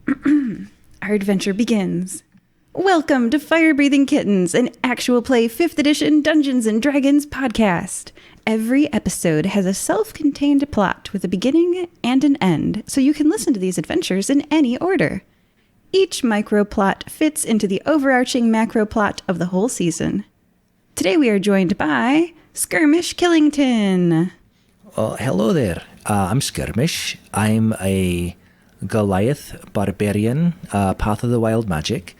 Our adventure begins. Welcome to Fire-Breathing Kittens, an actual play 5th edition Dungeons & Dragons podcast. Every episode has a self-contained plot with a beginning and an end, so you can listen to these adventures in any order. Each micro-plot fits into the overarching macro-plot of the whole season. Today we are joined by Skirmish Killington. Hello there. I'm Skirmish. I'm a Goliath barbarian, Path of the Wild magic.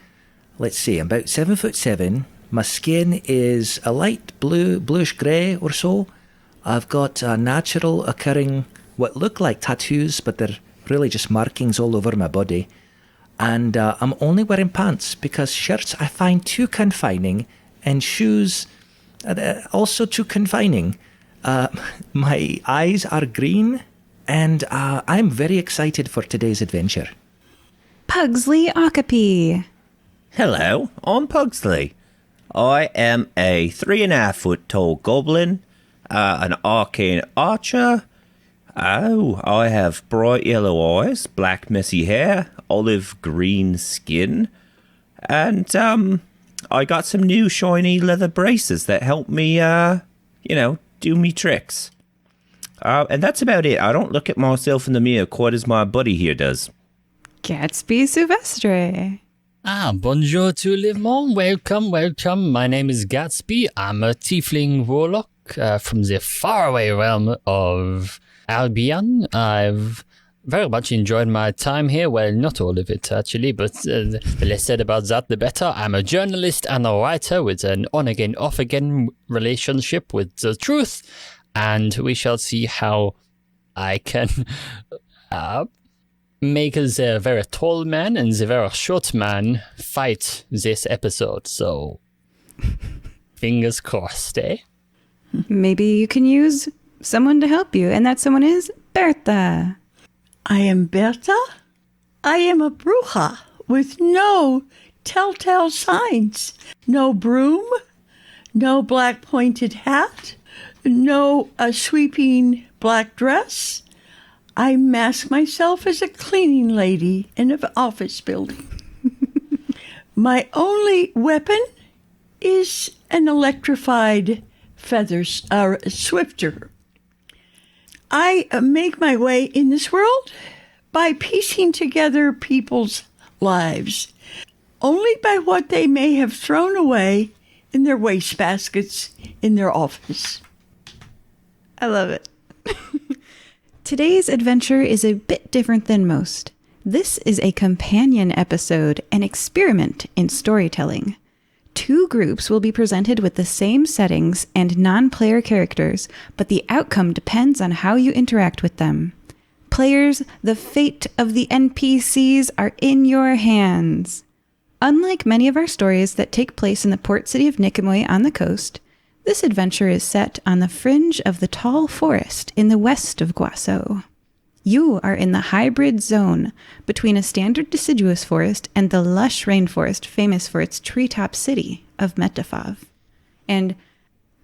Let's see, I'm about 7'7". My skin is a light blue, bluish grey or so. I've got natural occurring, what look like tattoos, but they're really just markings all over my body. And I'm only wearing pants because shirts I find too confining and shoes also too confining. My eyes are green and I'm very excited for today's adventure. Pugsley Okapi. Hello, I'm Pugsley. I am a 3.5 foot tall goblin, an arcane archer. Oh, I have bright yellow eyes, black messy hair, olive green skin, and I got some new shiny leather braces that help me, do me tricks. And that's about it. I don't look at myself in the mirror quite as my buddy here does. Gatsby Silvestre. Bonjour tout le monde. Welcome. My name is Gatsby. I'm a tiefling warlock from the faraway realm of Albion. I've very much enjoyed my time here. Well, not all of it, actually, but the less said about that, the better. I'm a journalist and a writer with an on-again, off-again relationship with the truth, and we shall see how I can make the very tall man and the very short man fight this episode. So, fingers crossed, eh? Maybe you can use someone to help you, and that someone is Berta. I am Berta. I am a bruja with no telltale signs. No broom, no black pointed hat, no sweeping black dress. I mask myself as a cleaning lady in an office building. My only weapon is an electrified swifter. I make my way in this world by piecing together people's lives, only by what they may have thrown away in their wastebaskets in their office. I love it. Today's adventure is a bit different than most. This is a companion episode, an experiment in storytelling. 2 groups will be presented with the same settings and non-player characters, but the outcome depends on how you interact with them. Players, the fate of the NPCs are in your hands. Unlike many of our stories that take place in the port city of Nicomoy on the coast, this adventure is set on the fringe of the tall forest in the west of Guaso. You are in the hybrid zone between a standard deciduous forest and the lush rainforest famous for its treetop city of Metafav. And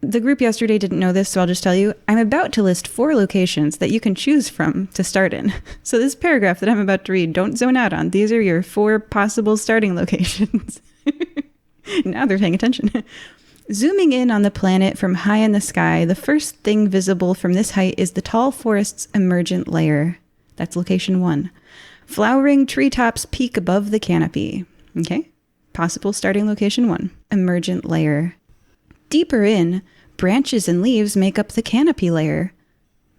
the group yesterday didn't know this, so I'll just tell you, I'm about to list 4 locations that you can choose from to start in. So this paragraph that I'm about to read, don't zone out on. These are your 4 possible starting locations. Now they're paying attention. Zooming in on the planet from high in the sky, the first thing visible from this height is the tall forest's emergent layer. That's location 1. Flowering treetops peak above the canopy. Okay? Possible starting location 1. Emergent layer. Deeper in, branches and leaves make up the canopy layer.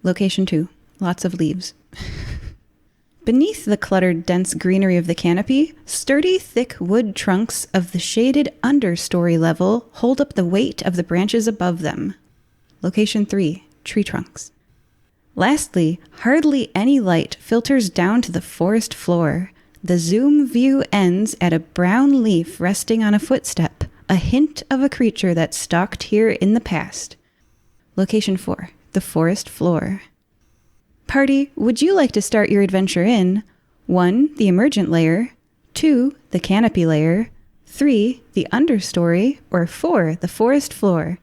Location 2. Lots of leaves. Beneath the cluttered, dense greenery of the canopy, sturdy, thick wood trunks of the shaded understory level hold up the weight of the branches above them. Location 3. Tree trunks. Lastly, hardly any light filters down to the forest floor. The zoom view ends at a brown leaf resting on a footstep, a hint of a creature that stalked here in the past. Location 4. The forest floor. Party, would you like to start your adventure in 1. The emergent layer, 2. The canopy layer, 3. The understory, or 4. The forest floor?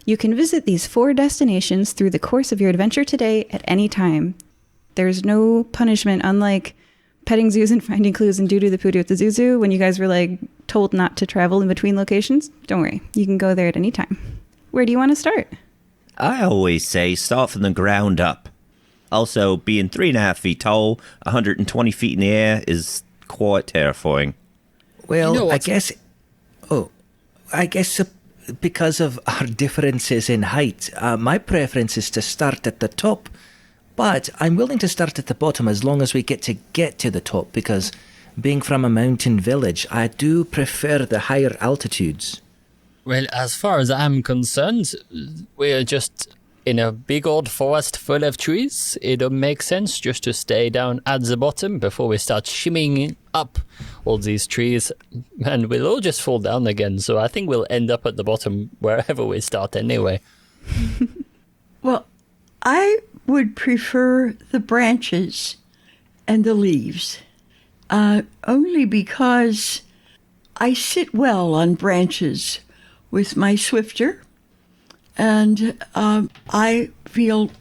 You can visit these 4 destinations through the course of your adventure today at any time. There's no punishment, unlike petting zoos and finding clues in Doo Doo the Poodoo at the Zuzu when you guys were like told not to travel in between locations? Don't worry, you can go there at any time. Where do you want to start? I always say start from the ground up. Also, being 3.5 feet tall, 120 feet in the air is quite terrifying. Well, You know I what's- guess... Oh, I guess because of our differences in height, my preference is to start at the top. But I'm willing to start at the bottom as long as we get to the top, because being from a mountain village, I do prefer the higher altitudes. Well, as far as I'm concerned, we're just in a big old forest full of trees. It'll make sense just to stay down at the bottom before we start shimmying up all these trees, and we'll all just fall down again. So I think we'll end up at the bottom wherever we start anyway. Well, I would prefer the branches and the leaves, only because I sit well on branches with my swifter, and I feel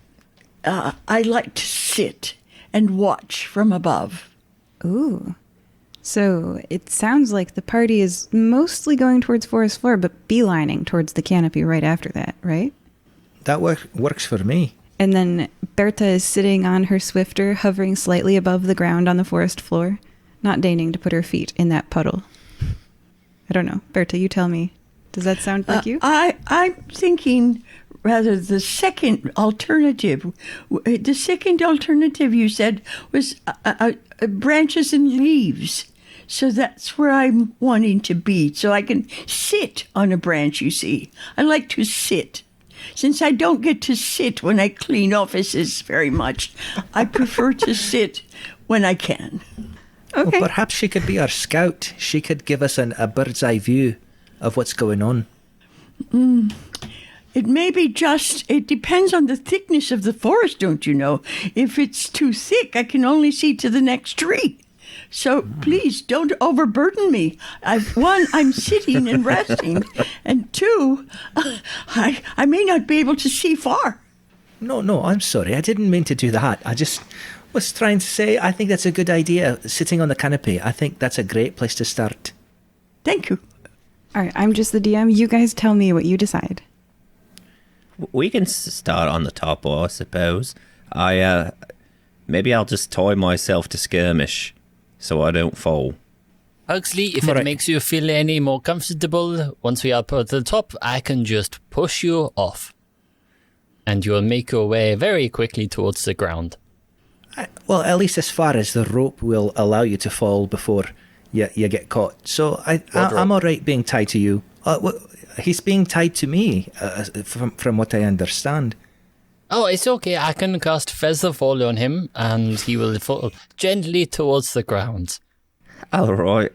I like to sit and watch from above. Ooh. So it sounds like the party is mostly going towards forest floor, but beelining towards the canopy right after that, right? That works for me. And then Berta is sitting on her swifter, hovering slightly above the ground on the forest floor, not deigning to put her feet in that puddle. I don't know. Berta, you tell me. Does that sound like you? I'm thinking rather the second alternative. The second alternative you said was branches and leaves. So that's where I'm wanting to be. So I can sit on a branch, you see. I like to sit. Since I don't get to sit when I clean offices very much, I prefer to sit when I can. Okay. Well, perhaps she could be our scout. She could give us a bird's eye view of what's going on. It may be it depends on the thickness of the forest, don't you know? If it's too thick, I can only see to the next tree. So please don't overburden me. One, I'm sitting and resting, and two, I may not be able to see far. No, I'm sorry. I didn't mean to do that. I just was trying to say I think that's a good idea, sitting on the canopy. I think that's a great place to start. Thank you. All right, I'm just the DM. You guys tell me what you decide. We can start on the top, I suppose. Maybe I'll just tie myself to Skirmish so I don't fall. Pugsley, if Alright. it makes you feel any more comfortable, once we are up at the top, I can just push you off. And you'll make your way very quickly towards the ground. Well, at least as far as the rope will allow you to fall before you get caught. So I'm all right being tied to you. He's being tied to me, from what I understand. Oh, it's okay. I can cast Feather Fall on him, and he will fall gently towards the ground. All right.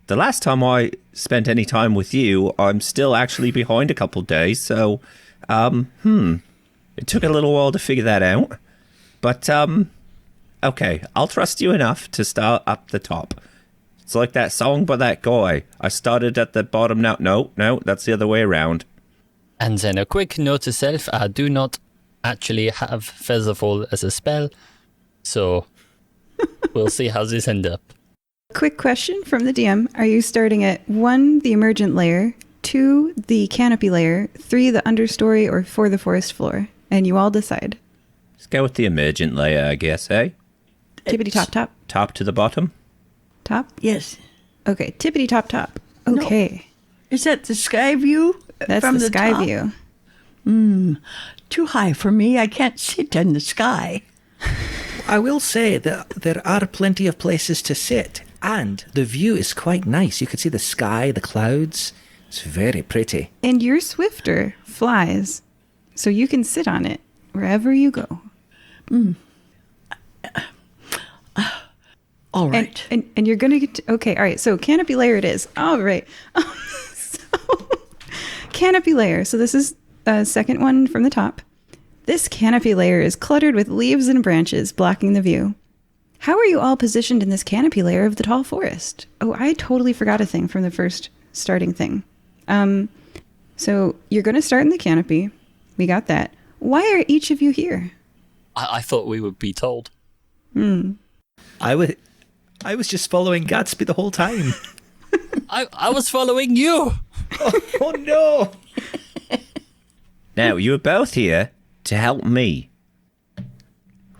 The last time I spent any time with you, I'm still actually behind a couple days, so, it took a little while to figure that out. But, okay, I'll trust you enough to start up the top. It's like that song by that guy. I started at the bottom now. No, that's the other way around. And then a quick note to self, I do not actually have Feather Fall as a spell, so we'll see how this ends up. Quick question from the DM. Are you starting at 1, the emergent layer, 2, the canopy layer, 3, the understory, or 4, the forest floor? And you all decide. Let's go with the emergent layer, I guess, eh? Tippity top top. Top to the bottom. Top? Yes. Okay, tippity top top. Okay. Is that the sky view? That's from the sky top? view. Too high for me. I can't sit in the sky. I will say that there are plenty of places to sit, and the view is quite nice. You can see the sky, the clouds. It's very pretty. And your swifter flies, so you can sit on it wherever you go. All right. And you're going to get to, okay, all right, so canopy layer it is. All right. So, canopy layer. So this is the second one from the top. This canopy layer is cluttered with leaves and branches blocking the view. How are you all positioned in this canopy layer of the tall forest? Oh, I totally forgot a thing from the first starting thing. So you're going to start in the canopy. We got that. Why are each of you here? I thought we would be told. I was just following Gatsby the whole time. I was following you. Oh no! Now, you're both here to help me.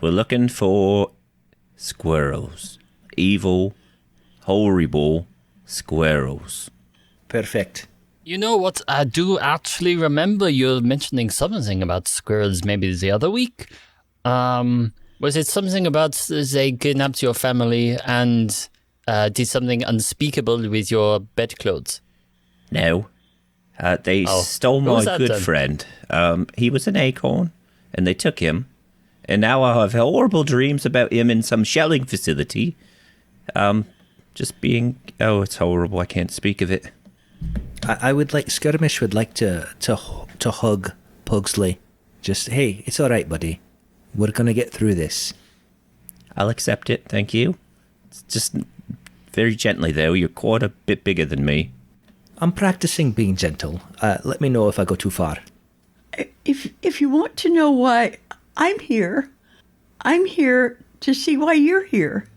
We're looking for squirrels. Evil, horrible squirrels. Perfect. You know what? I do actually remember you mentioning something about squirrels maybe the other week. Was it something about they kidnapped your family and did something unspeakable with your bedclothes? No. They stole What was my that good then? friend. He was an acorn, and they took him. And now I have horrible dreams about him in some shelling facility. Just being... Oh, it's horrible. I can't speak of it. I would like Skirmish would like to hug Pugsley. Just, hey, it's all right, buddy. We're gonna get through this. I'll accept it, thank you. It's just very gently, though. You're quite a bit bigger than me. I'm practicing being gentle. Let me know if I go too far. If you want to know why I'm here to see why you're here.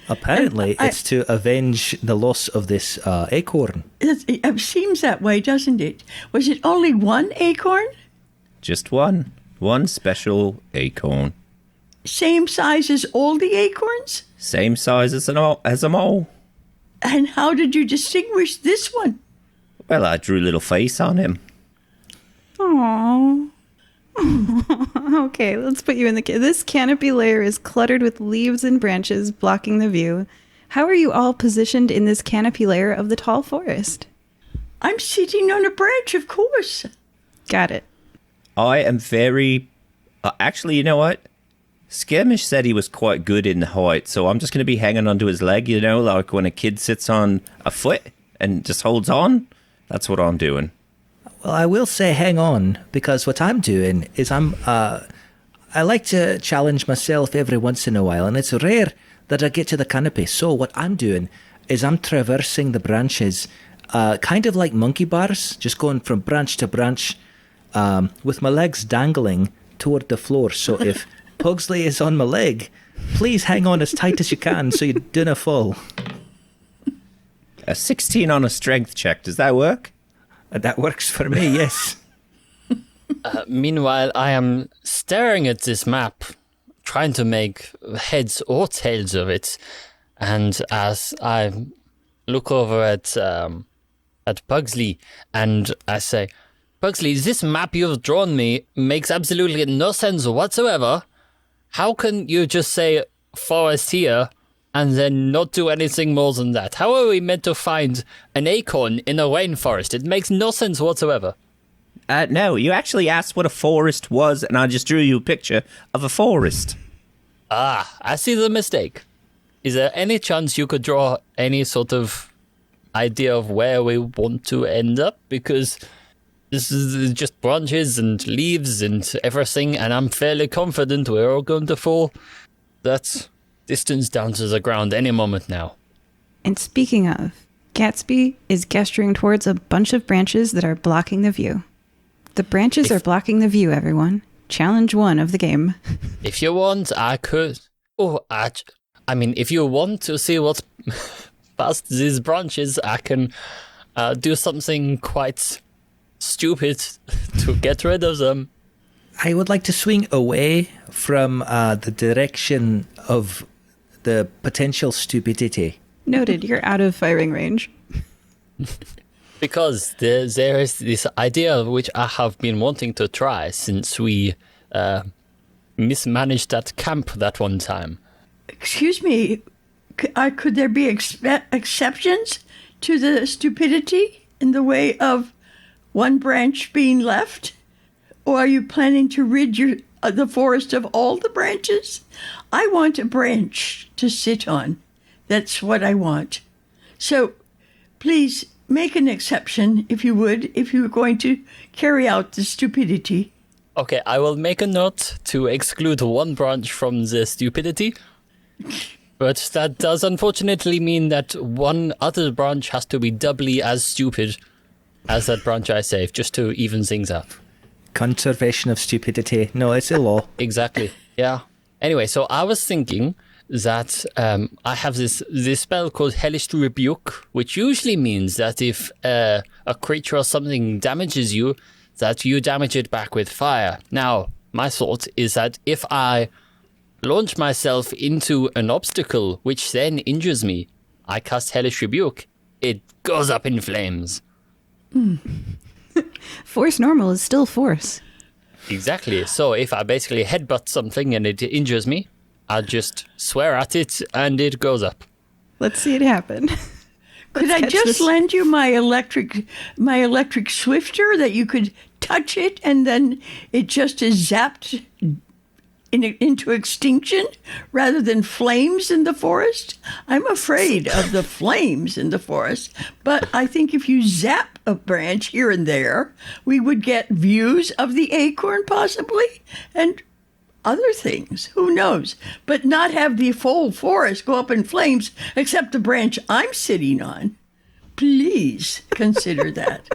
Apparently, it's to avenge the loss of this acorn. It seems that way, doesn't it? Was it only one acorn? Just one. One special acorn. Same size as all the acorns? Same size as a mole. And how did you distinguish this one? Well, I drew a little face on him. Aww. Okay, let's put you in the... This canopy layer is cluttered with leaves and branches blocking the view. How are you all positioned in this canopy layer of the tall forest? I'm sitting on a branch, of course. Got it. I am very... actually, you know what? Skirmish said he was quite good in height, so I'm just going to be hanging onto his leg, you know, like when a kid sits on a foot and just holds on. That's what I'm doing. Well, I will say hang on, because what I'm doing is I like to challenge myself every once in a while, and it's rare that I get to the canopy. So what I'm doing is I'm traversing the branches, kind of like monkey bars, just going from branch to branch, with my legs dangling toward the floor. So if Pugsley is on my leg, please hang on as tight as you can so you don't fall. A 16 on a strength check, does that work? That works for me, yes. Meanwhile, I am staring at this map, trying to make heads or tails of it. And as I look over at Pugsley, and I say, Pugsley, this map you've drawn me makes absolutely no sense whatsoever. How can you just say forest here and then not do anything more than that? How are we meant to find an acorn in a rainforest? It makes no sense whatsoever. No, you actually asked what a forest was, and I just drew you a picture of a forest. Ah, I see the mistake. Is there any chance you could draw any sort of idea of where we want to end up? Because this is just branches and leaves and everything, and I'm fairly confident we're all going to fall that distance down to the ground any moment now. And speaking of, Gatsby is gesturing towards a bunch of branches that are blocking the view. The branches are blocking the view, everyone. Challenge 1 of the game. If you want, I could... Oh, I mean, if you want to see what's past these branches, I can do something quite stupid to get rid of them. I would like to swing away from the direction of the potential stupidity. Noted, you're out of firing range. Because there is this idea which I have been wanting to try since we mismanaged that camp that one time. Excuse me, could there be exceptions to the stupidity in the way of one branch being left? Or are you planning to rid the forest of all the branches? I want a branch to sit on. That's what I want. So please make an exception, if you would, if you're going to carry out the stupidity. Okay, I will make a note to exclude one branch from the stupidity. But that does unfortunately mean that one other branch has to be doubly as stupid as that branch I saved, just to even things up. Conservation of stupidity. No, it's a law. Exactly, yeah. Anyway, so I was thinking that I have this spell called Hellish Rebuke, which usually means that if a creature or something damages you, that you damage it back with fire. Now, my thought is that if I launch myself into an obstacle, which then injures me, I cast Hellish Rebuke, it goes up in flames. Force normal is still force. Exactly. So if I basically headbutt something and it injures me, I just swear at it and it goes up. Let's see it happen. Could I just lend you my electric swifter that you could touch it and then it just is zapped into extinction rather than flames in the forest? I'm afraid of the flames in the forest, but I think if you zap a branch here and there, we would get views of the acorn possibly and other things. Who knows? But not have the full forest go up in flames except the branch I'm sitting on. Please consider that.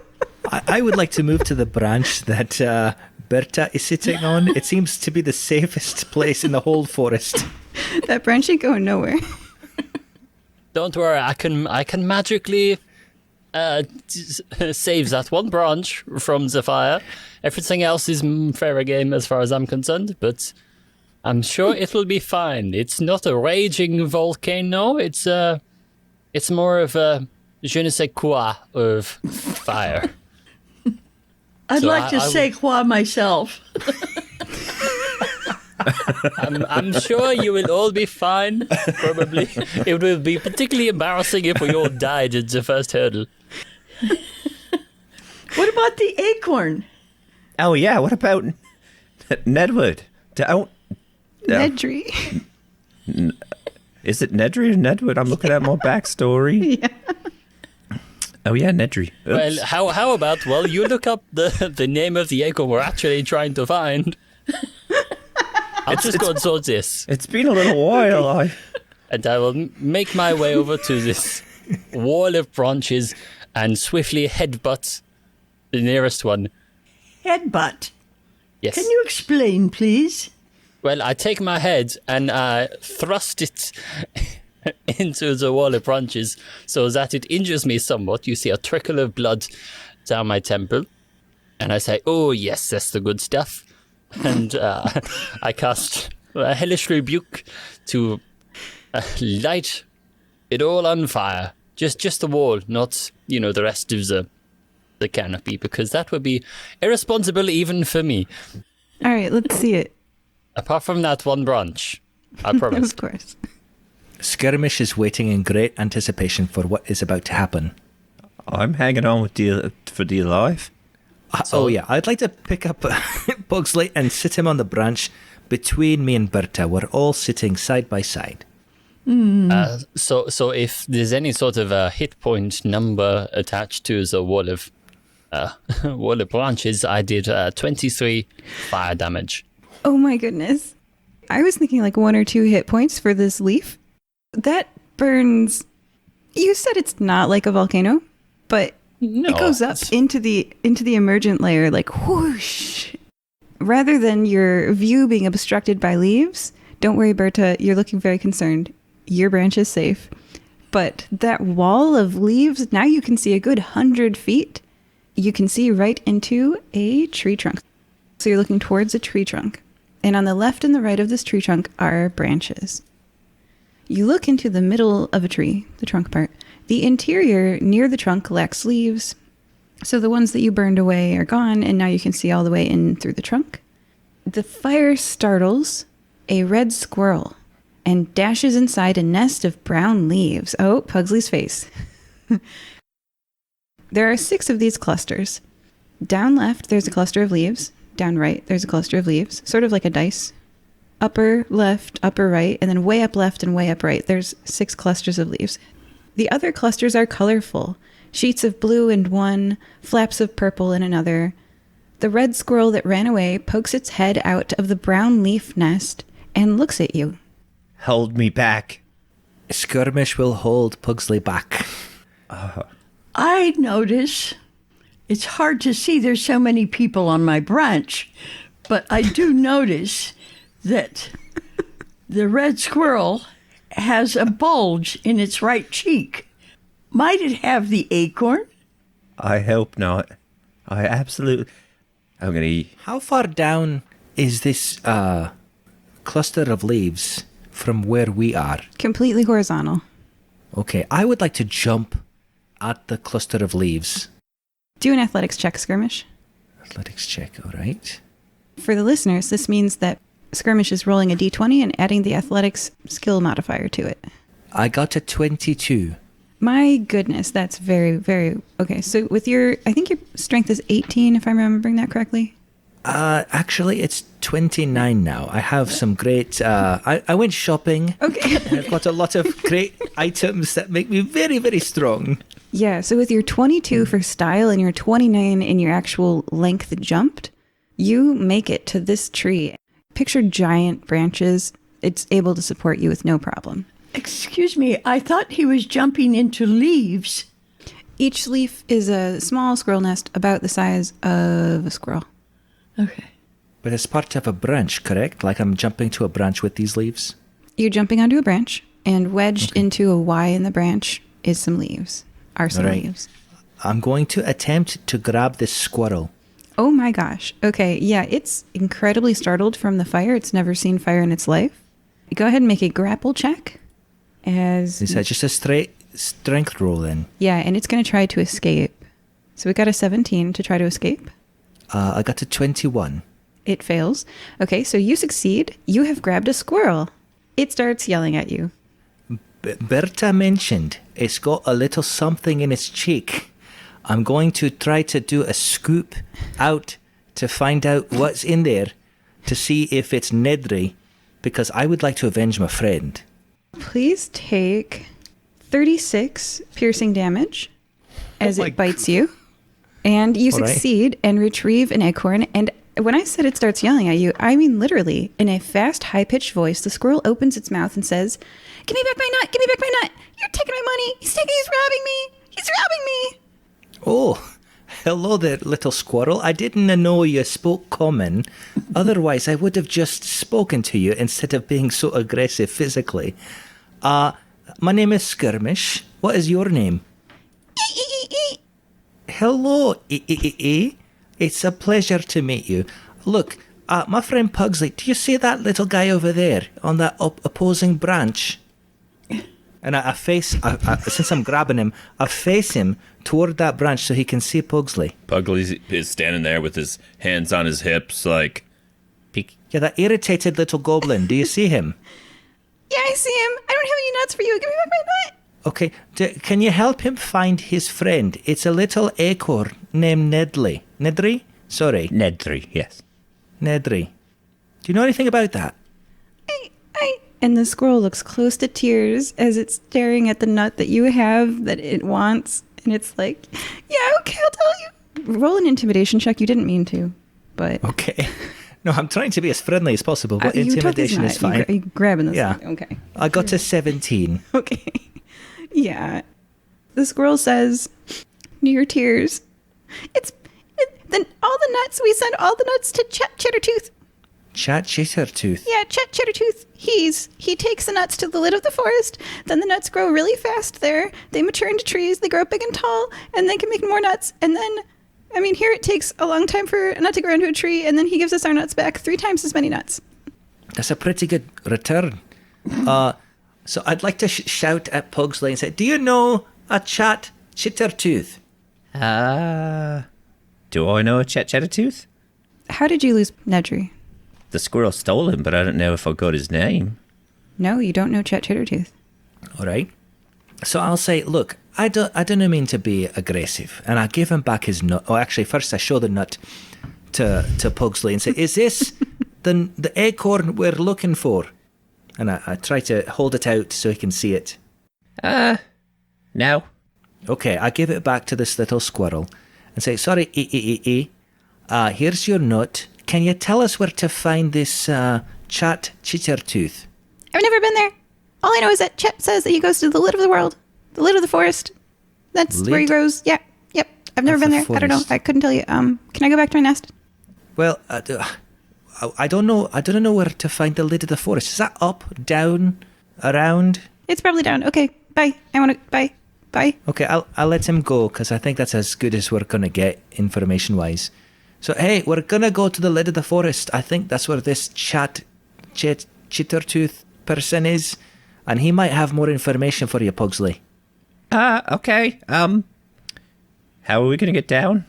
I would like to move to the branch that Berta is sitting on. It seems to be the safest place in the whole forest. That branch ain't going nowhere. Don't worry, I can magically save that one branch from the fire. Everything else is fair game as far as I'm concerned, but I'm sure it will be fine. It's not a raging volcano. It's more of a je ne sais quoi of fire. I'd like to say quoi myself. I'm sure you will all be fine, probably. It will be particularly embarrassing if we all died at the first hurdle. What about the acorn? Oh, yeah, what about Nedwood? Nedry. Is it Nedry or Nedwood? I'm looking at my backstory. Yeah. Oh, yeah, Nedry. Oops. Well, how about, you look up the name of the acorn we're actually trying to find. I'll just go and sort this. It's been a little while. And I will make my way over to this wall of branches and swiftly headbutt the nearest one. Headbutt. Yes. Can you explain, please? Well, I take my head and I thrust it into the wall of branches so that it injures me somewhat. You see a trickle of blood down my temple. And I say, oh, yes, that's the good stuff. And I cast a Hellish Rebuke to light it all on fire. Just the wall, not, the rest of the canopy, because that would be irresponsible even for me. All right, let's see it. Apart from that one branch, I promise. Of course. Skirmish is waiting in great anticipation for what is about to happen. I'm hanging on for dear life. Oh yeah, I'd like to pick up Pugsley and sit him on the branch between me and Berta. We're all sitting side by side. So if there's any sort of a hit point number attached to the wall of branches, I did 23 fire damage. Oh my goodness. I was thinking like 1 or 2 hit points for this leaf. That burns. You said it's not like a volcano, but No, it goes up into the emergent layer like whoosh. Rather than your view being obstructed by leaves, don't worry, Berta, you're looking very concerned. Your branch is safe. But that wall of leaves, now you can see a good 100 feet. You can see right into a tree trunk. So you're looking towards a tree trunk. And on the left and the right of this tree trunk are branches. You look into the middle of a tree, the trunk part. The interior near the trunk lacks leaves. So the ones that you burned away are gone, and now you can see all the way in through the trunk. The fire startles a red squirrel and dashes inside a nest of brown leaves. Oh, Pugsley's face. There are 6 of these clusters. Down left, there's a cluster of leaves. Down right, there's a cluster of leaves, sort of like a dice. Upper left, upper right, and then way up left and way up right, there's 6 clusters of leaves. The other clusters are colorful. Sheets of blue in one, flaps of purple in another. The red squirrel that ran away pokes its head out of the brown leaf nest and looks at you. Hold me back. Skirmish will hold Pugsley back. I notice it's hard to see, there's so many people on my branch, but I do notice that The red squirrel has a bulge in its right cheek. Might it have the acorn? I hope not. I absolutely... I'm going to... How far down is this cluster of leaves from where we are? Completely horizontal. Okay, I would like to jump at the cluster of leaves. Do an athletics check, Skirmish. Athletics check, all right. For the listeners, this means that Skirmish is rolling a d20 and adding the athletics skill modifier to it. I got a 22. My goodness, that's very, very... Okay, so with your... I think your strength is 18, if I'm remembering that correctly. Actually, it's 29 now. I have some great... I went shopping. Okay. And I've got a lot of great items that make me very, very strong. Yeah, so with your 22 for style and your 29 in your actual length jumped, you make it to this tree. Picture giant branches. It's able to support you with no problem. Excuse me, I thought he was jumping into leaves. Each leaf is a small squirrel nest about the size of a squirrel. Okay. But it's part of a branch, correct? Like I'm jumping to a branch with these leaves? You're jumping onto a branch, and wedged into a Y in the branch is some leaves. Are some leaves. I'm going to attempt to grab this squirrel. Oh my gosh. Okay, yeah, it's incredibly startled from the fire. It's never seen fire in its life. Go ahead and make a grapple check. Is that just a straight strength roll then? Yeah, and it's going to try to escape. So we got a 17 to try to escape. I got a 21. It fails. Okay, so you succeed. You have grabbed a squirrel. It starts yelling at you. Berta mentioned it's got a little something in its cheek. I'm going to try to do a scoop out to find out what's in there to see if it's Nedry, because I would like to avenge my friend. Please take 36 piercing damage as it bites you. And you succeed and retrieve an acorn. And when I said it starts yelling at you, I mean literally, in a fast, high-pitched voice, the squirrel opens its mouth and says, "Give me back my nut! Give me back my nut! You're taking my money! He's robbing me! He's robbing me!" Oh, hello there, little squirrel. I didn't know you spoke common. Otherwise, I would have just spoken to you instead of being so aggressive physically. My name is Skirmish. What is your name? Hello, It's a pleasure to meet you. Look, my friend Pugsley, do you see that little guy over there on that opposing branch? And I face, since I'm grabbing him, I face him toward that branch so he can see Pugsley. Pugsley is standing there with his hands on his hips, like... Peek. Yeah, that irritated little goblin. Do you see him? Yeah, I see him. I don't have any nuts for you. Give me back my nut. Okay, can you help him find his friend? It's a little acorn named Nedley. Nedry? Sorry. Nedry, yes. Nedry. Do you know anything about that? And the squirrel looks close to tears as it's staring at the nut that you have that it wants. And it's like, yeah, okay, I'll tell you. Roll an intimidation check. You didn't mean to, but... Okay. No, I'm trying to be as friendly as possible, but intimidation is fine. You're grabbing this. Yeah. Okay. I got a 17. Okay. Yeah. The squirrel says, "Near tears. All the nuts, we send all the nuts to Chet Chittertooth." Chat Chittertooth? Yeah, Chet Chittertooth. He takes the nuts to the lid of the forest. Then the nuts grow really fast there. They mature into trees. They grow big and tall, and they can make more nuts. And then, I mean, here it takes a long time for a nut to grow into a tree, and then he gives us our nuts back 3 times as many nuts. That's a pretty good return. So I'd like to shout at Pugsley and say, "Do you know a Chat Chittertooth?" Do I know a Chet Chittertooth? How did you lose Nedry? The squirrel stole him, but I don't know if I got his name. No, you don't know Chet Chittertooth. All right. So I'll say, "Look, I don't mean to be aggressive," and I give him back his nut. Oh, actually, first I show the nut to Pugsley and say, "Is this the acorn we're looking for?" And I try to hold it out so he can see it. No. Okay, I give it back to this little squirrel and say, "Sorry, here's your nut. Can you tell us where to find this Chat Chittertooth?" I've never been there. All I know is that Chet says that he goes to the lid of the world, the lid of the forest. That's where he grows. Yeah, yep. I've never been there. I don't know. I couldn't tell you. Can I go back to my nest? Well, I don't know where to find the lid of the forest. Is that up, down, around? It's probably down. Okay, bye. Bye. Okay, I'll let him go, because I think that's as good as we're going to get information-wise. So, hey, we're going to go to the lid of the forest. I think that's where this Chittertooth person is, and he might have more information for you, Pugsley. Okay. How are we going to get down?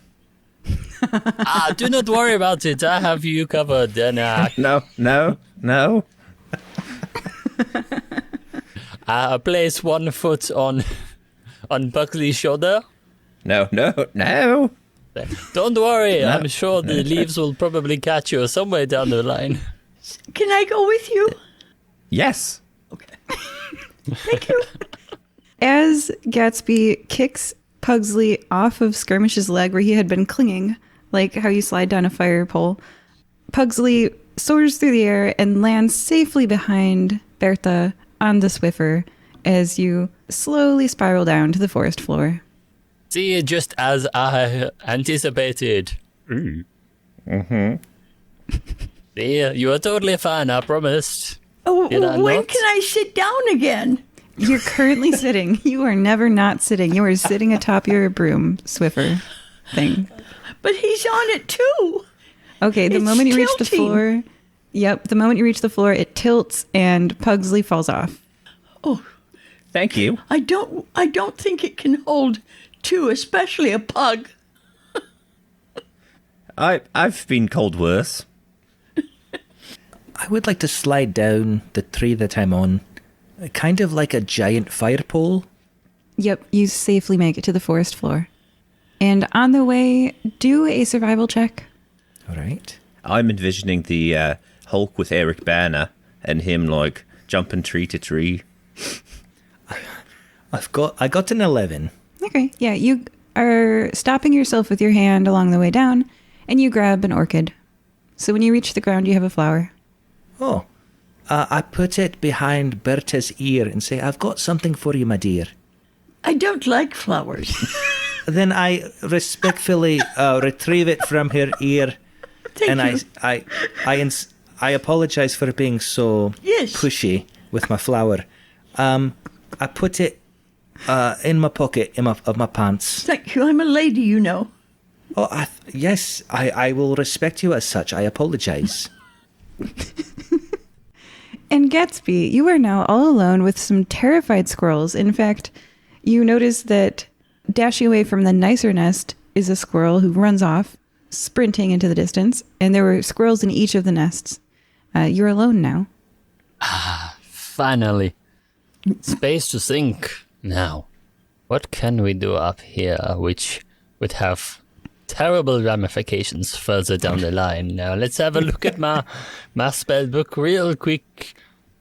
Do not worry about it. I have you covered. No. Place one foot on Pugsley's shoulder. No. Don't worry. No. I'm sure the leaves will probably catch you somewhere down the line. Can I go with you? Yes. Okay. Thank you. As Gatsby kicks Pugsley off of Skirmish's leg where he had been clinging, like how you slide down a fire pole, Pugsley soars through the air and lands safely behind Berta on the Swiffer as you slowly spiral down to the forest floor. See, just as I anticipated. Mm-hmm. See, you are totally fine, I promised. Oh, when can I sit down again? You're currently sitting. You are never not sitting. You are sitting atop your broom, Swiffer thing. But he's on it too. Okay, the moment you reach the floor... Yep, the moment you reach the floor, it tilts and Pugsley falls off. Oh. Thank you. I don't think it can hold two, especially a pug. I've been called worse. I would like to slide down the tree that I'm on, kind of like a giant fire pole. Yep, you safely make it to the forest floor. And on the way, do a survival check. All right. I'm envisioning the Hulk with Eric Bana and him like jumping tree to tree. I got an 11. Okay, yeah, you are stopping yourself with your hand along the way down, and you grab an orchid. So when you reach the ground, you have a flower. Oh, I put it behind Berta's ear and say, I've got something for you, my dear. I don't like flowers. Then I respectfully retrieve it from her ear. Thank you. I apologize for being so pushy with my flower. I put it in my pocket of my pants. Thank you. I'm a lady, you know. Oh, yes, I will respect you as such. I apologize. And Gatsby, you are now all alone with some terrified squirrels. In fact, you notice that dashing away from the nicer nest is a squirrel who runs off, sprinting into the distance, and there were squirrels in each of the nests. You're alone now. Finally. Space to think. Now, what can we do up here which would have terrible ramifications further down the line? Now, let's have a look at my spell book real quick.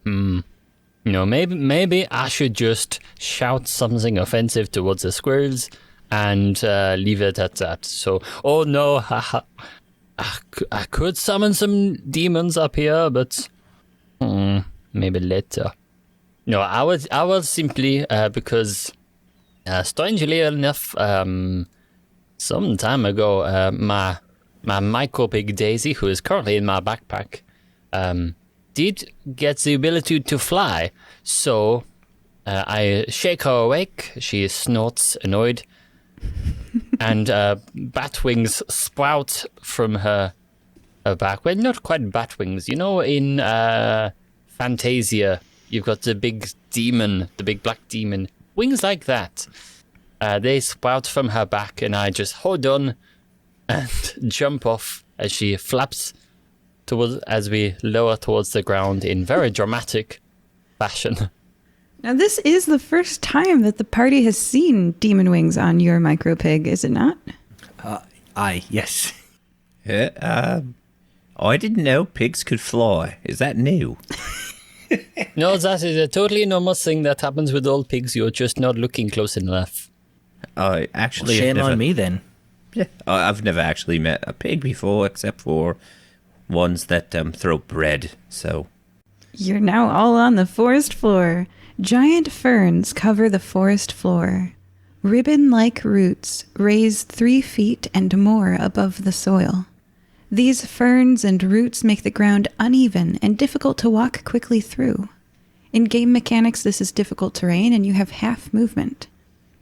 Maybe I should just shout something offensive towards the squirrels and leave it at that. So, oh no, I could summon some demons up here, but maybe later. No, I was simply because, strangely enough, some time ago, my micro pig Daisy, who is currently in my backpack, did get the ability to fly. So I shake her awake. She snorts, annoyed, and bat wings sprout from her back. Well, not quite bat wings. You know, in Fantasia, you've got the big demon, the big black demon. Wings like that. They sprout from her back, and I just hold on and jump off as she flaps as we lower towards the ground in very dramatic fashion. Now, this is the first time that the party has seen demon wings on your micro pig, is it not? Aye, yes. I didn't know pigs could fly. Is that new? No, that is a totally normal thing that happens with all pigs. You're just not looking close enough. Shame on me then. Yeah, I've never actually met a pig before, except for ones that throw bread. So you're now all on the forest floor. Giant ferns cover the forest floor. Ribbon-like roots raise 3 feet and more above the soil. These ferns and roots make the ground uneven and difficult to walk quickly through. In game mechanics, this is difficult terrain and you have half movement.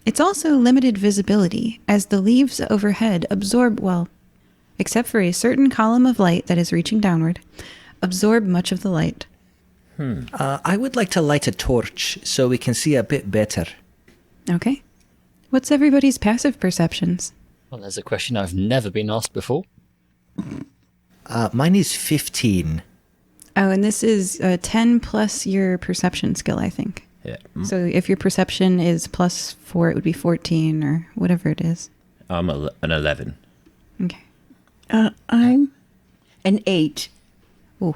It's also limited visibility, as the leaves overhead absorb, well, except for a certain column of light that is reaching downward, absorb much of the light. I would like to light a torch so we can see a bit better. Okay. What's everybody's passive perceptions? Well, there's a question I've never been asked before. Mine is 15. Oh, and this is 10 plus your perception skill, I think. Yeah. So if your perception is plus 4, it would be 14 or whatever it is. I'm an 11. Okay. I'm an 8. Ooh.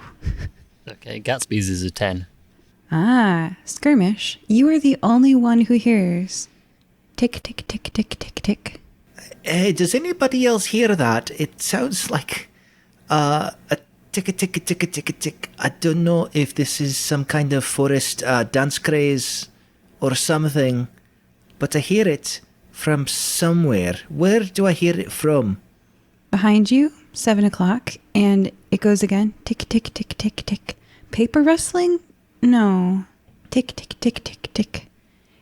Okay, Gatsby's is a 10. Ah, Skirmish, you are the only one who hears. Tick, tick, tick, tick, tick, tick. Does anybody else hear that? It sounds like a tick, tick, tick, tick, tick. I don't know if this is some kind of forest dance craze or something, but I hear it from somewhere. Where do I hear it from? Behind you, 7 o'clock, and it goes again. Tick, tick, tick, tick, tick. Paper rustling? No. Tick, tick, tick, tick, tick.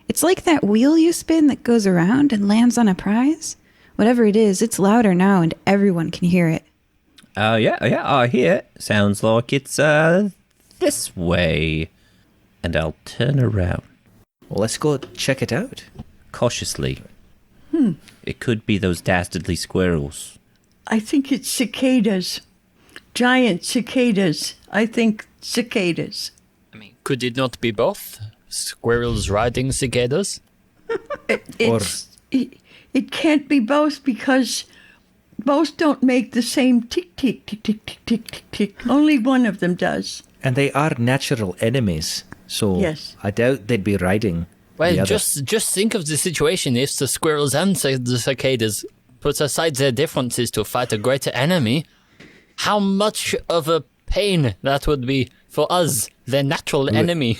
It's like that wheel you spin that goes around and lands on a prize. Whatever it is, it's louder now and everyone can hear it. Yeah, I hear it. Sounds like it's, this way. And I'll turn around. Well, let's go check it out. Cautiously. It could be those dastardly squirrels. I think it's cicadas. Giant cicadas. I think cicadas. I mean, could it not be both? Squirrels riding cicadas? It can't be both because both don't make the same tick, tick, tick, tick, tick, tick, tick, tick. Only one of them does. And they are natural enemies, so Yes. I doubt they'd be riding. the Well, other. just think of the situation if the squirrels and the cicadas put aside their differences to fight a greater enemy. How much of a pain that would be for us, their natural enemy.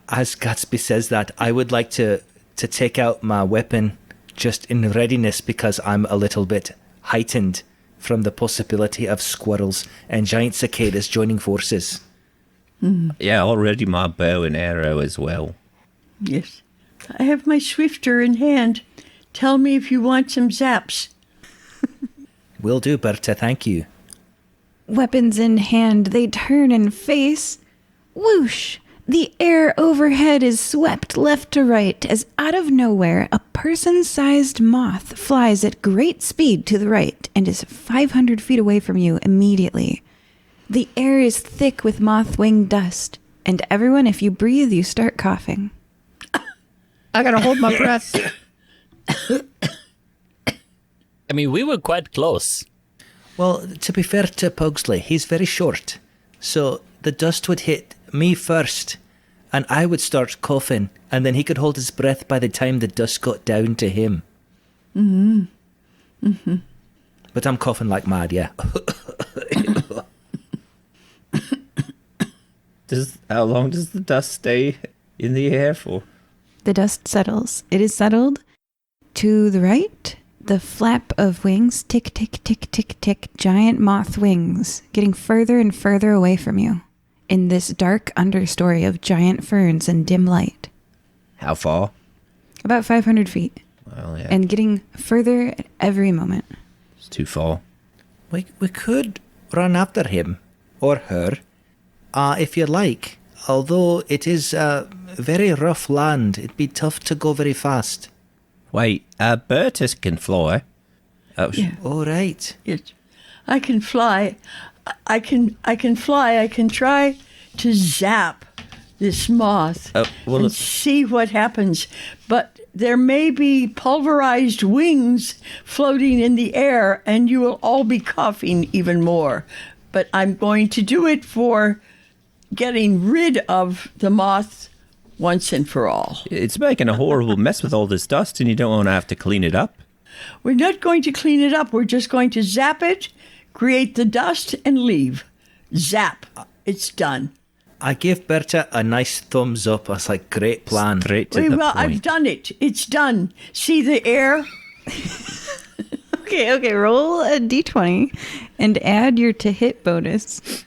As Gatsby says that, I would like to take out my weapon just in readiness because I'm a little bit heightened from the possibility of squirrels and giant cicadas joining forces. Yeah, already my bow and arrow as well. Yes. I have my swifter in hand. Tell me if you want some zaps. Will do, Berta, thank you. Weapons in hand, they turn and face. Whoosh! The air overhead is swept left to right as out of nowhere a person-sized moth flies at great speed to the right and is 500 feet away from you immediately. The air is thick with moth wing dust, and everyone, if you breathe, you start coughing. I gotta hold my breath. I mean, we were quite close. Well, to be fair to Pugsley, he's very short. So the dust would hit me first, and I would start coughing, and then he could hold his breath by the time the dust got down to him. But I'm coughing like mad, yeah. How long does the dust stay in the air for? The dust settles. It is settled. To the right, the flap of wings, tick, tick, tick, tick, tick, giant moth wings, getting further and further away from you in this dark understory of giant ferns and dim light. How far? About 500 feet, Well, yeah, and getting further at every moment. it's too far. We could run after him, or her, if you like. Although it is very rough land, it'd be tough to go very fast. Wait, Berta can fly. Oh, Yeah. All right. Yes. I can fly. I can fly. I can try to zap this moth well, and if- see what happens. But there may be pulverized wings floating in the air, and you will all be coughing even more. But I'm going to do it for getting rid of the moth once and for all. It's making a horrible mess with all this dust, and you don't want to have to clean it up. We're not going to clean it up. We're just going to zap it, create the dust, and leave. Zap. It's done. I gave Berta a nice thumbs up. I was like, great plan. Straight to the Well, point. I've done it. It's done. See the air? Okay. Roll a d20 and add your to hit bonus.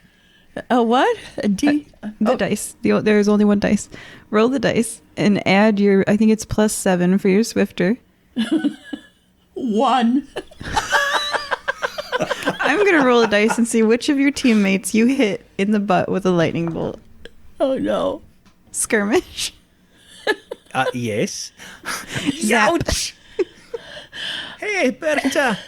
A what? A D? The dice. There's only one dice. Roll the dice and add your, I think it's +7 for your swifter. 1. I'm going to roll a dice and see which of your teammates you hit in the butt with a lightning bolt. Oh, no. Skirmish. Yes. Zap. Ouch! Hey, Berta,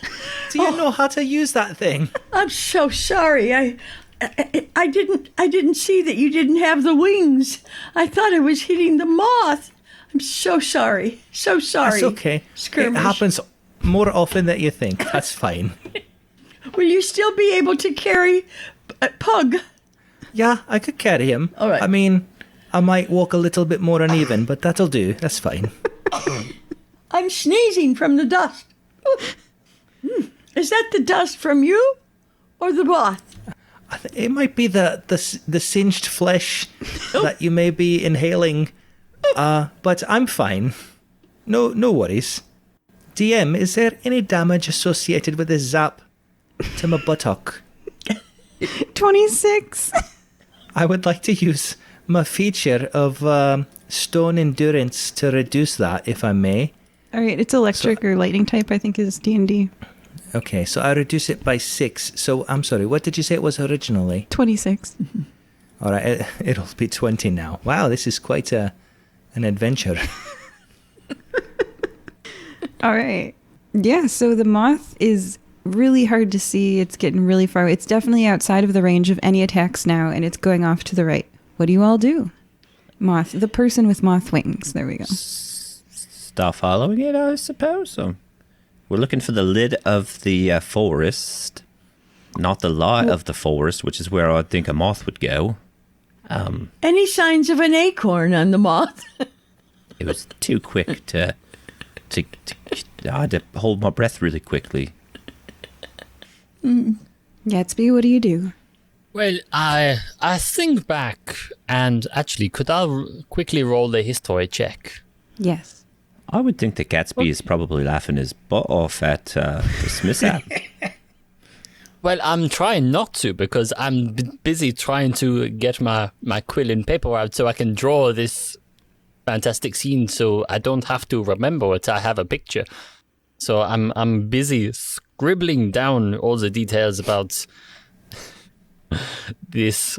do you know how to use that thing? I'm so sorry. I didn't see that you didn't have the wings. I thought I was hitting the moth. I'm so sorry. So sorry. That's okay. Skirmish. It happens more often than you think. That's fine. Will you still be able to carry Pug? Yeah, I could carry him. All right. I mean, I might walk a little bit more uneven, but that'll do. That's fine. I'm sneezing from the dust. Is that the dust from you or the moth? It might be the singed flesh that you may be inhaling, but I'm fine. No worries. DM, is there any damage associated with this zap to my buttock? 26. I would like to use my feature of stone endurance to reduce that, if I may. All right, it's electric or lightning type, I think is D&D. Okay, so I reduce it by 6. So, I'm sorry, what did you say it was originally? 26. All right, it'll be 20 now. Wow, this is quite an adventure. All right. Yeah, so the moth is really hard to see. It's getting really far away. It's definitely outside of the range of any attacks now, and it's going off to the right. What do you all do? Moth, the person with moth wings. There we go. Start following it, I suppose. So we're looking for the lid of the forest, not the lot of the forest, which is where I think a moth would go. Any signs of an acorn on the moth? It was too quick to I had to hold my breath really quickly. Gatsby, what do you do? Well, I think back, and actually, could I quickly roll the history check? Yes. I would think that Gatsby is probably laughing his butt off at this mishap. Well, I'm trying not to, because I'm busy trying to get my quill and paper out so I can draw this fantastic scene so I don't have to remember it. I have a picture. So I'm busy scribbling down all the details about this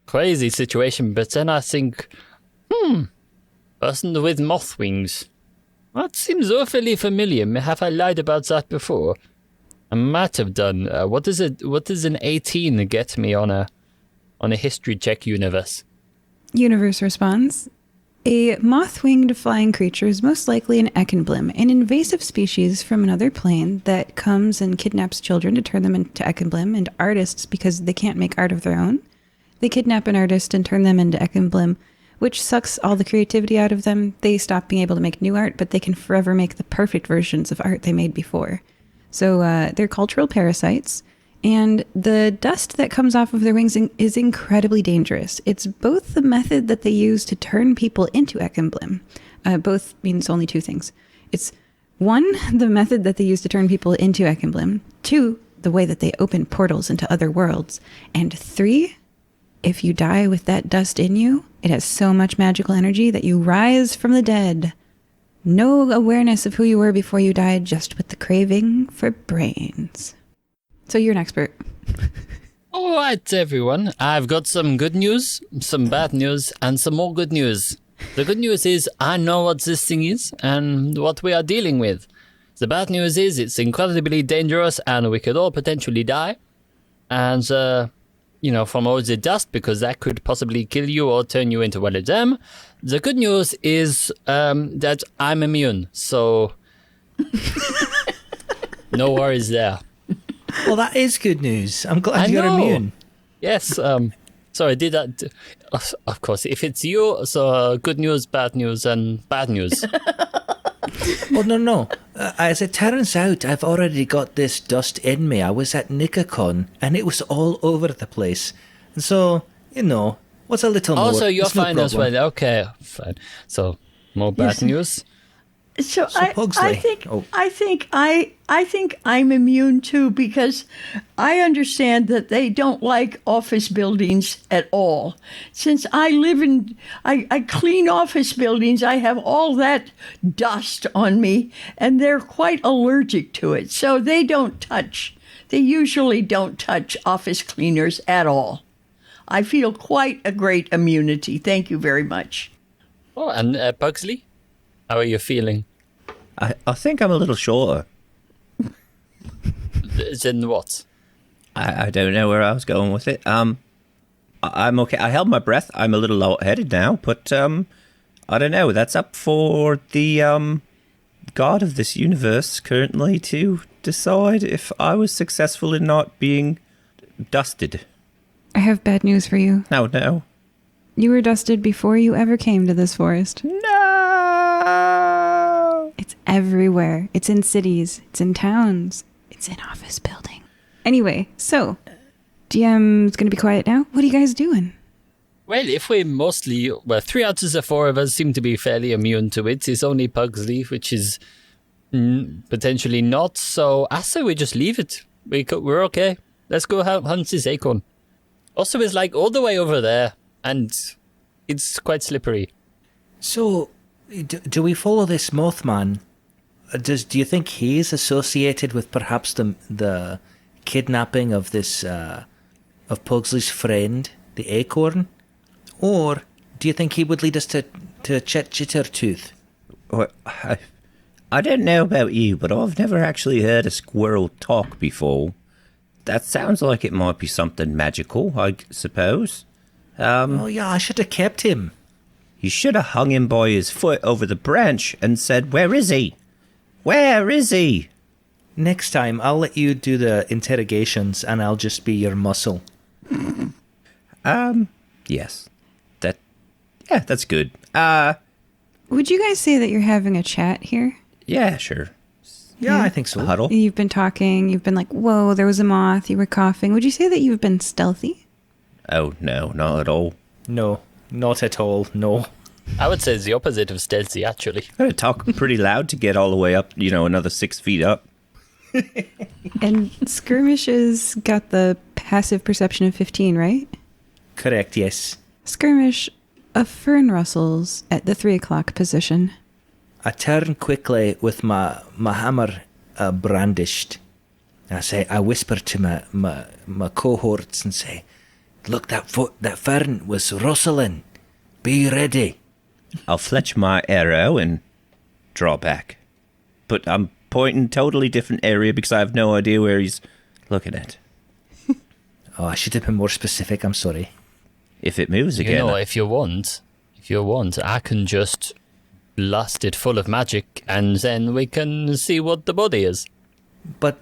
crazy situation, but then I think, person with moth wings. That seems awfully familiar. Have I lied about that before? I might have done. What is an 18 get me on a history check universe? Universe responds. A moth-winged flying creature is most likely an eckenblim, an invasive species from another plane that comes and kidnaps children to turn them into eckenblim, and artists, because they can't make art of their own. They kidnap an artist and turn them into eckenblim, which sucks all the creativity out of them. They stop being able to make new art, but they can forever make the perfect versions of art they made before. So they're cultural parasites. And the dust that comes off of their wings is incredibly dangerous. It's both the method that they use to turn people into eckenblim. Both means only two things. It's 1, the method that they use to turn people into eckenblim. 2, the way that they open portals into other worlds. And 3, if you die with that dust in you, it has so much magical energy that you rise from the dead. No awareness of who you were before you died, just with the craving for brains. So you're an expert. All right, everyone. I've got some good news, some bad news, and some more good news. The good news is I know what this thing is and what we are dealing with. The bad news is it's incredibly dangerous and we could all potentially die. And, from all the dust, because that could possibly kill you or turn you into one of them. The good news is that I'm immune, so no worries there. Well, that is good news. I'm glad I you're know. immune. Yes, sorry, did that... Of course, if it's you, so good news, bad news, and bad news. Well, no. As it turns out, I've already got this dust in me. I was at NikaCon, and it was all over the place. And so, what's a little more? Also, you're It's no fine as problem. well. Okay, fine. So, more bad news. So Pugsley. I think I'm immune too, because I understand that they don't like office buildings at all. Since I clean office buildings, I have all that dust on me, and they're quite allergic to it. So they usually don't touch office cleaners at all. I feel quite a great immunity. Thank you very much. Oh, and Pugsley, how are you feeling? I think I'm a little shorter. Then what? I don't know where I was going with it. I'm okay. I held my breath. I'm a little lightheaded now, but I don't know. That's up for the god of this universe currently to decide if I was successful in not being dusted. I have bad news for you. No. You were dusted before you ever came to this forest. No! It's everywhere. It's in cities. It's in towns. It's in office buildings. Anyway, so DM's going to be quiet now. What are you guys doing? Well, if we mostly, 3 out of the 4 of us seem to be fairly immune to it. It's only Pugsley, which is potentially not. So I say we just leave it. We're okay. Let's go hunt this acorn. Also, it's like all the way over there, and it's quite slippery. So, do we follow this Mothman? Do you think he's associated with perhaps the kidnapping of this of Pugsley's friend, the acorn, or do you think he would lead us to Chittertooth? Well, I don't know about you, but I've never actually heard a squirrel talk before. That sounds like it might be something magical, I suppose. Oh yeah, I should have kept him. You should have hung him by his foot over the branch and said, "Where is he? Where is he?" Next time, I'll let you do the interrogations, and I'll just be your muscle. Yes. That's good. Would you guys say that you're having a chat here? Yeah, sure. Yeah, I think so. A huddle? You've been talking. You've been like, whoa, there was a moth. You were coughing. Would you say that you've been stealthy? Oh, no, not at all. No, not at all, no. I would say it's the opposite of stealthy, actually. I gotta talk pretty loud to get all the way up, another 6 feet up. And Skirmish has got the passive perception of 15, right? Correct, yes. Skirmish, a fern rustles at the 3 o'clock position. I turn quickly with my hammer brandished. I whisper to my cohorts and say, "Look, that fern was rustling. Be ready." I'll fletch my arrow and draw back. But I'm pointing totally different area because I have no idea where he's looking at. Oh, I should have been more specific, I'm sorry. If it moves again. If you want, I can just blast it full of magic, and then we can see what the body is. But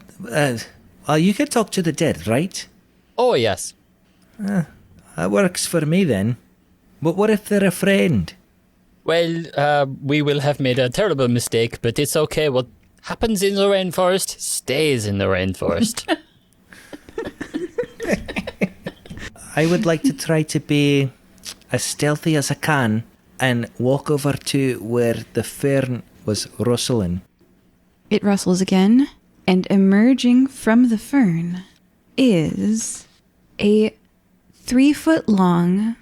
you can talk to the dead, right? Oh, yes. That works for me then. But what if they're a friend? Well, we will have made a terrible mistake, but it's okay. What happens in the rainforest stays in the rainforest. I would like to try to be as stealthy as I can and walk over to where the fern was rustling. It rustles again, and emerging from the fern is a 3-foot-long,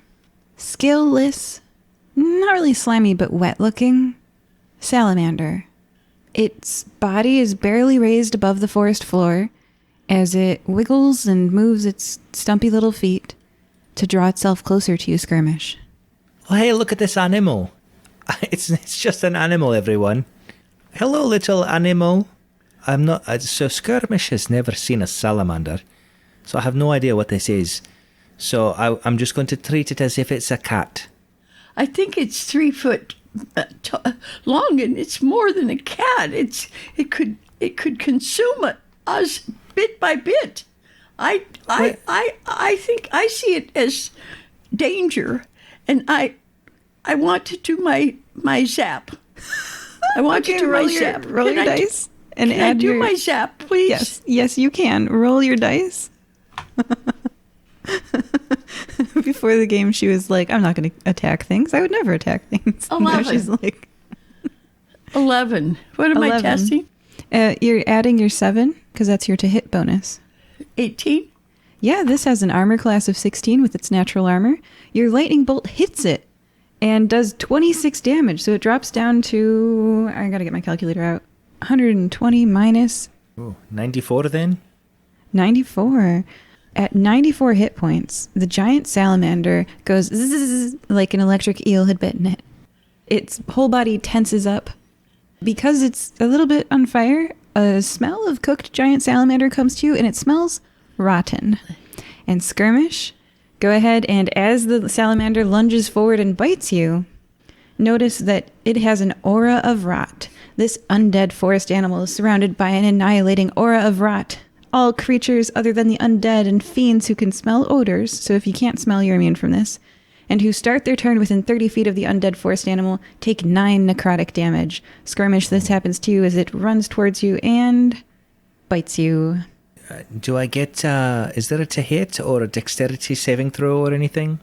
scaleless, not really slimy but wet-looking salamander. Its body is barely raised above the forest floor as it wiggles and moves its stumpy little feet to draw itself closer to you, Skirmish. Oh, hey, look at this animal. It's just an animal, everyone. Hello, little animal. So Skirmish has never seen a salamander, so I have no idea what this is. So I'm just going to treat it as if it's a cat. I think it's 3 foot long, and it's more than a cat. It could consume us bit by bit. I think I see it as danger, and I want to do my zap. I want to do my zap. Roll your dice. And can I do my zap, please? Yes, you can. Roll your dice. Before the game, she was like, I'm not going to attack things. I would never attack things. 11. Now she's like... 11. What am I 11. testing? You're adding your 7 because that's your to hit bonus. 18. Yeah, this has an armor class of 16 with its natural armor. Your lightning bolt hits it and does 26 damage. So it drops down to, I gotta get my calculator out, 120 minus Oh, 94 then? 94. At 94 hit points, the giant salamander goes zzz, like an electric eel had bitten it. Its whole body tenses up. Because it's a little bit on fire, a smell of cooked giant salamander comes to you, and it smells rotten. And Skirmish, go ahead, and as the salamander lunges forward and bites you, notice that it has an aura of rot. This undead forest animal is surrounded by an annihilating aura of rot. All creatures other than the undead and fiends who can smell odors, so if you can't smell, you're immune from this, and who start their turn within 30 feet of the undead forest animal, take 9 necrotic damage. Skirmish, this happens to you as it runs towards you and bites you. Do I get, is there a to hit or a dexterity saving throw or anything?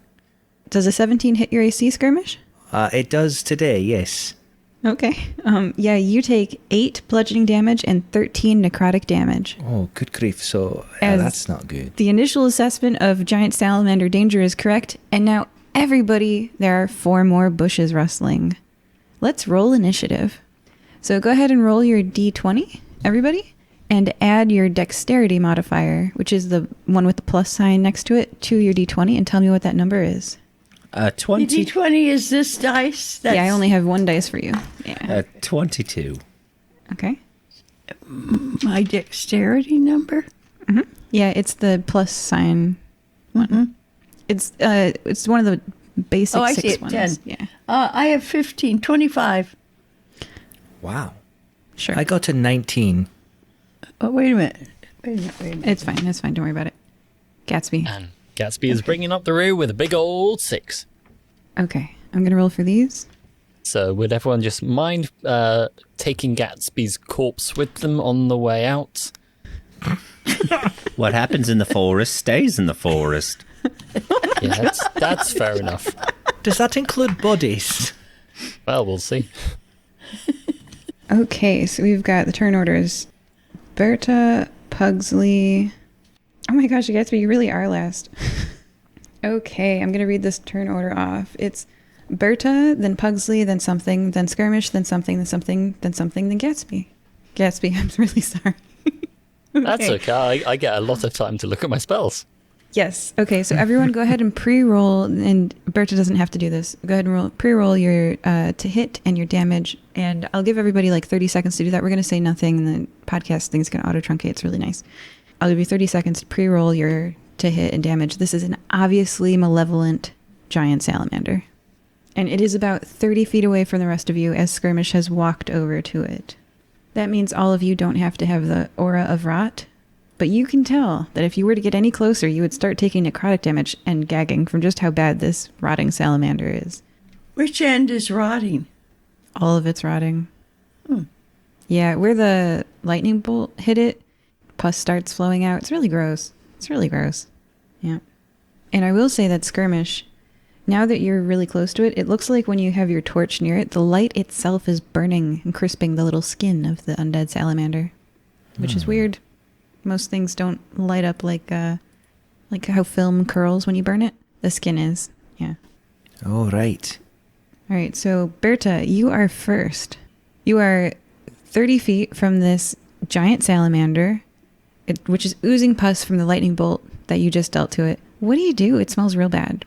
Does a 17 hit your AC, Skirmish? It does today, yes. Okay. Yeah, you take 8 bludgeoning damage and 13 necrotic damage. Oh, good grief. So As that's not good. The initial assessment of giant salamander danger is correct, and now everybody, there are 4 more bushes rustling. Let's roll initiative. So go ahead and roll your d20, everybody, and add your dexterity modifier, which is the one with the plus sign next to it, to your d20, and tell me what that number is. 20. D20 is this dice? Yeah, I only have 1 dice for you. Yeah. 22. Okay. My dexterity number? Mm-hmm. Yeah, it's the plus sign one. It's one of the basic I 6 see it, ones. 10. Yeah. I have 15, 25. Wow. Sure. I got a 19. Oh, wait a minute. It's fine. It's fine. Don't worry about it. Gatsby. And Gatsby is bringing up the rear with a big old 6. Okay. I'm going to roll for these. So would everyone just mind taking Gatsby's corpse with them on the way out? What happens in the forest stays in the forest. Yeah, that's fair enough. Does that include bodies? Well, we'll see. Okay. So we've got the turn orders. Berta, Pugsley. Oh my gosh, Gatsby, you really are last. Okay, I'm going to read this turn order off. It's Berta, then Pugsley, then something, then Skirmish, then something, then something, then something, then Gatsby. Gatsby, I'm really sorry. That's okay. I get a lot of time to look at my spells. Yes. Okay, so everyone go ahead and pre-roll, and Berta doesn't have to do this. Go ahead and pre-roll your to hit and your damage, and I'll give everybody like 30 seconds to do that. We're going to say nothing, and the podcast thing's going to auto-truncate. It's really nice. I'll give you 30 seconds to pre-roll your to hit and damage. This is an obviously malevolent giant salamander. And it is about 30 feet away from the rest of you as Skirmish has walked over to it. That means all of you don't have to have the aura of rot, but you can tell that if you were to get any closer, you would start taking necrotic damage and gagging from just how bad this rotting salamander is. Which end is rotting? All of it's rotting. Yeah, where the lightning bolt hit it, pus starts flowing out. It's really gross. It's really gross. Yeah. And I will say that Skirmish, now that you're really close to it, it looks like when you have your torch near it, the light itself is burning and crisping the little skin of the undead salamander, which is weird. Most things don't light up like how film curls when you burn it. The skin is. Yeah. Oh, right. All right. So Berta, you are first. You are 30 feet from this giant salamander, which is oozing pus from the lightning bolt that you just dealt to it. What do? It smells real bad.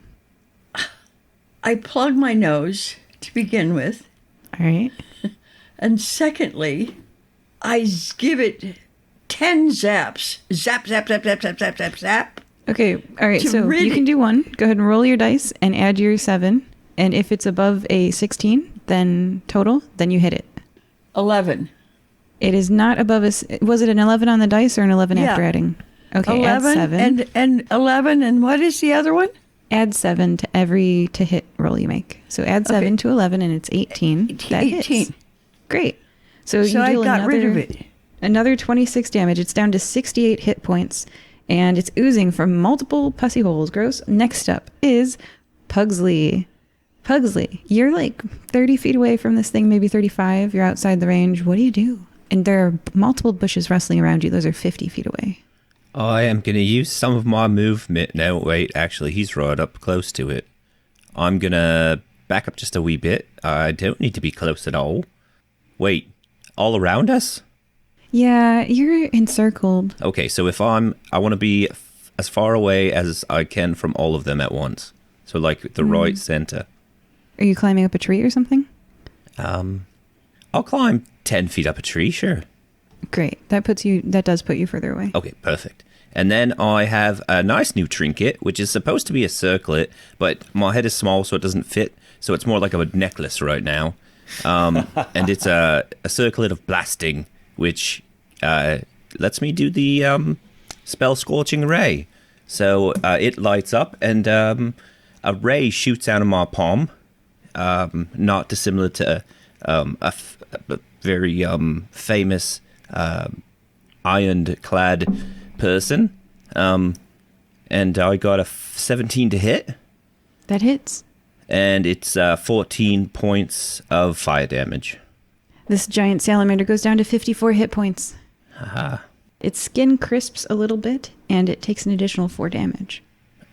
I plug my nose to begin with. All right. And secondly, I give it 10 zaps. Zap, zap, zap, zap, zap, zap, zap, zap. Okay. All right. To So rid you can do one. Go ahead and roll your dice and add your 7. And if it's above a 16, then total, then you hit it. 11. It is not above was it an 11 on the dice or an 11 after adding? Okay, 11 add 7. and 11, and what is the other one? Add 7 to every to hit roll you make. So add 7 to 11 and it's 18. That 18. hits. Great. So you I deal got rid of it. Another 26 damage. It's down to 68 hit points and it's oozing from multiple pussy holes. Gross. Next up is Pugsley. Pugsley, you're like 30 feet away from this thing, maybe 35. You're outside the range. What do you do? And there are multiple bushes rustling around you. Those are 50 feet away. I am going to use some of my movement. No, wait, actually, he's right up close to it. I'm going to back up just a wee bit. I don't need to be close at all. Wait, all around us? Yeah, you're encircled. Okay, so if I want to be as far away as I can from all of them at once. So like the right center. Are you climbing up a tree or something? I'll climb 10 feet up a tree, sure. Great. That does put you further away. Okay, perfect. And then I have a nice new trinket, which is supposed to be a circlet, but my head is small, so it doesn't fit. So it's more like a necklace right now. And it's a circlet of blasting, which lets me do the spell Scorching Ray. So it lights up, and a ray shoots out of my palm, not dissimilar to a very famous ironed-clad person. And I got a 17 to hit. That hits. And it's 14 points of fire damage. This giant salamander goes down to 54 hit points. Haha. Its skin crisps a little bit, and it takes an additional 4 damage.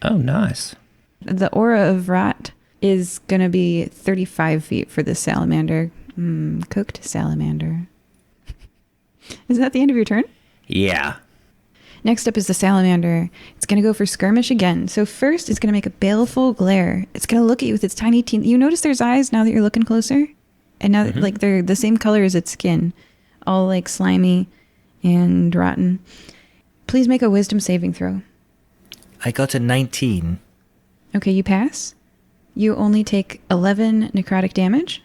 Oh, nice. The aura of rot is going to be 35 feet for this salamander. Cooked salamander. Is that the end of your turn? Yeah. Next up is the salamander. It's going to go for skirmish again. So first, it's going to make a baleful glare. It's going to look at you with its tiny teeth. You notice there's eyes now that you're looking closer? And now that, like, they're the same color as its skin. All, like, slimy and rotten. Please make a wisdom saving throw. I got a 19. Okay, you pass. You only take 11 necrotic damage.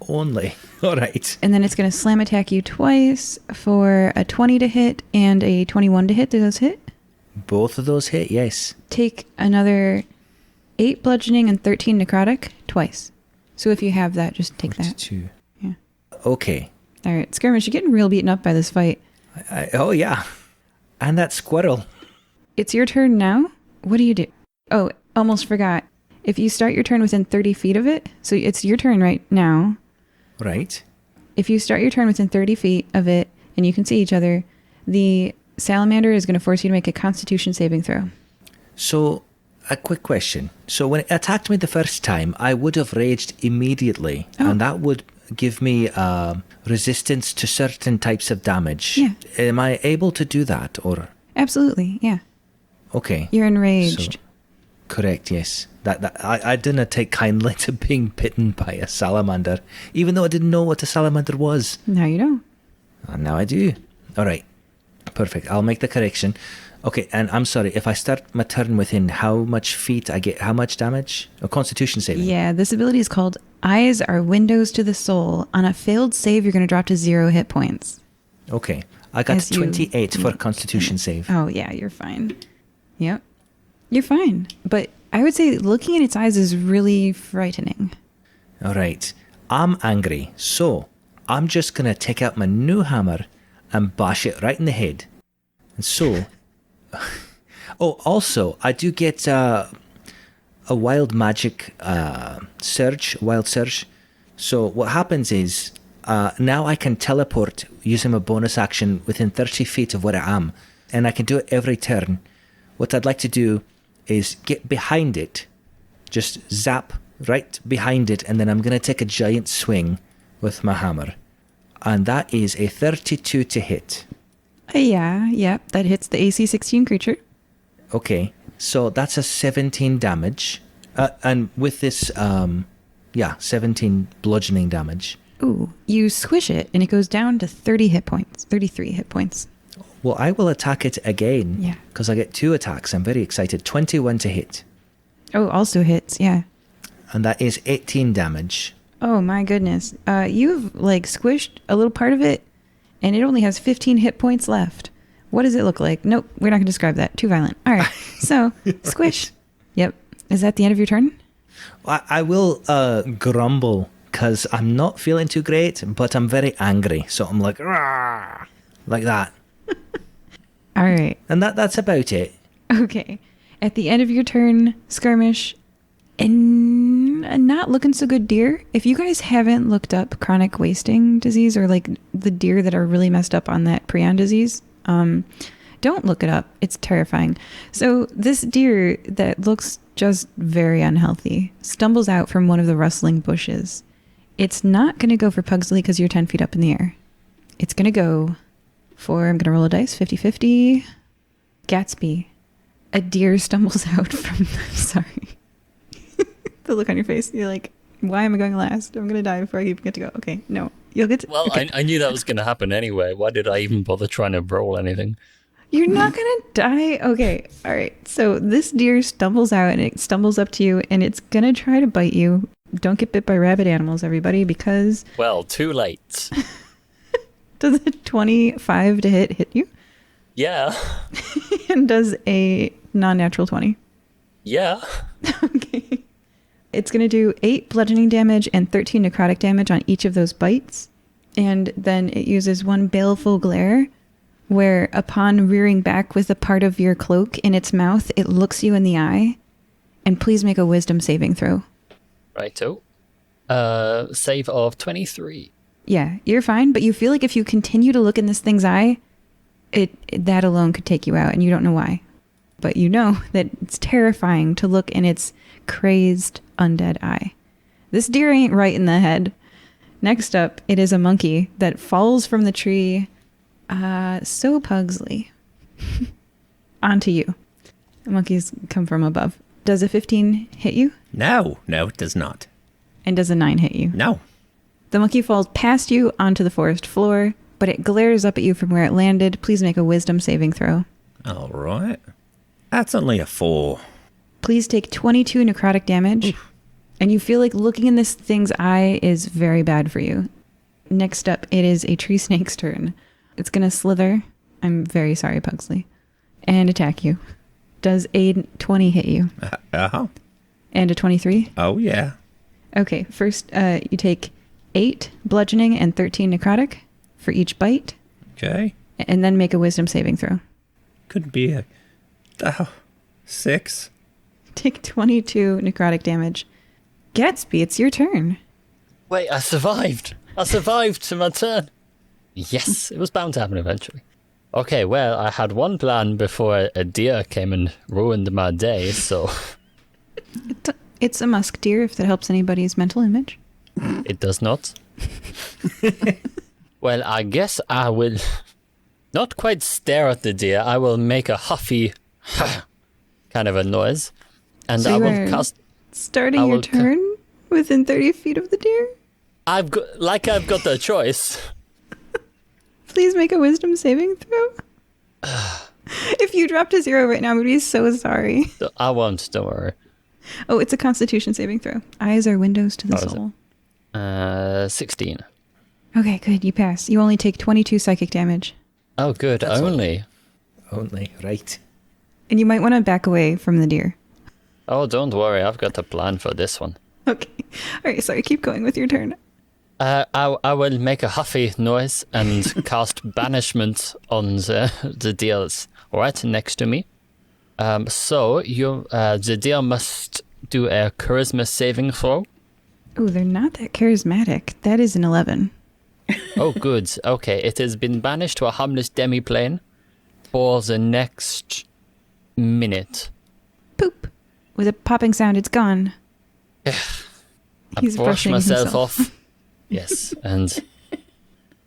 Only. All right. And then it's going to slam attack you twice for a 20 to hit and a 21 to hit. Do those hit? Both of those hit, yes. Take another 8 bludgeoning and 13 necrotic twice. So if you have that, just take that. 42. Yeah. Okay. All right, Skirmish, you're getting real beaten up by this fight. Oh, yeah. And that squirrel. It's your turn now. What do you do? Oh, almost forgot. If you start your turn within 30 feet of it, so it's your turn right now. Right. If you start your turn within 30 feet of it, and you can see each other, the salamander is going to force you to make a Constitution saving throw. So, a quick question. So when it attacked me the first time, I would have raged immediately, and that would give me resistance to certain types of damage. Yeah. Am I able to do that, or? Absolutely, yeah. Okay. You're enraged. So, correct, yes. I didn't take kindly to being bitten by a salamander, even though I didn't know what a salamander was. Now you know. And now I do. All right. Perfect. I'll make the correction. Okay, and I'm sorry, if I start my turn within how much feet I get, how much damage? A Constitution saving. Yeah, this ability is called Eyes Are Windows to the Soul. On a failed save, you're going to drop to 0 hit points. Okay. I got As you- 28 for Constitution save. Oh, yeah, you're fine. Yep. You're fine. But I would say looking at its eyes is really frightening. All right. I'm angry, so I'm just going to take out my new hammer and bash it right in the head. And so... Oh, also, I do get a wild magic wild surge. So what happens is, now I can teleport using my bonus action within 30 feet of where I am, and I can do it every turn. What I'd like to do is get behind it, just zap right behind it, and then I'm going to take a giant swing with my hammer. And that is a 32 to hit. Yeah, that hits the AC 16 creature. Okay, so that's a 17 damage. And with this, 17 bludgeoning damage. Ooh, you squish it and it goes down to 33 hit points. Well, I will attack it again. Yeah. Because I get 2 attacks. I'm very excited. 21 to hit. Oh, also hits, yeah. And that is 18 damage. Oh my goodness. You've squished a little part of it and it only has 15 hit points left. What does it look like? Nope, we're not going to describe that. Too violent. All right, so squish. Yep. Is that the end of your turn? I will grumble because I'm not feeling too great, but I'm very angry. So I'm like, "Rah!" Like that. All right. And that's about it. Okay. At the end of your turn, Skirmish, and a not looking so good deer. If you guys haven't looked up chronic wasting disease or like the deer that are really messed up on that prion disease, don't look it up. It's terrifying. So this deer that looks just very unhealthy stumbles out from one of the rustling bushes. It's not going to go for Pugsley because you're 10 feet up in the air. It's going to go for, I'm going to roll a dice, 50-50. Gatsby. A deer stumbles out from, sorry. The look on your face, you're like, why am I going last? I'm going to die before I even get to go. Okay, no. You'll get to... Well, okay. I knew that was going to happen anyway. Why did I even bother trying to roll anything? You're not going to die? Okay, all right. So this deer stumbles out and it stumbles up to you and it's going to try to bite you. Don't get bit by rabid animals, everybody, because... Well, too late. Does a 25 to hit you? Yeah. And does a non-natural 20? Yeah. Okay. It's going to do 8 bludgeoning damage and 13 necrotic damage on each of those bites. And then it uses 1 baleful glare, where upon rearing back with a part of your cloak in its mouth, it looks you in the eye. And please make a wisdom saving throw. Righto. Save of 23. Yeah, you're fine, but you feel like if you continue to look in this thing's eye, that alone could take you out, and you don't know why. But you know that it's terrifying to look in its crazed undead eye. This deer ain't right in the head. Next up, it is a monkey that falls from the tree. So Pugsley. Onto you. The monkeys come from above. Does a 15 hit you? No, it does not. And does a 9 hit you? No. The monkey falls past you onto the forest floor, but it glares up at you from where it landed. Please make a wisdom saving throw. All right. That's only a 4. Please take 22 necrotic damage. Oof. And you feel like looking in this thing's eye is very bad for you. Next up, it is a tree snake's turn. It's going to slither. I'm very sorry, Pugsley. And attack you. Does a 20 hit you? Uh-huh. And a 23? Oh, yeah. Okay, first you take 8 bludgeoning and 13 necrotic for each bite. Okay. And then make a wisdom saving throw. Could be a 6. Take 22 necrotic damage. Gatsby, it's your turn. Wait, I survived. I survived to my turn. Yes, it was bound to happen eventually. Okay, well, I had one plan before a deer came and ruined my day, so... It's a musk deer, if that helps anybody's mental image. It does not. Well, I guess I will not quite stare at the deer. I will make a huffy kind of a noise. And so I will cast... Starting your turn within 30 feet of the deer? I've got the choice. Please make a wisdom saving throw. If you dropped a 0 right now, I would be so sorry. I won't, don't worry. Oh, it's a constitution saving throw. Eyes are windows to the soul. 16. Okay, good. You pass. You only take 22 psychic damage. Oh, good. That's only, right. And you might want to back away from the deer. Oh, don't worry. I've got a plan for this one. Okay. All right, sorry. Keep going with your turn. I will make a huffy noise and cast banishment on the deer that's right next to me. So the deer must do a charisma saving throw. Oh, they're not that charismatic. That is an 11. Oh, good. Okay, it has been banished to a harmless demiplane for the next minute. Poop. With a popping sound, it's gone. I brush myself off. Yes, and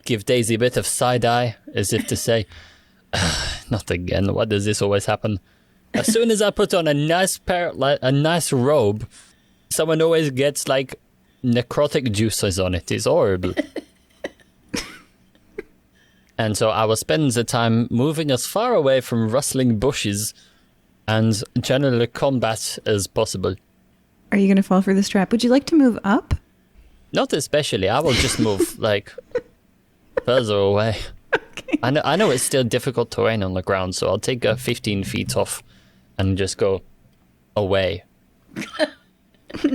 give Daisy a bit of side-eye, as if to say, not again, why does this always happen? As soon as I put on a nice robe, someone always gets, like, necrotic juices on it. It's horrible. And so I will spend the time moving as far away from rustling bushes and general combat as possible. Are you going to fall for this trap? Would you like to move up? Not especially. I will just move, like, further away. Okay. I know it's still difficult terrain on the ground, so I'll take 15 feet off and just go away.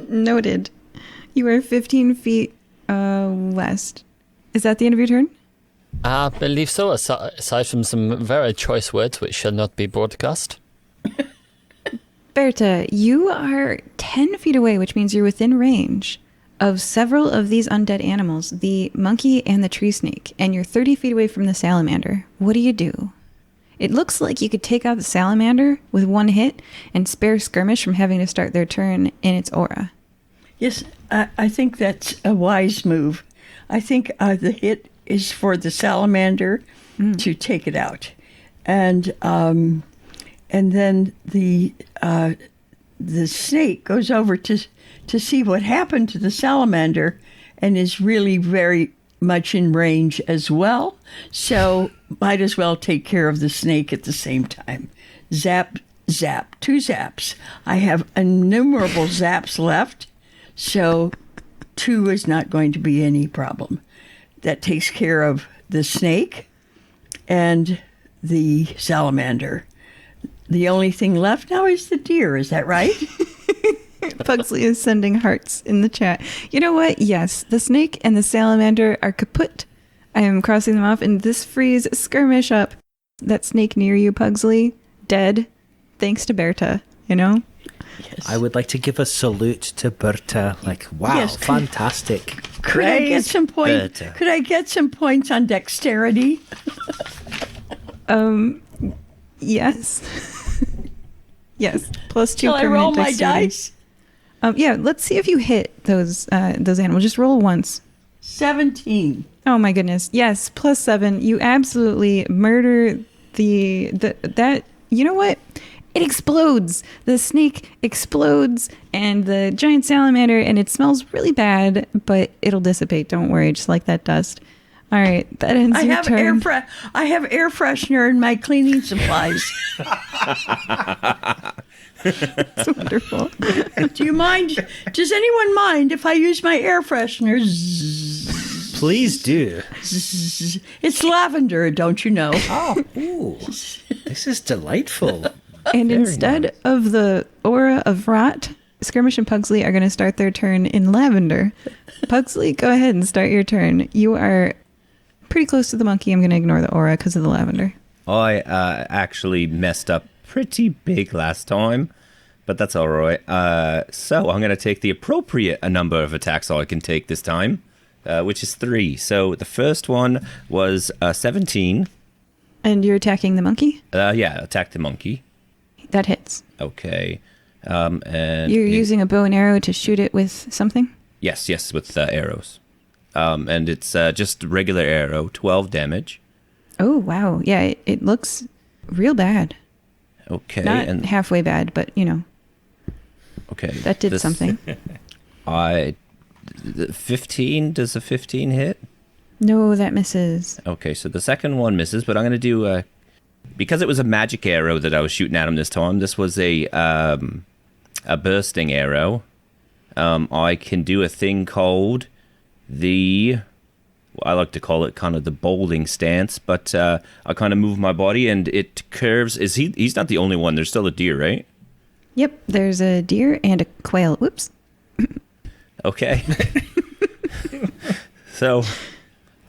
Noted. You are 15 feet west. Is that the end of your turn? I believe so, aside from some very choice words which shall not be broadcast. Berta, you are 10 feet away, which means you're within range of several of these undead animals, the monkey and the tree snake, and you're 30 feet away from the salamander. What do? It looks like you could take out the salamander with one hit and spare Skirmish from having to start their turn in its aura. Yes, I think that's a wise move. I think the hit is for the salamander to take it out, and then the snake goes over to see what happened to the salamander, and is really very much in range as well. So might as well take care of the snake at the same time. Zap, zap, 2 zaps. I have innumerable zaps left, so 2 is not going to be any problem. That takes care of the snake and the salamander. The only thing left now is the deer. Is that right? Pugsley is sending hearts in the chat. You know what? Yes, the snake and the salamander are kaput. I am crossing them off, and this frees Skirmish up. That snake near you, Pugsley, dead, thanks to Berta, you know? Yes. I would like to give a salute to Berta. Like, wow, Yes. fantastic. Could I get some points? Berta. Could I get some points on dexterity? Yes. Yes, plus 2 Shall I permanent roll my dexterity. dice? Yeah, let's see if you hit those animals. Just roll once. 17. Oh my goodness. Yes, plus 7. You absolutely murder that. You know what? It explodes. The snake explodes, and the giant salamander, and it smells really bad, but it'll dissipate. Don't worry, just like that dust. All right, that ends I your have turn. I have air freshener in my cleaning supplies. It's wonderful. Do you mind? Does anyone mind if I use my air freshener? Zzz, Please do. zzz. It's lavender, don't you know? Oh, ooh, this is delightful. And instead of the aura of rot, Skirmish and Pugsley are going to start their turn in lavender. Pugsley, go ahead and start your turn. You are pretty close to the monkey. I'm going to ignore the aura because of the lavender. I actually messed up pretty big last time, but that's all right. So I'm going to take the appropriate number of attacks I can take this time, which is 3. So the first one was 17. And you're attacking the monkey? Yeah, attack the monkey. That hits. Okay. And You're using a bow and arrow to shoot it with something? Yes, with arrows. And it's just regular arrow, 12 damage. Oh, wow. Yeah, it looks real bad. Okay. Not and halfway bad, but, you know, okay. that did something. 15, does a 15 hit? No, that misses. Okay, so the second one misses, but I'm going to do because it was a magic arrow that I was shooting at him this time. This was a bursting arrow. I can do a thing called I like to call it kind of the bowling stance, but I kind of move my body and it curves. He's not the only one. There's still a deer, right? Yep, there's a deer and a quail. Whoops. Okay. So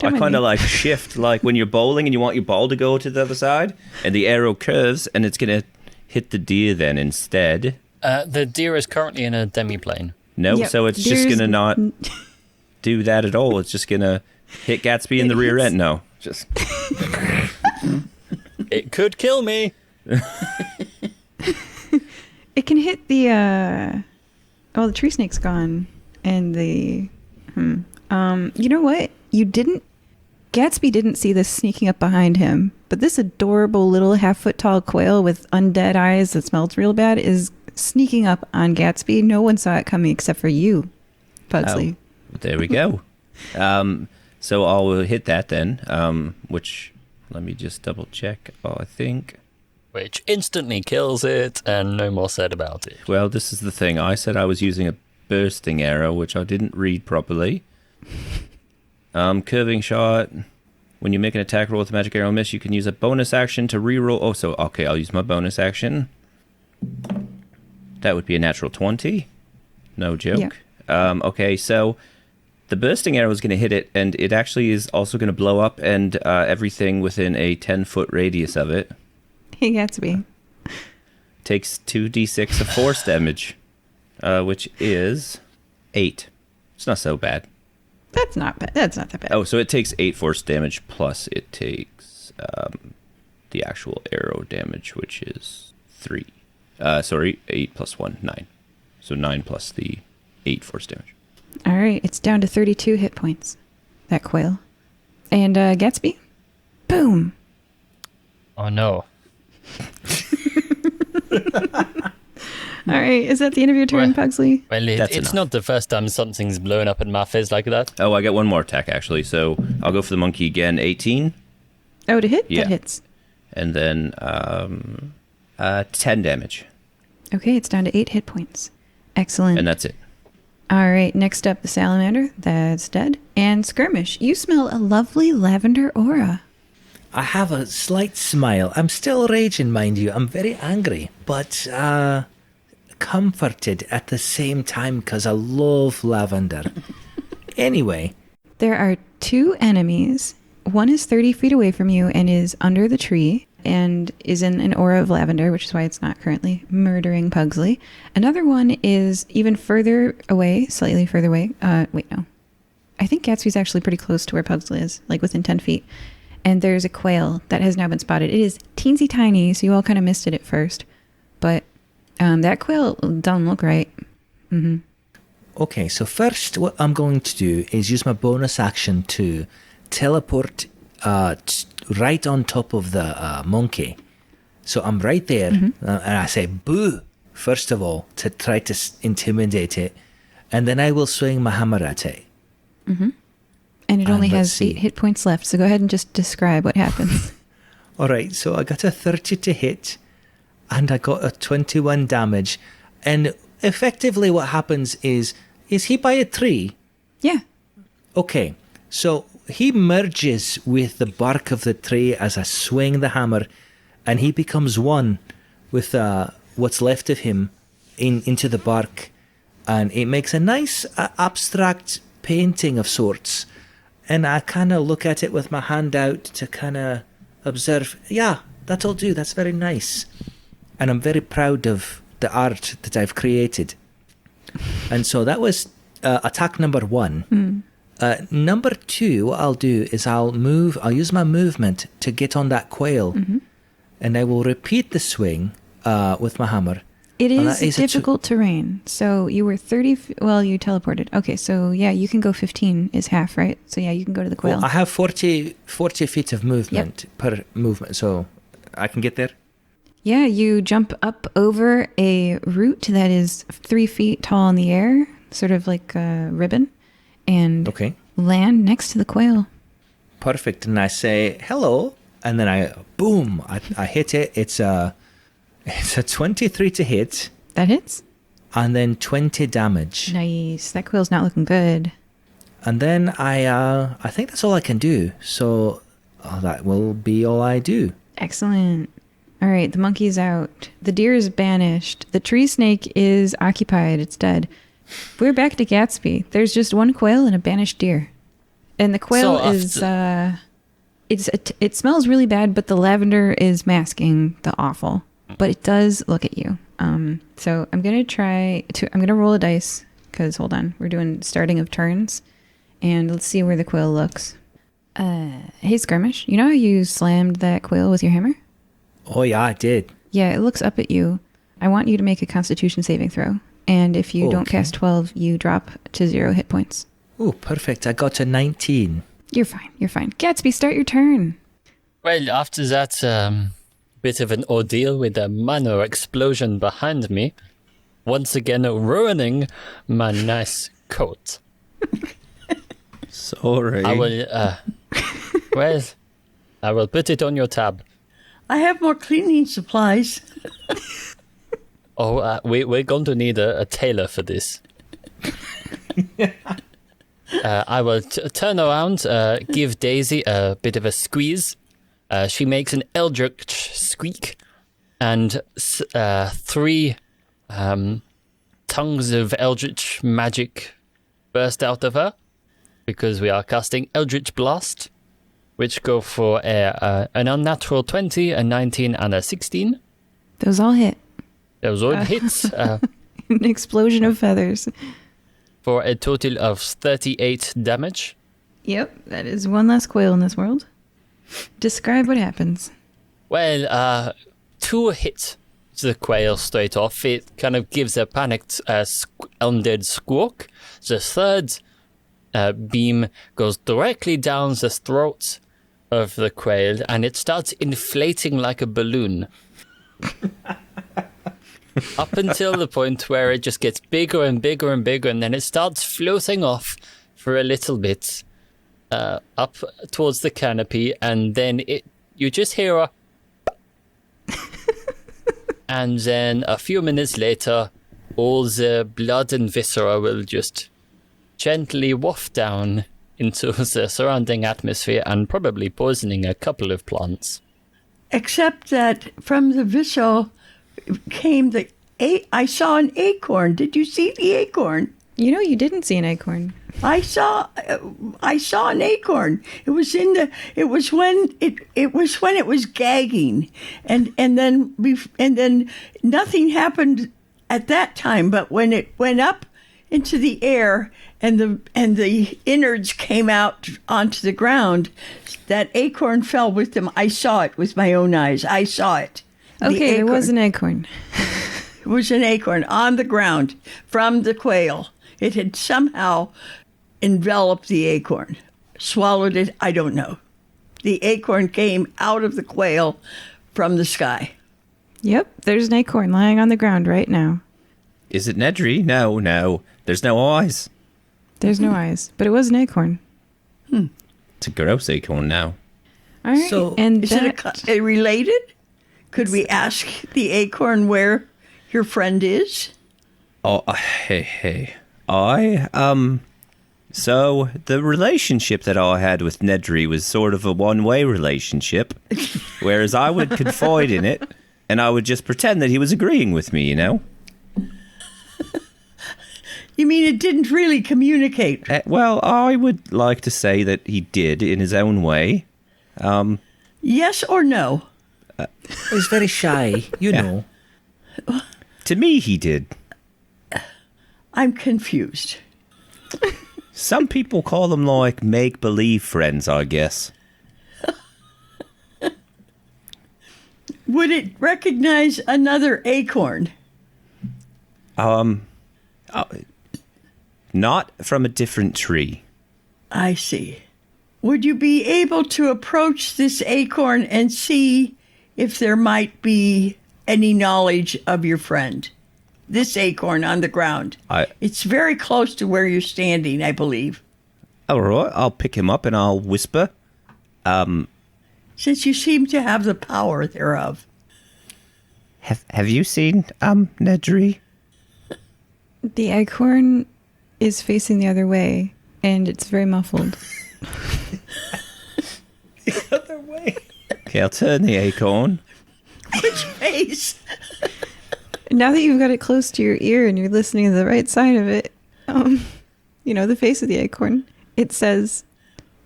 I kind of like shift, like when you're bowling and you want your ball to go to the other side, and the arrow curves, and it's going to hit the deer then instead. The deer is currently in a demiplane. No, Yep, so it's just deer's- going to not do that at all. It's just going to hit Gatsby in the rear end. No, just It could kill me. It can hit the the tree snake's gone, and the you know what? Gatsby didn't see this sneaking up behind him, but this adorable little half-foot tall quail with undead eyes that smells real bad is sneaking up on Gatsby. No one saw it coming except for you, Pugsley. Oh, there we go. So I'll hit that then, which, let me just double check. I think, Which instantly kills it, and no more said about it. well, this is the thing. I said I was using a bursting arrow, which I didn't read properly. Curving shot. When you make an attack roll with a magic arrow miss, you can use a bonus action to reroll. Oh, so, okay, I'll use my bonus action. That would be a natural 20. No joke. Yeah. Okay, so the bursting arrow is going to hit it, and it actually is also going to blow up and everything within a 10-foot radius of it. Hey, Gatsby. Takes 2d6 of force damage. which is 8. It's not so bad. That's not bad. That's not that bad. Oh, so it takes 8 force damage, plus it takes the actual arrow damage, which is 3. 8 plus 1, 9. So 9 plus the 8 force damage. All right, it's down to 32 hit points. That quail. And Gatsby? Boom. Oh no. All right, is that the end of your turn, Pugsley? Well, That's it's enough. not the first time something's blown up in my face like that. Oh, I get one more attack, actually. So I'll go for the monkey again, 18. Oh, to hit? Yeah. That hits. And then 10 damage. Okay, it's down to 8 hit points. Excellent. And that's it. All right, next up, the salamander. That's dead. And Skirmish, you smell a lovely lavender aura. I have a slight smile. I'm still raging, mind you. I'm very angry, but comforted at the same time because I love lavender. Anyway. There are 2 enemies. One is 30 feet away from you and is under the tree and is in an aura of lavender, which is why it's not currently murdering Pugsley. Another one is even further away, slightly further away. Wait, no. I think Gatsby's actually pretty close to where Pugsley is, like within 10 feet. And there's a quail that has now been spotted. It is teensy tiny, so you all kind of missed it at first. But that quail don't look right. Mm-hmm. Okay, so first what I'm going to do is use my bonus action to teleport right on top of the monkey. So I'm right there, and I say boo, first of all, to try to intimidate it. And then I will swing my hammer at it. Mm-hmm. And it only let's has see. 8 hit points left, so go ahead and just describe what happens. All right, so I got a 30 to hit, and I got a 21 damage. And effectively what happens is he by a tree? Yeah. Okay, so he merges with the bark of the tree as I swing the hammer, and he becomes one with what's left of him into the bark. And it makes a nice abstract painting of sorts. And I kind of look at it with my hand out to kind of observe, yeah, that'll do, that's very nice. And I'm very proud of the art that I've created. And so that was attack number 1. Number 2, what I'll do is I'll use my movement to get on that quail. And I will repeat the swing with my hammer. It And is that is difficult terrain. So you were 30, well, you teleported. Okay, so yeah, you can go 15 is half, right? So yeah, you can go to the quail. Well, I have 40 feet of movement per movement, so I can get there. Yeah, you jump up over a root that is 3 feet tall in the air, sort of like a ribbon, and land next to the quail. Perfect. And I say, hello, and then I hit it. It's a 23 to hit. That hits. And then 20 damage. Nice. That quail's not looking good. And then I think that's all I can do. So that will be all I do. Excellent. All right, the monkey's out. The deer is banished. The tree snake is occupied. It's dead. We're back to Gatsby. There's just one quail and a banished deer. And the quail it smells really bad, but the lavender is masking the awful. But it does look at you. So I'm going to roll a dice because, hold on, we're doing starting of turns. And let's see where the quail looks. Hey, Skirmish, you know how you slammed that quail with your hammer? Oh, yeah, I did. Yeah, it looks up at you. I want you to make a Constitution saving throw. And if you don't cast 12, you drop to 0 hit points. Oh, perfect. I got a 19. You're fine. Gatsby, start your turn. Well, after that bit of an ordeal with a minor explosion behind me, once again ruining my nice coat. Sorry. I will, I will put it on your tab. I have more cleaning supplies. We're going to need a tailor for this. I will turn around, give Daisy a bit of a squeeze. She makes an eldritch squeak, and 3 tongues of eldritch magic burst out of her, because we are casting Eldritch Blast, which go for an unnatural 20, a 19, and a 16. Those all hit. Those all hits. An explosion of feathers. For a total of 38 damage. Yep, that is one less quail in this world. Describe what happens. Well, 2 hits the quail straight off. It kind of gives a panicked, undead squawk. The third beam goes directly down the throat of the quail, and it starts inflating like a balloon. Up until the point where it just gets bigger and bigger and bigger, and then it starts floating off for a little bit up towards the canopy, and then you just hear a and then a few minutes later, all the blood and viscera will just gently waft down into the surrounding atmosphere and probably poisoning a couple of plants. Except that from the viscera came I saw an acorn. Did you see the acorn? You know, you didn't see an acorn. I saw an acorn. It was when it was gagging, and then nothing happened at that time. But when it went up into the air and the innards came out onto the ground, that acorn fell with them. I saw it with my own eyes. I saw it. Okay, there was an acorn. It was an acorn on the ground from the quail. It had somehow enveloped the acorn, swallowed it, I don't know. The acorn came out of the quail from the sky. Yep, there's an acorn lying on the ground right now. Is it Nedry? No. There's no eyes. There's no eyes, but it was an acorn. It's a gross acorn now. All right, So, and Is it related? Could we ask the acorn where your friend is? Oh, hey. So the relationship that I had with Nedry was sort of a one-way relationship, whereas I would confide in it, and I would just pretend that he was agreeing with me, you know? You mean it didn't really communicate? Well, I would like to say that he did in his own way. Yes or no? He's very shy, you know. To me, he did. I'm confused. Some people call them like make-believe friends, I guess. Would it recognize another acorn? Not from a different tree. I see. Would you be able to approach this acorn and see if there might be any knowledge of your friend? This acorn on the ground. It's very close to where you're standing, I believe. All right, I'll pick him up and I'll whisper. Since you seem to have the power thereof. Have you seen Nedry? the acorn is facing the other way, and it's very muffled. The other way. Okay, I'll turn the acorn. Which face? Now that you've got it close to your ear and you're listening to the right side of it, the face of the acorn, it says,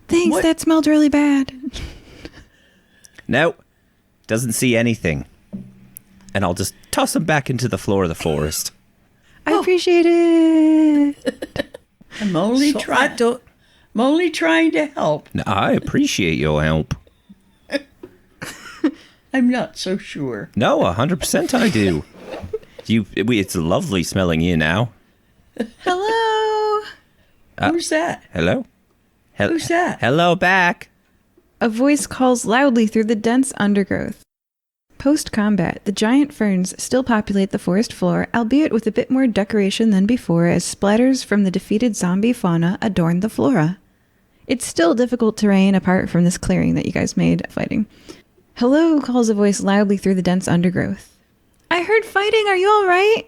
"Thanks, What? that smelled really bad." No, doesn't see anything. And I'll just toss him back into the floor of the forest. I appreciate it. I'm only So trying. I don't. I'm only trying to help. No, I appreciate your help. I'm not so sure. No, 100% I do. It's lovely smelling here now. Hello. Who's that? Hello? Who's that? Hello back. A voice calls loudly through the dense undergrowth. Post-combat, the giant ferns still populate the forest floor, albeit with a bit more decoration than before, as splatters from the defeated zombie fauna adorn the flora. It's still difficult terrain apart from this clearing that you guys made fighting. "Hello," calls a voice loudly through the dense undergrowth. "I heard fighting, are you all right?"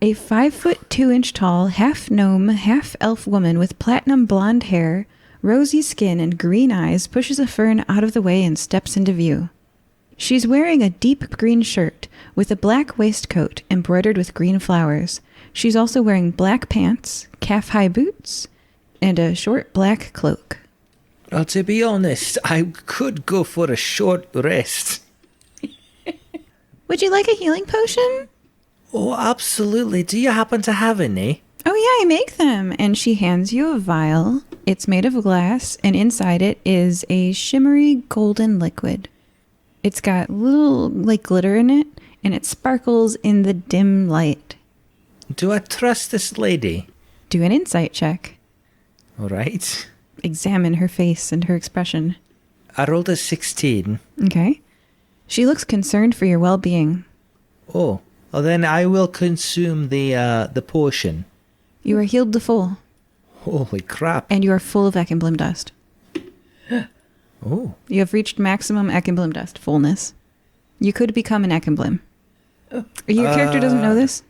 A 5'2" tall, half-gnome, half-elf woman with platinum blonde hair, rosy skin, and green eyes pushes a fern out of the way and steps into view. She's wearing a deep green shirt with a black waistcoat embroidered with green flowers. She's also wearing black pants, calf-high boots, and a short black cloak. Well, to be honest, I could go for a short rest. "Would you like a healing potion?" Oh, absolutely. Do you happen to have any? Oh, yeah, I make them. And she hands you a vial. It's made of glass, and inside it is a shimmery golden liquid. It's got little, glitter in it, and it sparkles in the dim light. Do I trust this lady? Do an insight check. All right. Examine her face and her expression. I rolled a 16. Okay. She looks concerned for your well-being. Oh, well then I will consume the potion. You are healed to full, Holy crap. and you are full of Eckenblum dust. Oh. You have reached maximum Eckenblum dust fullness. You could become an Eckenblum. Your character doesn't know this?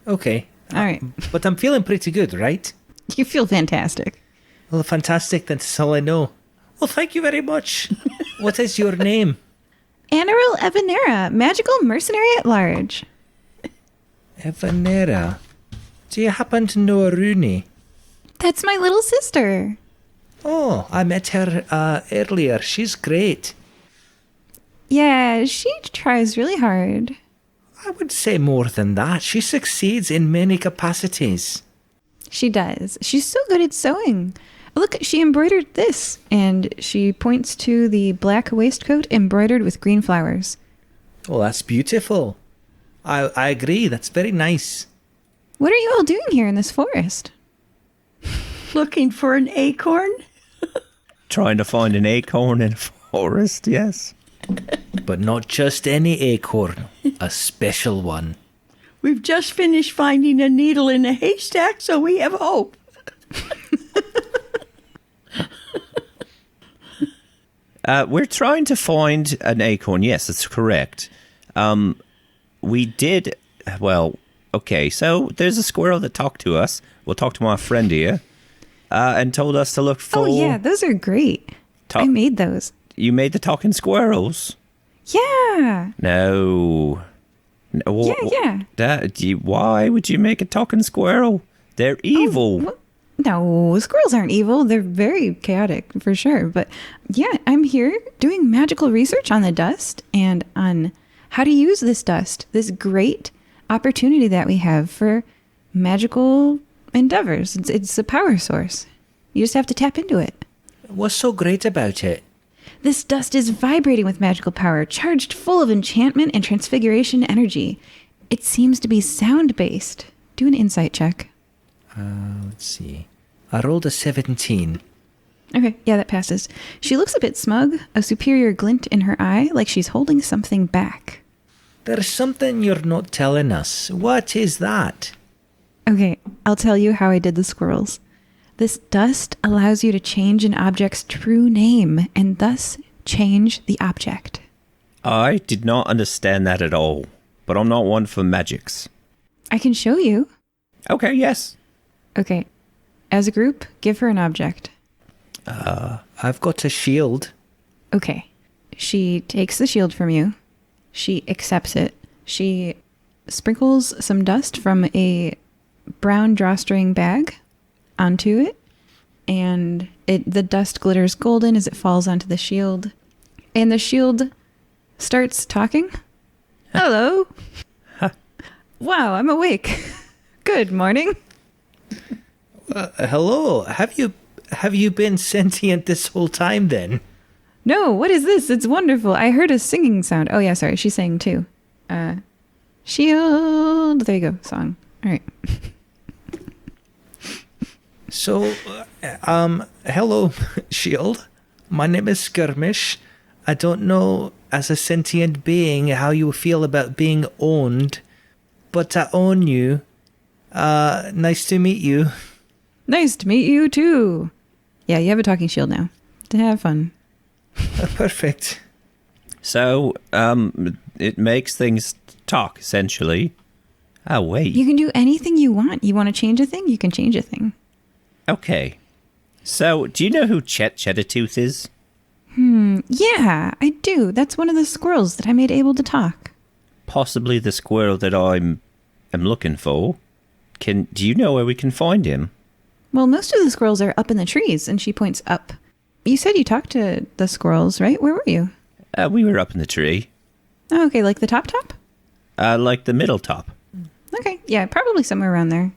Okay. All right. But I'm feeling pretty good, right? You feel fantastic. Well, fantastic. That's all I know. Well, thank you very much. What is your name? Anaril Evanera, magical mercenary at large. Evanera. Do you happen to know Rooney? That's my little sister. Oh, I met her earlier. She's great. Yeah, she tries really hard. I would say more than that. She succeeds in many capacities. She does. She's so good at sewing. Look, she embroidered this, and she points to the black waistcoat embroidered with green flowers. Oh, that's beautiful. I agree. That's very nice. What are you all doing here in this forest? Looking for an acorn? Trying to find an acorn in a forest, yes. But not just any acorn. A special one. We've just finished finding a needle in a haystack, so we have hope. We're trying to find an acorn. Yes, that's correct. We did, well, okay, so there's a squirrel that talked to us. We'll talk to my friend here. And told us to look for... Oh, yeah, those are great. I made those. You made the talking squirrels? Yeah. No. Yeah. Why would you make a talking squirrel? They're evil. No, squirrels aren't evil. They're very chaotic, for sure. But yeah, I'm here doing magical research on the dust and on how to use this dust, this great opportunity that we have for magical endeavors. It's a power source. You just have to tap into it. What's so great about it? This dust is vibrating with magical power, charged full of enchantment and transfiguration energy. It seems to be sound-based. Do an insight check. Let's see. I rolled a 17. Okay, yeah, that passes. She looks a bit smug, a superior glint in her eye, like she's holding something back. There's something you're not telling us. What is that? Okay, I'll tell you how I did the squirrels. This dust allows you to change an object's true name and thus change the object. I did not understand that at all, but I'm not one for magics. I can show you. Okay, yes. Okay, as a group, give her an object. I've got a shield. Okay, she takes the shield from you. She accepts it. She sprinkles some dust from a brown drawstring bag onto it, and the dust glitters golden as it falls onto the shield, and the shield starts talking. Hello. Wow, I'm awake. Good morning. Hello. Have you been sentient this whole time then? No, what is this? It's wonderful. I heard a singing sound. Oh yeah, sorry, she's saying too. Shield. There you go. Song. All right. So, hello, Shield. My name is Skirmish. I don't know, as a sentient being, how you feel about being owned, but I own you. Nice to meet you. Nice to meet you too. Yeah, you have a talking shield now. To have fun. Perfect. So, it makes things talk, essentially. Oh, wait. You can do anything you want. You want to change a thing? You can change a thing. Okay. So, do you know who Chet Cheddartooth is? Yeah, I do. That's one of the squirrels that I made able to talk. Possibly the squirrel that I'm looking for. Do you know where we can find him? Well, most of the squirrels are up in the trees, and she points up. You said you talked to the squirrels, right? Where were you? We were up in the tree. Oh, okay, like the top? Like the middle top. Yeah, probably somewhere around there.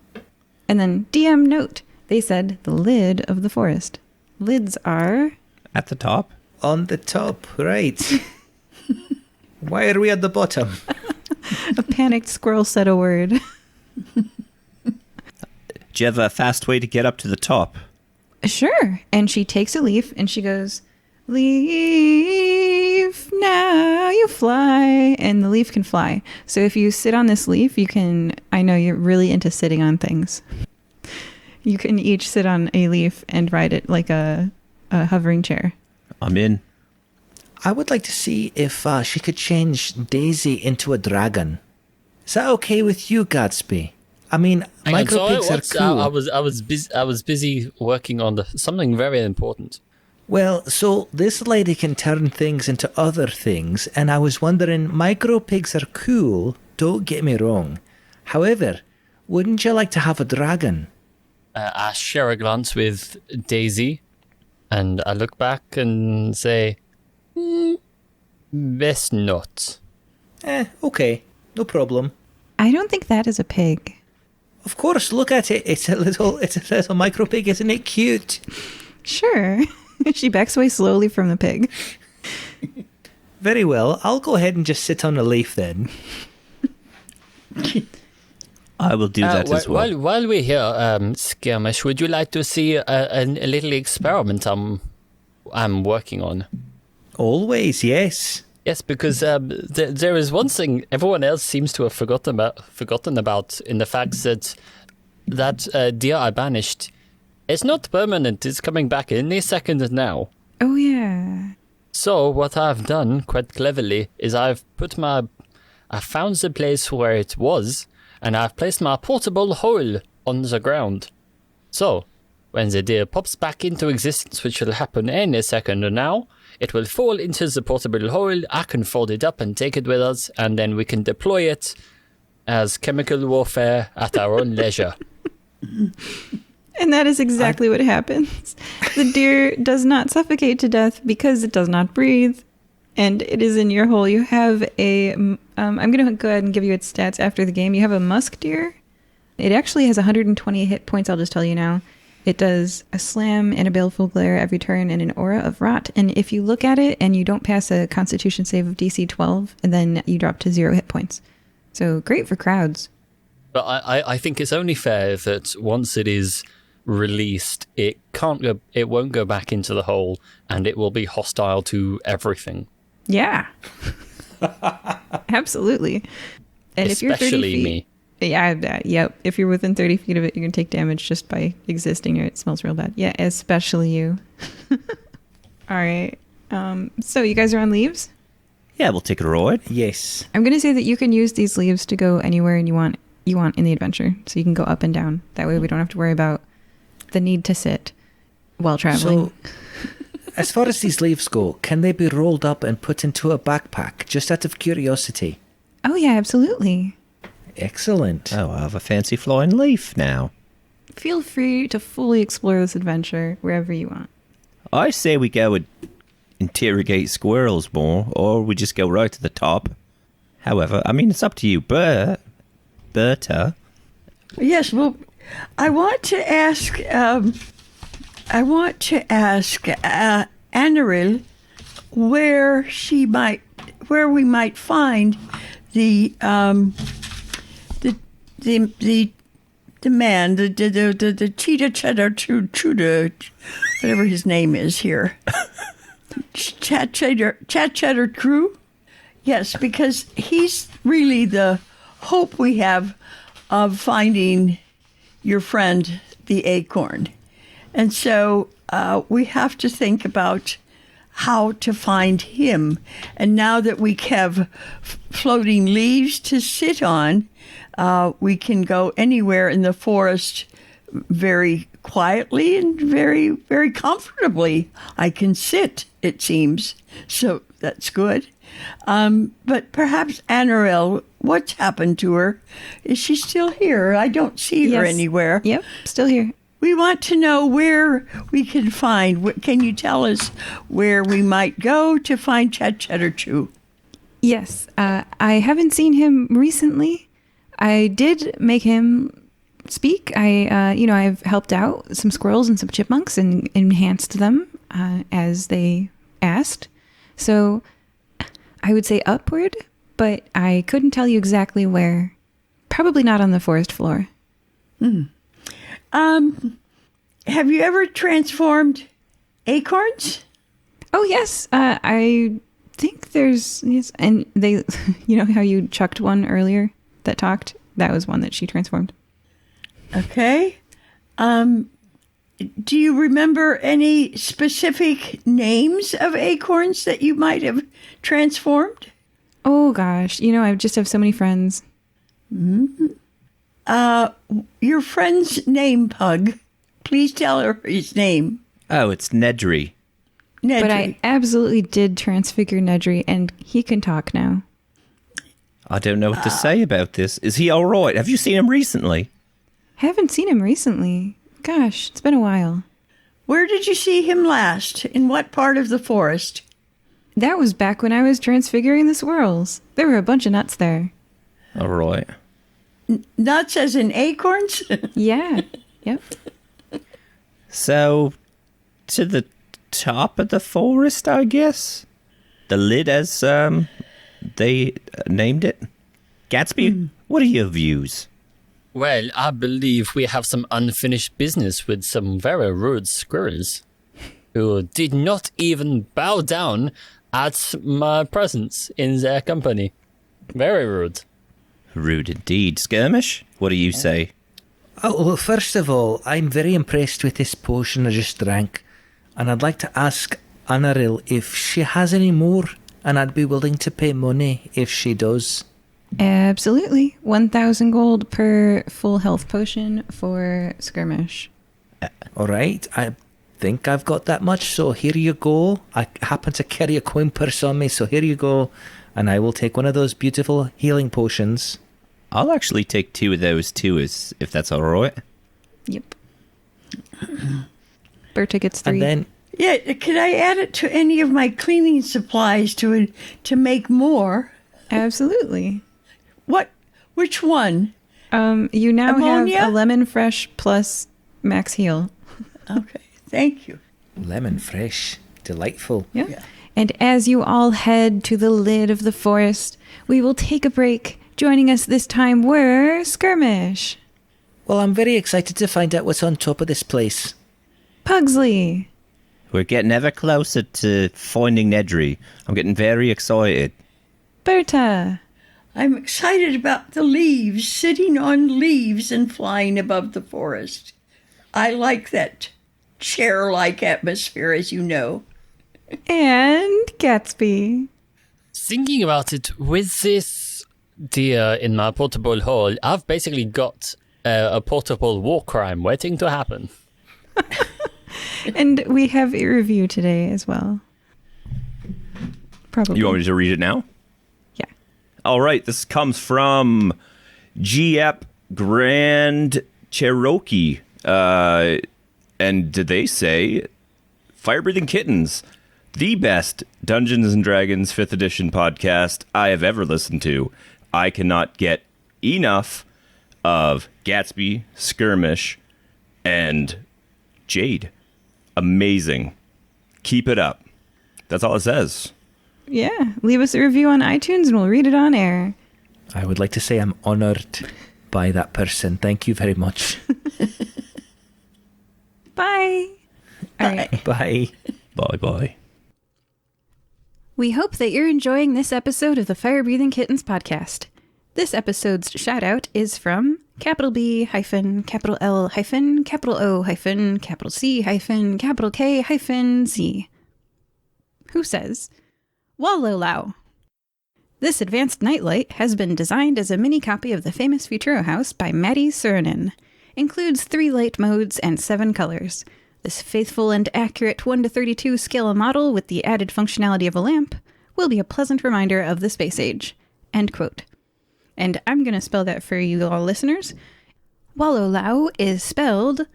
And then DM note. They said the lid of the forest. Lids are... At the top? On the top, right. Why are we at the bottom? A panicked squirrel said a word. Do you have a fast way to get up to the top? Sure. And she takes a leaf and she goes, leaf, now you fly. And the leaf can fly. So if you sit on this leaf, you can... I know you're really into sitting on things. You can each sit on a leaf and ride it like a hovering chair. I'm in. I would like to see if she could change Daisy into a dragon. Is that okay with you, Gatsby? I mean, micro pigs are cool. I was busy working on something very important. Well, so this lady can turn things into other things, and I was wondering, micro pigs are cool, don't get me wrong. However, wouldn't you like to have a dragon? I share a glance with Daisy, and I look back and say, best not. Okay, no problem. I don't think that is a pig. Of course, look at it. It's a little micro pig, isn't it cute? Sure. She backs away slowly from the pig. Very well. I'll go ahead and just sit on a leaf then. I will do that as well. While we're here, Skirmish, would you like to see a little experiment I'm working on? Always, yes. Yes, because there is one thing everyone else seems to have forgotten about in the fact that deer I banished, it's not permanent. It's coming back any second now. Oh, yeah. So what I've done quite cleverly is I found the place where it was, and I've placed my portable hole on the ground. So, when the deer pops back into existence, which will happen any second now, it will fall into the portable hole, I can fold it up and take it with us, and then we can deploy it as chemical warfare at our own leisure. And that is exactly what happens. The deer does not suffocate to death because it does not breathe. And it is in your hole. You have a... I'm going to go ahead and give you its stats after the game. You have a musk deer. It actually has 120 hit points, I'll just tell you now. It does a slam and a baleful glare every turn and an aura of rot. And if you look at it and you don't pass a constitution save of DC 12, and then you drop to 0 hit points. So great for crowds. But I think it's only fair that once it is released, it won't go back into the hole, and it will be hostile to everything. Yeah. Absolutely. And especially if you're 30 feet, me. Yeah, yep. If you're within 30 feet of it, you're going to take damage just by existing here. It smells real bad. Yeah, especially you. All right. So you guys are on leaves? Yeah, we'll take a ride. Yes. I'm going to say that you can use these leaves to go anywhere you want in the adventure. So you can go up and down. That way we don't have to worry about the need to sit while traveling. So, as far as these leaves go, can they be rolled up and put into a backpack, just out of curiosity? Oh, yeah, absolutely. Excellent. Oh, I have a fancy flying leaf now. Feel free to fully explore this adventure wherever you want. I say we go and interrogate squirrels more, or we just go right to the top. However, I mean, it's up to you, Berta. Yes, well, I want to ask Anaril where we might find the man, the cheetah cheddar Truda, whatever his name is here, Chat Cheddar Crew. Yes, because he's really the hope we have of finding your friend, the acorn. And so we have to think about how to find him. And now that we have floating leaves to sit on, we can go anywhere in the forest very quietly and very, very comfortably. I can sit, it seems. So that's good. But perhaps Anarel, what's happened to her? Is she still here? I don't see her anywhere. Yep, still here. We want to know where we can find. Can you tell us where we might go to find Chat Cheddar Chew? Yes, I haven't seen him recently, I did make him speak. I've helped out some squirrels and some chipmunks and enhanced them as they asked. So I would say upward, but I couldn't tell you exactly where. Probably not on the forest floor. Have you ever transformed acorns? Oh, yes. I think there's... Yes, and they... You know how you chucked one earlier that talked? That was one that she transformed. Okay. Do you remember any specific names of acorns that you might have transformed? Oh, gosh. I just have so many friends. Your friend's name, Pug. Please tell her his name. Oh, it's Nedry. Nedry. But I absolutely did transfigure Nedry, and he can talk now. I don't know what to say about this. Is he all right? Have you seen him recently? Haven't seen him recently. Gosh, it's been a while. Where did you see him last? In what part of the forest? That was back when I was transfiguring the squirrels. There were a bunch of nuts there. All right. Nuts as in acorns? Yeah. Yep. So, to the top of the forest, I guess? The lid, as they named it? Gatsby, what are your views? Well, I believe we have some unfinished business with some very rude squirrels who did not even bow down at my presence in their company. Very rude. Rude indeed. Skirmish, what do you say? Oh, well, first of all, I'm very impressed with this potion I just drank, and I'd like to ask Anaril if she has any more, and I'd be willing to pay money if she does. Absolutely. 1,000 gold per full health potion for Skirmish. All right, I think I've got that much, so here you go. I happen to carry a coin purse on me, so here you go, and I will take one of those beautiful healing potions. I'll actually take 2 of those too, if that's all right. Yep. Berta gets 3. And then, Yeah, could I add it to any of my cleaning supplies to make more? Absolutely. Which one? You now Ammonia? have a lemon fresh plus max heal. Okay, thank you. lemon fresh, delightful. Yeah. And as you all head to the lid of the forest, we will take a break. Joining us this time were Skirmish, Well, I'm very excited to find out what's on top of this place. Pugsley, We're getting ever closer to finding Nedry. I'm getting very excited. Berta, I'm excited about the leaves, sitting on leaves and flying above the forest. I like that chair-like atmosphere, as you know. and Gatsby. Thinking about it, with this deer in my portable hole, I've basically got a portable war crime waiting to happen. And we have a review today as well. Probably. You want me to read it now? Yeah. All right, this comes from GF Grand Cherokee. And they say, Fire Breathing Kittens, the best Dungeons & Dragons 5th edition podcast I have ever listened to. I cannot get enough of Gatsby, Skirmish, and Jade. Amazing. Keep it up. That's all it says. Yeah. Leave us a review on iTunes and we'll read it on air. I would like to say I'm honoured by that person. Thank you very much. Bye. All right. Bye. Bye-bye. We hope that you're enjoying this episode of the Fire Breathing Kittens podcast. This episode's shout out is from capital B hyphen capital L hyphen capital O hyphen capital C hyphen capital K hyphen Z, who says, Wallow. This advanced nightlight has been designed as a mini copy of the famous Futuro house by Maddie Surinen. Includes 3 light modes and 7 colors. This faithful and accurate 1:32 scale model with the added functionality of a lamp will be a pleasant reminder of the space age. End quote. And I'm going to spell that for you all listeners. Wallow is spelled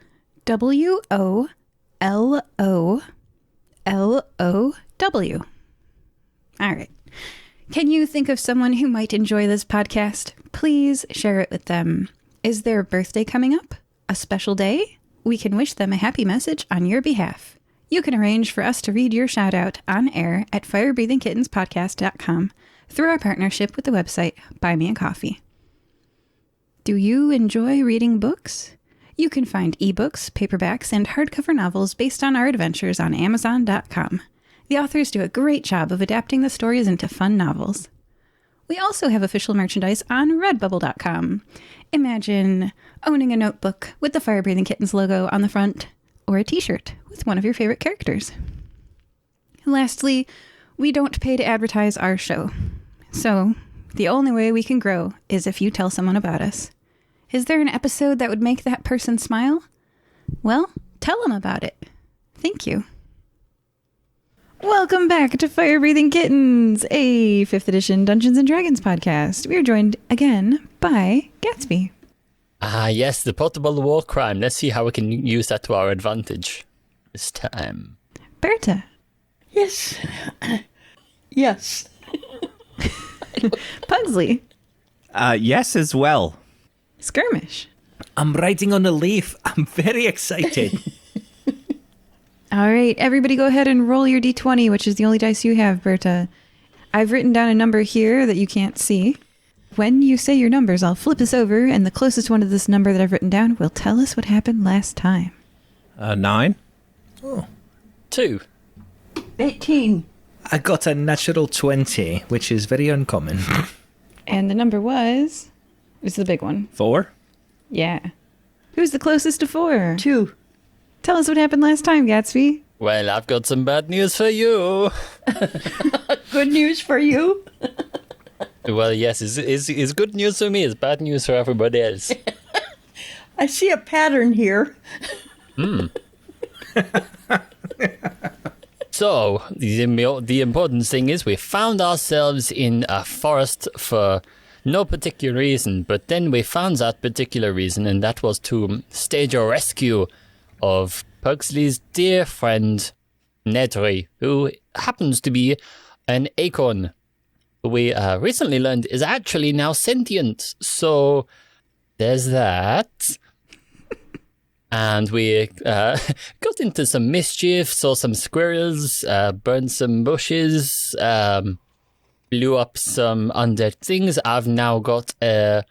WOLLOW. All right. Can you think of someone who might enjoy this podcast? Please share it with them. Is their birthday coming up? A special day? We can wish them a happy message on your behalf. You can arrange for us to read your shout out on air at firebreathingkittenspodcast.com through our partnership with the website Buy Me a Coffee. Do you enjoy reading books? You can find ebooks, paperbacks, and hardcover novels based on our adventures on Amazon.com. The authors do a great job of adapting the stories into fun novels. We also have official merchandise on Redbubble.com. Imagine owning a notebook with the Fire Breathing Kittens logo on the front, or a t-shirt with one of your favorite characters. Lastly, we don't pay to advertise our show. So, the only way we can grow is if you tell someone about us. Is there an episode that would make that person smile? Well, tell them about it. Thank you. Welcome back to Fire Breathing Kittens, a 5th edition Dungeons & Dragons podcast. We are joined again by Gatsby. Ah, yes, the portable war crime. Let's see how we can use that to our advantage this time. Berta. Yes. Yes. Pugsley. Yes, as well. Skirmish. I'm writing on a leaf. I'm very excited. All right, everybody go ahead and roll your d20, which is the only dice you have, Berta. I've written down a number here that you can't see. When you say your numbers, I'll flip us over, and the closest one to this number that I've written down will tell us what happened last time. 9. 2. 18. I got a natural 20, which is very uncommon. And the number was... It's the big one. 4. Yeah. Who's the closest to 4? 2. Tell us what happened last time, Gatsby. Well, I've got some bad news for you. Good news for you. Well, yes, is good news for me. It's bad news for everybody else. I see a pattern here. So, the important thing is we found ourselves in a forest for no particular reason, but then we found that particular reason, and that was to stage a rescue of Pugsley's dear friend, Nedry, who happens to be an acorn. We recently learned is actually now sentient, so there's that. And we got into some mischief, saw some squirrels, burned some bushes, blew up some undead things. I've now got an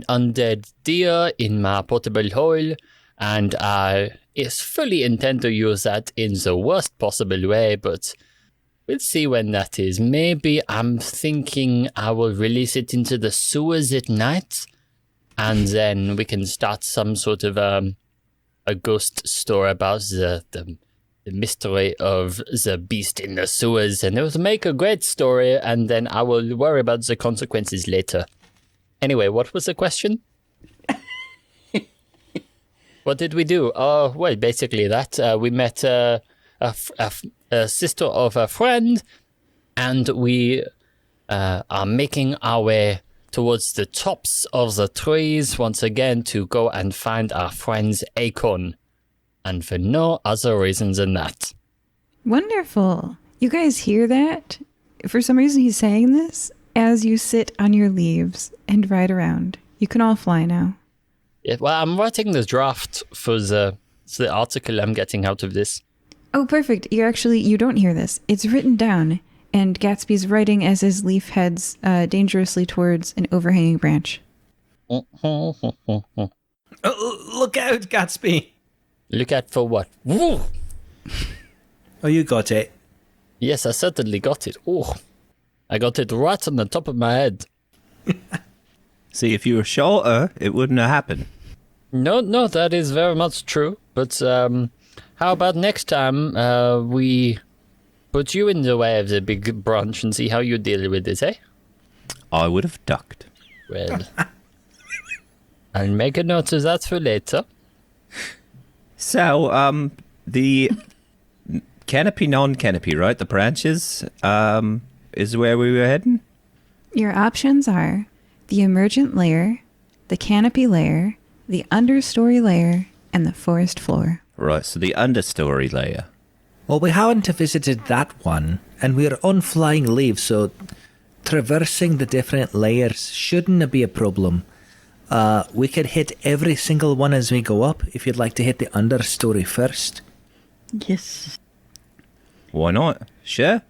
undead deer in my portable hole, and I fully intend to use that in the worst possible way, but we'll see when that is. Maybe I'm thinking I will release it into the sewers at night, and then we can start some sort of a ghost story about the mystery of the beast in the sewers, and it will make a great story, and then I will worry about the consequences later. Anyway, what was the question? What did we do? Oh, well, basically that. We met a sister of a friend, and we are making our way towards the tops of the trees once again to go and find our friend's acorn. And for no other reason than that. Wonderful. You guys hear that? For some reason he's saying this as you sit on your leaves and ride around. You can all fly now. Yeah, well, I'm writing the draft for the article I'm getting out of this. Oh, perfect. You don't hear this. It's written down, and Gatsby's writing as his leaf heads dangerously towards an overhanging branch. Oh, look out, Gatsby. Look out for what? Woo! Oh, you got it. Yes, I certainly got it. Oh, I got it right on the top of my head. See, if you were shorter, it wouldn't have happened. No, that is very much true. But how about next time we put you in the way of the big branch and see how you deal with it, eh? I would have ducked. Well, I'll make a note of that for later. So, the canopy, non-canopy, right? The branches is where we were heading? Your options are the emergent layer, the canopy layer, the understory layer, and the forest floor. Right, so the understory layer. Well, we haven't visited that one, and we're on flying leaves, so traversing the different layers shouldn't be a problem. We could hit every single one as we go up, if you'd like to hit the understory first. Yes. Why not? Sure.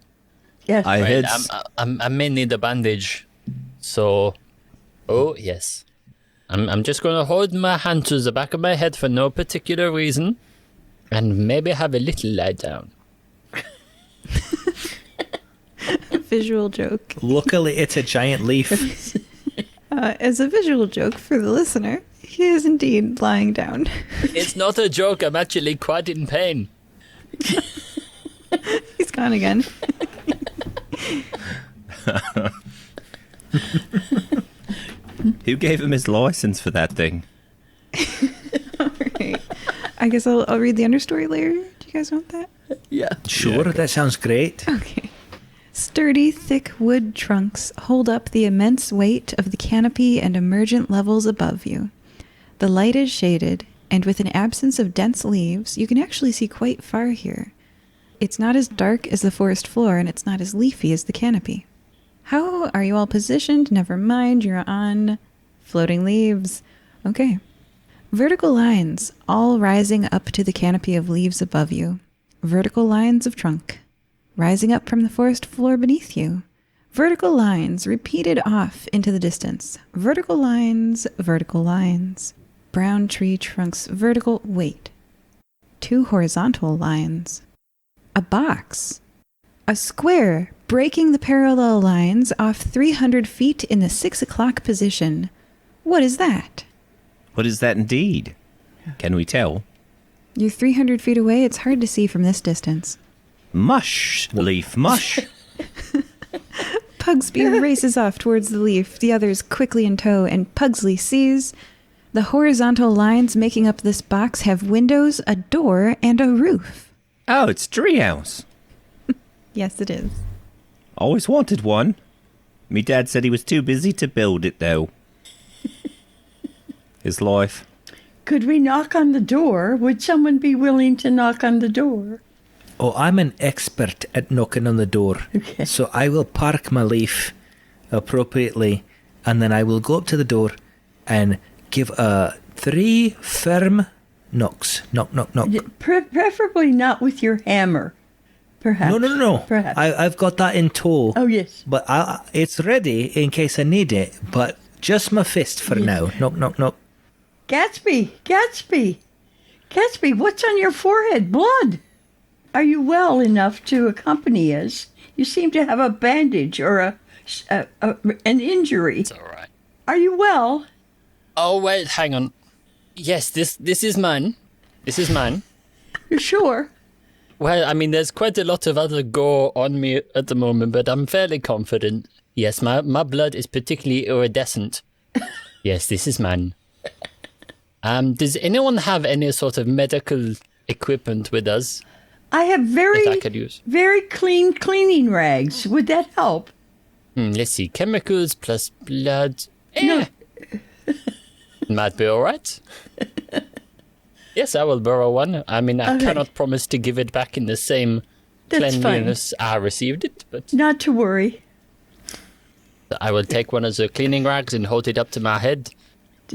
Yes. I Right, had. I may need a bandage. So, oh, yes. I'm just going to hold my hand to the back of my head for no particular reason. And maybe have a little lie down. Visual joke. Luckily, it's a giant leaf. As a visual joke for the listener, he is indeed lying down. It's not a joke. I'm actually quite in pain. He's gone again. Who gave him his license for that thing? Alright. I guess I'll read the understory layer. Do you guys want that? Yeah. Sure, that sounds great. Okay. Sturdy, thick wood trunks hold up the immense weight of the canopy and emergent levels above you. The light is shaded, and with an absence of dense leaves, you can actually see quite far here. It's not as dark as the forest floor, and it's not as leafy as the canopy. How are you all positioned? Never mind, you're on floating leaves. Okay. Vertical lines, all rising up to the canopy of leaves above you. Vertical lines of trunk, rising up from the forest floor beneath you. Vertical lines repeated off into the distance. Vertical lines, vertical lines. Brown tree trunks, vertical, wait. 2 horizontal lines. A box. A square breaking the parallel lines off 300 feet in the 6 o'clock position. What is that? What is that indeed? Can we tell? You're 300 feet away. It's hard to see from this distance. Mush, leaf, mush. Pugsby races off towards the leaf, the others quickly in tow, and Pugsley sees the horizontal lines making up this box have windows, a door, and a roof. Oh, it's a treehouse. Yes, it is. Always wanted one. Me dad said he was too busy to build it, though. His life. Could we knock on the door? Would someone be willing to knock on the door? Oh, I'm an expert at knocking on the door. Okay. So I will park my leaf appropriately, and then I will go up to the door and give 3 firm knocks. Knock, knock, knock. Preferably not with your hammer. Perhaps. No. Perhaps. I've got that in tow. Oh, yes. But it's ready in case I need it. But just my fist for now. Knock, knock, knock. Gatsby! Gatsby, what's on your forehead? Blood! Are you well enough to accompany us? You seem to have a bandage or an injury. It's all right. Are you well? Oh, wait, hang on. Yes, this is mine. This is mine. You sure? Well, I mean, there's quite a lot of other gore on me at the moment, but I'm fairly confident. Yes, my blood is particularly iridescent. Yes, this is mine. Does anyone have any sort of medical equipment with us I have that I could use? very clean cleaning rags. Would that help? Let's see. Chemicals plus blood. No. Might be all right. Yes, I will borrow one. I mean, I Okay. cannot promise to give it back in the same That's cleanliness I received it, but Not to worry. I will take one of the cleaning rags and hold it up to my head.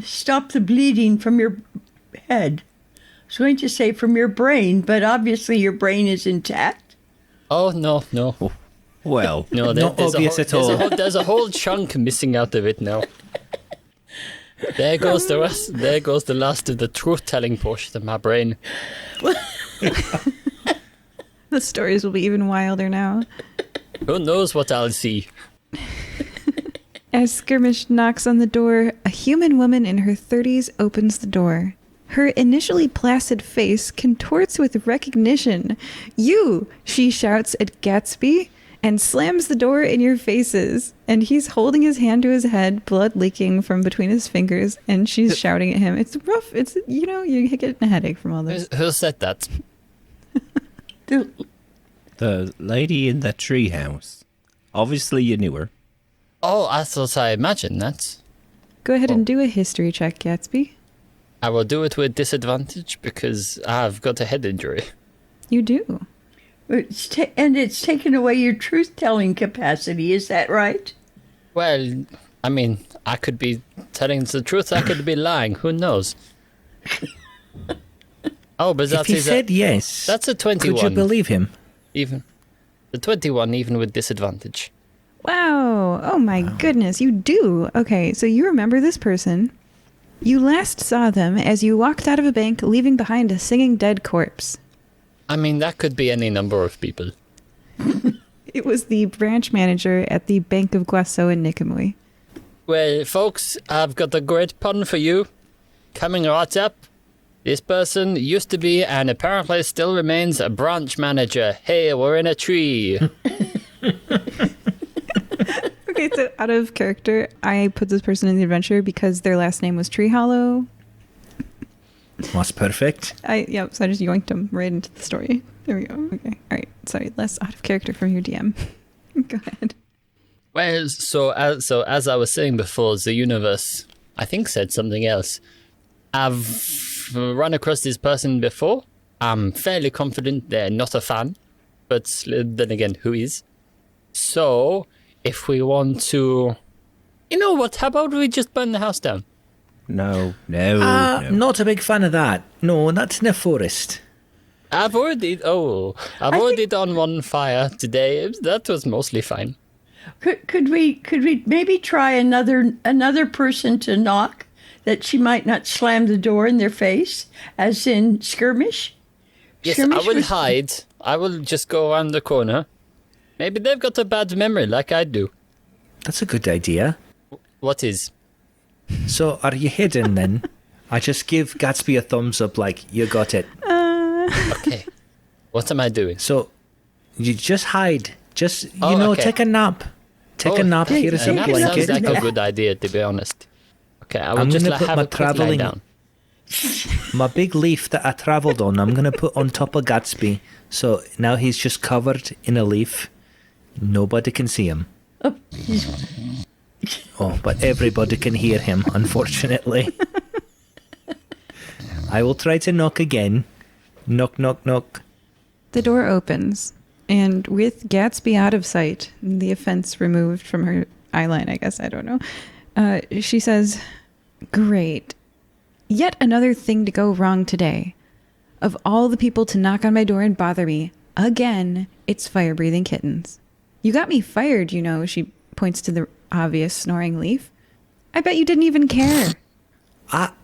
Stop the bleeding from your head. I was going to say from your brain, but obviously your brain is intact. Oh, no. Well, No, Not obvious at all. There's a whole chunk missing out of it now. There goes the rest. There goes the last of the truth-telling portion of my brain. The stories will be even wilder now. Who knows what I'll see? As Skirmish knocks on the door, a human woman in her 30s opens the door. Her initially placid face contorts with recognition. "You!" she shouts at Gatsby and slams the door in your faces. And he's holding his hand to his head, blood leaking from between his fingers, and she's shouting at him. It's rough. It's, you get a headache from all this. Who said that? the lady in the treehouse. Obviously, you knew her. Oh, I thought I imagined that. Go ahead and do a history check, Gatsby. I will do it with disadvantage because I've got a head injury. You do. And it's taken away your truth-telling capacity, is that right? Well, I mean, I could be telling the truth. I could be lying. Who knows? Oh, but If that he is said yes, that's a 21. could you believe him? Even the 21, even with disadvantage. Wow. Oh my goodness, you do. Okay, so you remember this person. You last saw them as you walked out of a bank, leaving behind a singing dead corpse. I mean, that could be any number of people. It was the branch manager at the Bank of Guasso in Nicomoy. Well, folks, I've got a great pun for you. Coming right up, this person used to be and apparently still remains a branch manager. Hey, we're in a tree. Okay, so out of character, I put this person in the adventure because their last name was Tree Hollow. That's perfect. So I just yoinked them right into the story. There we go. Okay. All right. Sorry, less out of character from your DM. Go ahead. Well, so as I was saying before, the universe, I think, said something else. I've run across this person before. I'm fairly confident they're not a fan, but then again, who is? So, if we want to... You know what, how about we just burn the house down? No. Not a big fan of that. No, that's in the forest. I've already done one fire today. That was mostly fine. Could we maybe try another person to knock, that she might not slam the door in their face, as in Skirmish? Yes, Skirmish I will was- hide. I will just go around the corner. Maybe they've got a bad memory like I do. That's a good idea. What is? So, are you hidden then? I just give Gatsby a thumbs up like, you got it. Okay. What am I doing? So, you just hide. Just, okay. take a nap. Take a nap, here is a That sounds blanket. like a good idea, to be honest. Okay, I will I'm just gonna put have my a quick lie travelling- down. My big leaf that I travelled on, I'm going to put on top of Gatsby. So now he's just covered in a leaf. Nobody can see him. Oh, but everybody can hear him, unfortunately. I will try to knock again. Knock, knock, knock. The door opens, and with Gatsby out of sight, the offense removed from her eyeline, I guess, I don't know, she says, "Great. Yet another thing to go wrong today. Of all the people to knock on my door and bother me, again, it's fire-breathing kittens. You got me fired, you know," she points to the obvious snoring leaf. "I bet you didn't even care."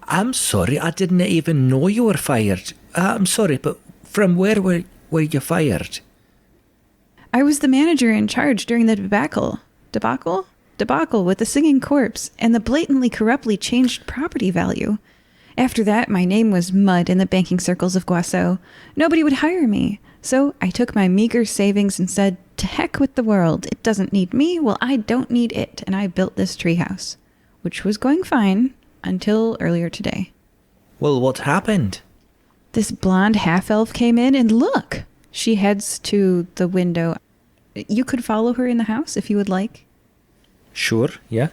I'm sorry, I didn't even know you were fired. I'm sorry, but from where were you fired? "I was the manager in charge during the debacle with the singing corpse and the blatantly corruptly changed property value. After that, my name was mud in the banking circles of Guasso. Nobody would hire me. So I took my meager savings and said, to heck with the world. It doesn't need me. Well, I don't need it. And I built this treehouse, which was going fine until earlier today. Well, what happened? This blonde half-elf came in and look, she heads to the window. You could follow her in the house if you would like. Sure, yeah.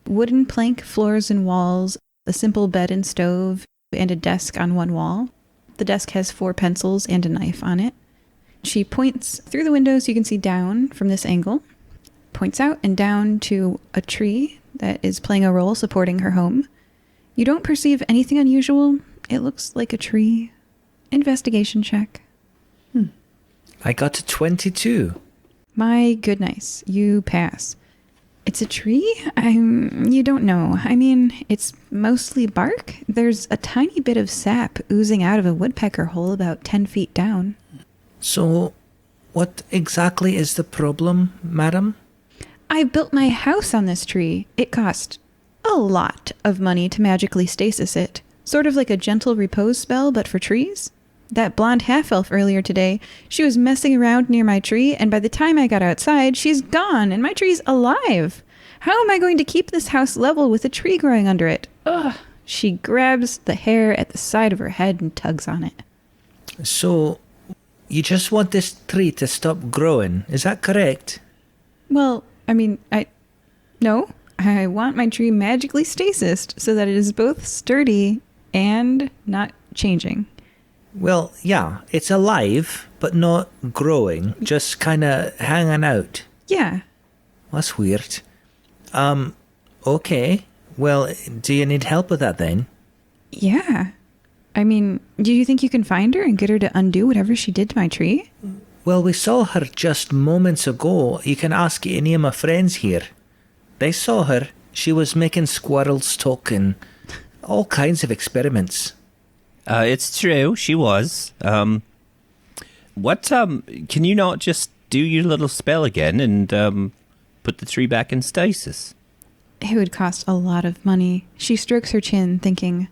Wooden plank floors and walls, a simple bed and stove, and a desk on one wall. The desk has 4 pencils and a knife on it. She points through the window so you can see down from this angle, points out and down to a tree that is playing a role supporting her home. You don't perceive anything unusual. It looks like a tree. Investigation check. I got a 22. My goodness, you pass. It's a tree? You don't know. I mean, it's mostly bark. There's a tiny bit of sap oozing out of a woodpecker hole about 10 feet down. So, what exactly is the problem, madam? I built my house on this tree. It cost a lot of money to magically stasis it. Sort of like a gentle repose spell, but for trees. That blonde half-elf earlier today, she was messing around near my tree, and by the time I got outside, she's gone, and my tree's alive. How am I going to keep this house level with a tree growing under it? Ugh. She grabs the hair at the side of her head and tugs on it. So, you just want this tree to stop growing, is that correct? Well, I mean, No. I want my tree magically stasised so that it is both sturdy and not changing. Well, yeah, it's alive, but not growing, just kind of hanging out. Yeah. That's weird. Okay. Well, do you need help with that then? Yeah. I mean, do you think you can find her and get her to undo whatever she did to my tree? Well, we saw her just moments ago. You can ask any of my friends here. They saw her. She was making squirrels talk and all kinds of experiments. It's true, she was. Can you not just do your little spell again and put the tree back in stasis? It would cost a lot of money. She strokes her chin, thinking,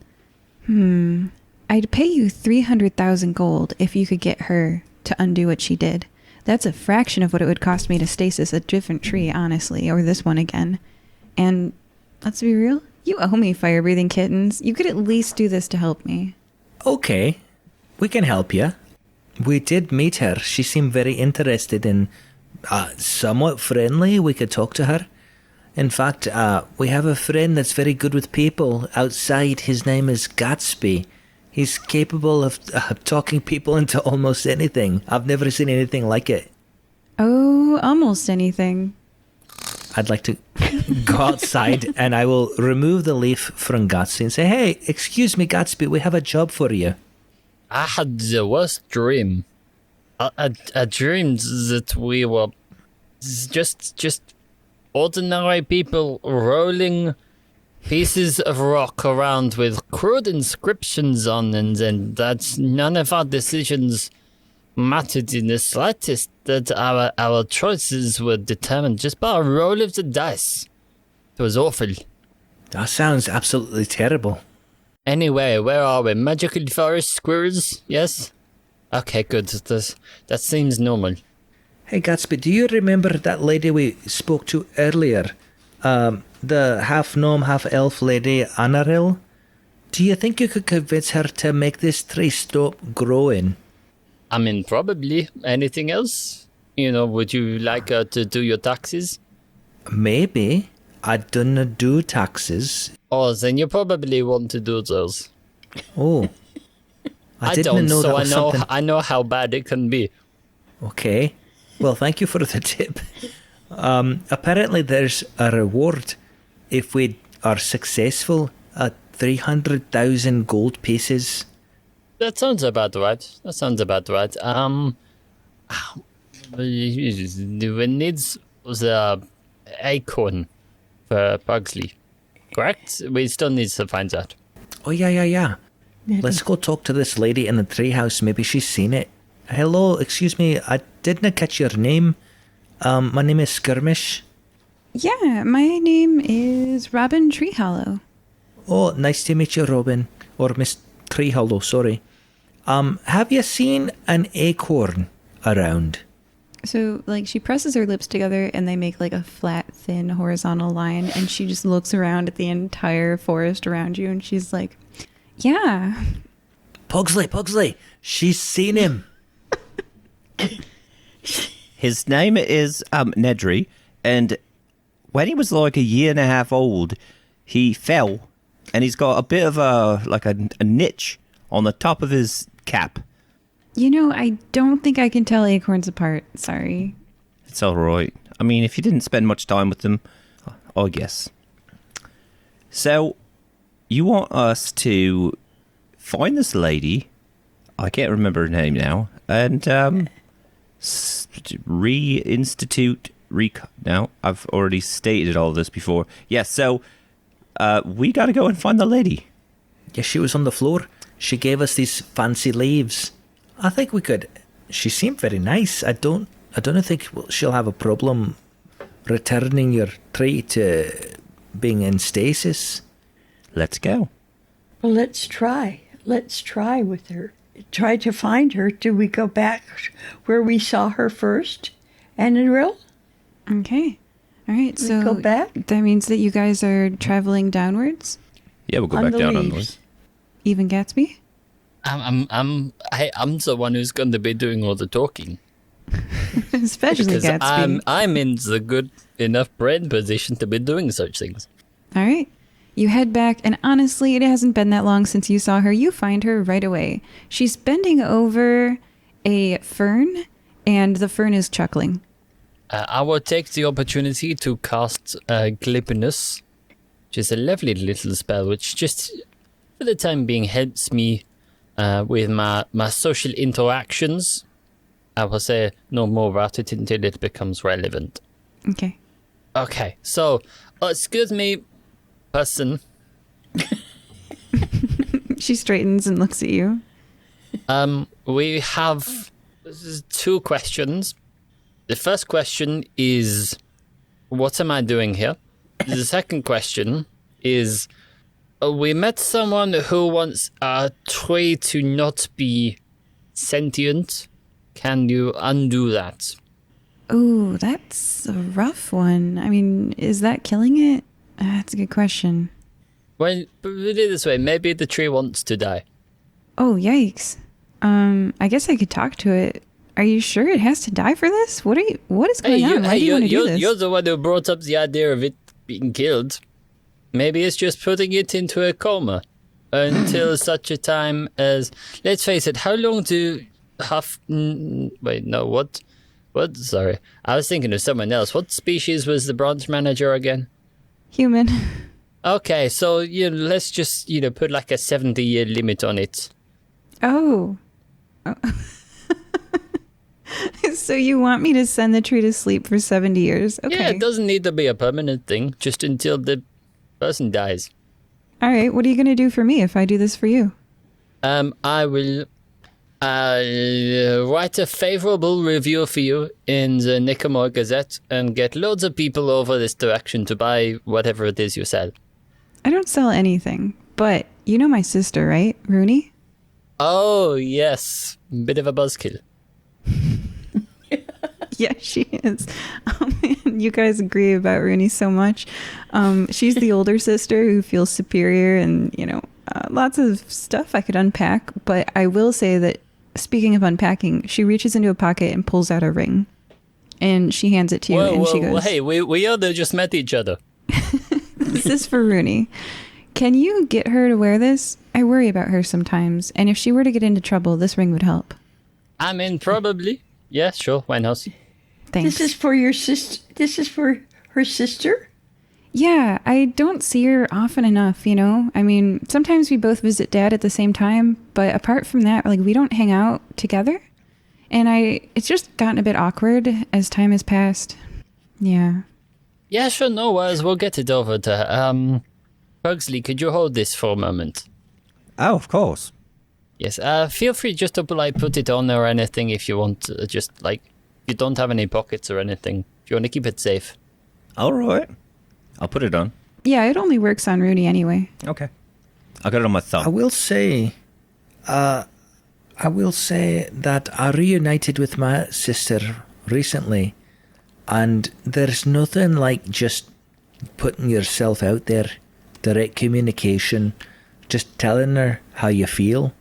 I'd pay you 300,000 gold if you could get her to undo what she did. That's a fraction of what it would cost me to stasis a different tree, honestly, or this one again. And let's be real, you owe me, fire-breathing kittens. You could at least do this to help me. Okay, we can help you. We did meet her. She seemed very interested and somewhat friendly. We could talk to her. In fact, we have a friend that's very good with people outside. His name is Gatsby. He's capable of talking people into almost anything. I've never seen anything like it. Oh, almost anything. I'd like to go outside and I will remove the leaf from Gatsby and say, hey, excuse me, Gatsby, we have a job for you. I had the worst dream. I dreamed that we were just ordinary people rolling pieces of rock around with crude inscriptions on, and that none of our decisions mattered in the slightest, that our choices were determined just by a roll of the dice. It was awful. That sounds absolutely terrible. Anyway, where are we? Magical forest squirrels? Yes? Okay, good. That seems normal. Hey, Gatsby, do you remember that lady we spoke to earlier? The half-gnome, half-elf lady, Anaril? Do you think you could convince her to make this tree stop growing? I mean, probably. Anything else? Would you like her to do your taxes? Maybe. I don't do taxes. Oh, then you probably want to do those. Oh. I didn't don't, know so that was something. I know how bad it can be. Okay. Well, thank you for the tip. Apparently there's a reward if we are successful at 300,000 gold pieces. That sounds about right. We need the acorn for Pugsley. Correct? We still need to find that. Oh, yeah. Let's go talk to this lady in the treehouse. Maybe she's seen it. Hello, excuse me, I didn't catch your name. My name is Skirmish. Yeah, my name is Robin Treehollow. Oh, nice to meet you, Robin. Or Miss Treehollow, sorry. Have you seen an acorn around? So, she presses her lips together and they make, a flat, thin, horizontal line. And she just looks around at the entire forest around you and she's like, yeah. Pugsley, she's seen him. His name is Nedry, and when he was a year and a half old, he fell, and he's got a bit of a niche on the top of his cap. I don't think I can tell acorns apart. Sorry. It's all right. I mean, if you didn't spend much time with them, I guess. So, you want us to find this lady, I can't remember her name now, and no, I've already stated all this before. Yes, so we gotta go and find the lady. Yeah, she was on the floor. She gave us these fancy leaves. I think we could. She seemed very nice. I don't think she'll have a problem returning your tree to being in stasis. Let's go. Well, let's try. Let's try with her. Try to find her. Do we go back where we saw her first? Anaril? Okay. All right, so go back? That means that you guys are traveling downwards? Yeah, we'll go On back the down on leaves. those. Even Gatsby? I'm the one who's going to be doing all the talking. Especially Because Gatsby. I'm in the good enough brain position to be doing such things. All right. You head back, and honestly, it hasn't been that long since you saw her. You find her right away. She's bending over a fern, and the fern is chuckling. I will take the opportunity to cast Glibness, which is a lovely little spell which just, for the time being, helps me with my social interactions. I will say no more about it until it becomes relevant. Okay. Okay, so, excuse me, person. She straightens and looks at you. We have 2 questions. The first question is, what am I doing here? The second question is, we met someone who wants a tree to not be sentient. Can you undo that? Oh, that's a rough one. I mean, is that killing it? That's a good question. Well, put it this way, maybe the tree wants to die. Oh, yikes. I guess I could talk to it. Are you sure it has to die for this? What is going on? Why do you want to do this? You're the one who brought up the idea of it being killed. Maybe it's just putting it into a coma until such a time as... Let's face it, how long do... Wait, no, what? What? Sorry. I was thinking of someone else. What species was the branch manager again? Human. Okay, so, let's just, put like a 70-year limit on it. Oh. So you want me to send the tree to sleep for 70 years? Okay. Yeah, it doesn't need to be a permanent thing, just until the person dies. All right, what are you going to do for me if I do this for you? I will write a favorable review for you in the Nicomoy Gazette and get loads of people over this direction to buy whatever it is you sell. I don't sell anything, but you know my sister, right? Rooney? Oh, yes. Bit of a buzzkill. Yeah, she is. And you guys agree about Rooney so much. She's the older sister who feels superior and, lots of stuff I could unpack. But I will say that, speaking of unpacking, she reaches into a pocket and pulls out a ring. And she hands it to you, and she goes... Hey, we other just met each other. This is for Rooney. Can you get her to wear this? I worry about her sometimes. And if she were to get into trouble, this ring would help. I mean, probably. Yeah, sure. Why not? Thanks. This is for your sister. This is for her sister? Yeah, I don't see her often enough, I mean, sometimes we both visit Dad at the same time, but apart from that, we don't hang out together. And it's just gotten a bit awkward as time has passed. Yeah. Yeah, sure, no worries. We'll get it over to her. Pugsley, could you hold this for a moment? Oh, of course. Yes, feel free just to put it on or anything if you want. You don't have any pockets or anything. If you want to keep it safe. All right. I'll put it on. Yeah, it only works on Rooney anyway. Okay. I'll get it on my thumb. I will say that I reunited with my sister recently, and there's nothing like just putting yourself out there, direct communication, just telling her how you feel.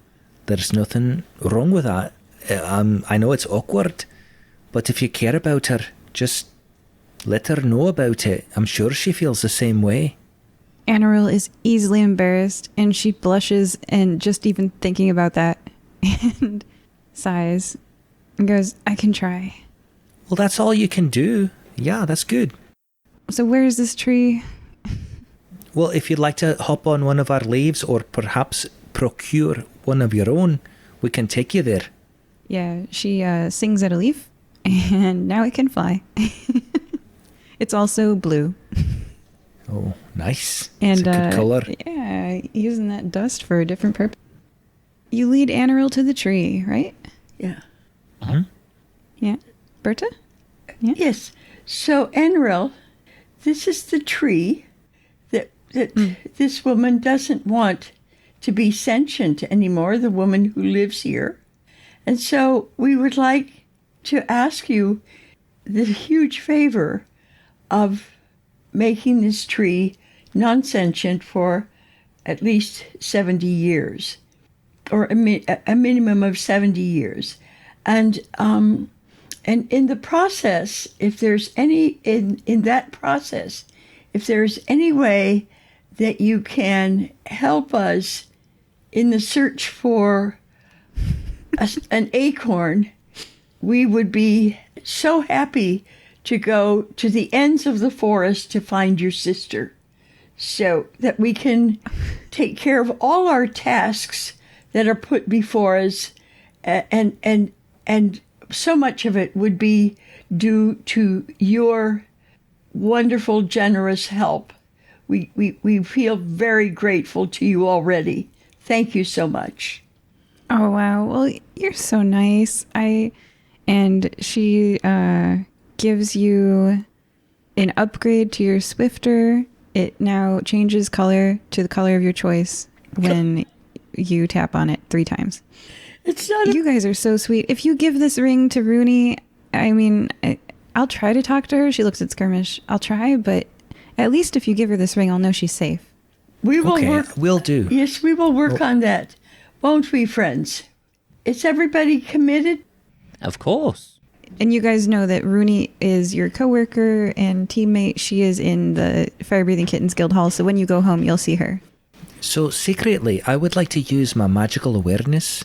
There's nothing wrong with that. I know it's awkward, but if you care about her, just let her know about it. I'm sure she feels the same way. Anaril is easily embarrassed, and she blushes, and just even thinking about that, and sighs, and goes, I can try. Well, that's all you can do. Yeah, that's good. So where is this tree? Well, if you'd like to hop on one of our leaves, or perhaps procure one of your own, we can take you there. Yeah, she sings at a leaf, and now it can fly. It's also blue. Oh, nice. And it's a good color. Yeah, using that dust for a different purpose. You lead Anaril to the tree, right? Yeah. Uh-huh. Yeah. Berta? Yeah. Yes. So, Anaril, this is the tree that this woman doesn't want to be sentient anymore, the woman who lives here. And so we would like to ask you the huge favor of making this tree non-sentient for at least 70 years, or a minimum of 70 years. And in the process, if there's any, in that process, if there's any way that you can help us in the search for an acorn, we would be so happy to go to the ends of the forest to find your sister, so that we can take care of all our tasks that are put before us, and so much of it would be due to your wonderful, generous help. We feel very grateful to you already. Thank you so much. Oh, wow. Well, you're so nice. And she gives you an upgrade to your Swifter. It now changes color to the color of your choice when you tap on it 3 times. It's not. You guys are so sweet. If you give this ring to Rooney, I mean, I'll try to talk to her. She looks at Skirmish. I'll try, but at least if you give her this ring, I'll know she's safe. We will work. Will do. Yes, we will work on that. Won't we, friends? Is everybody committed? Of course. And you guys know that Rooney is your coworker and teammate. She is in the Fire Breathing Kittens Guild Hall, so when you go home, you'll see her. So secretly, I would like to use my magical awareness,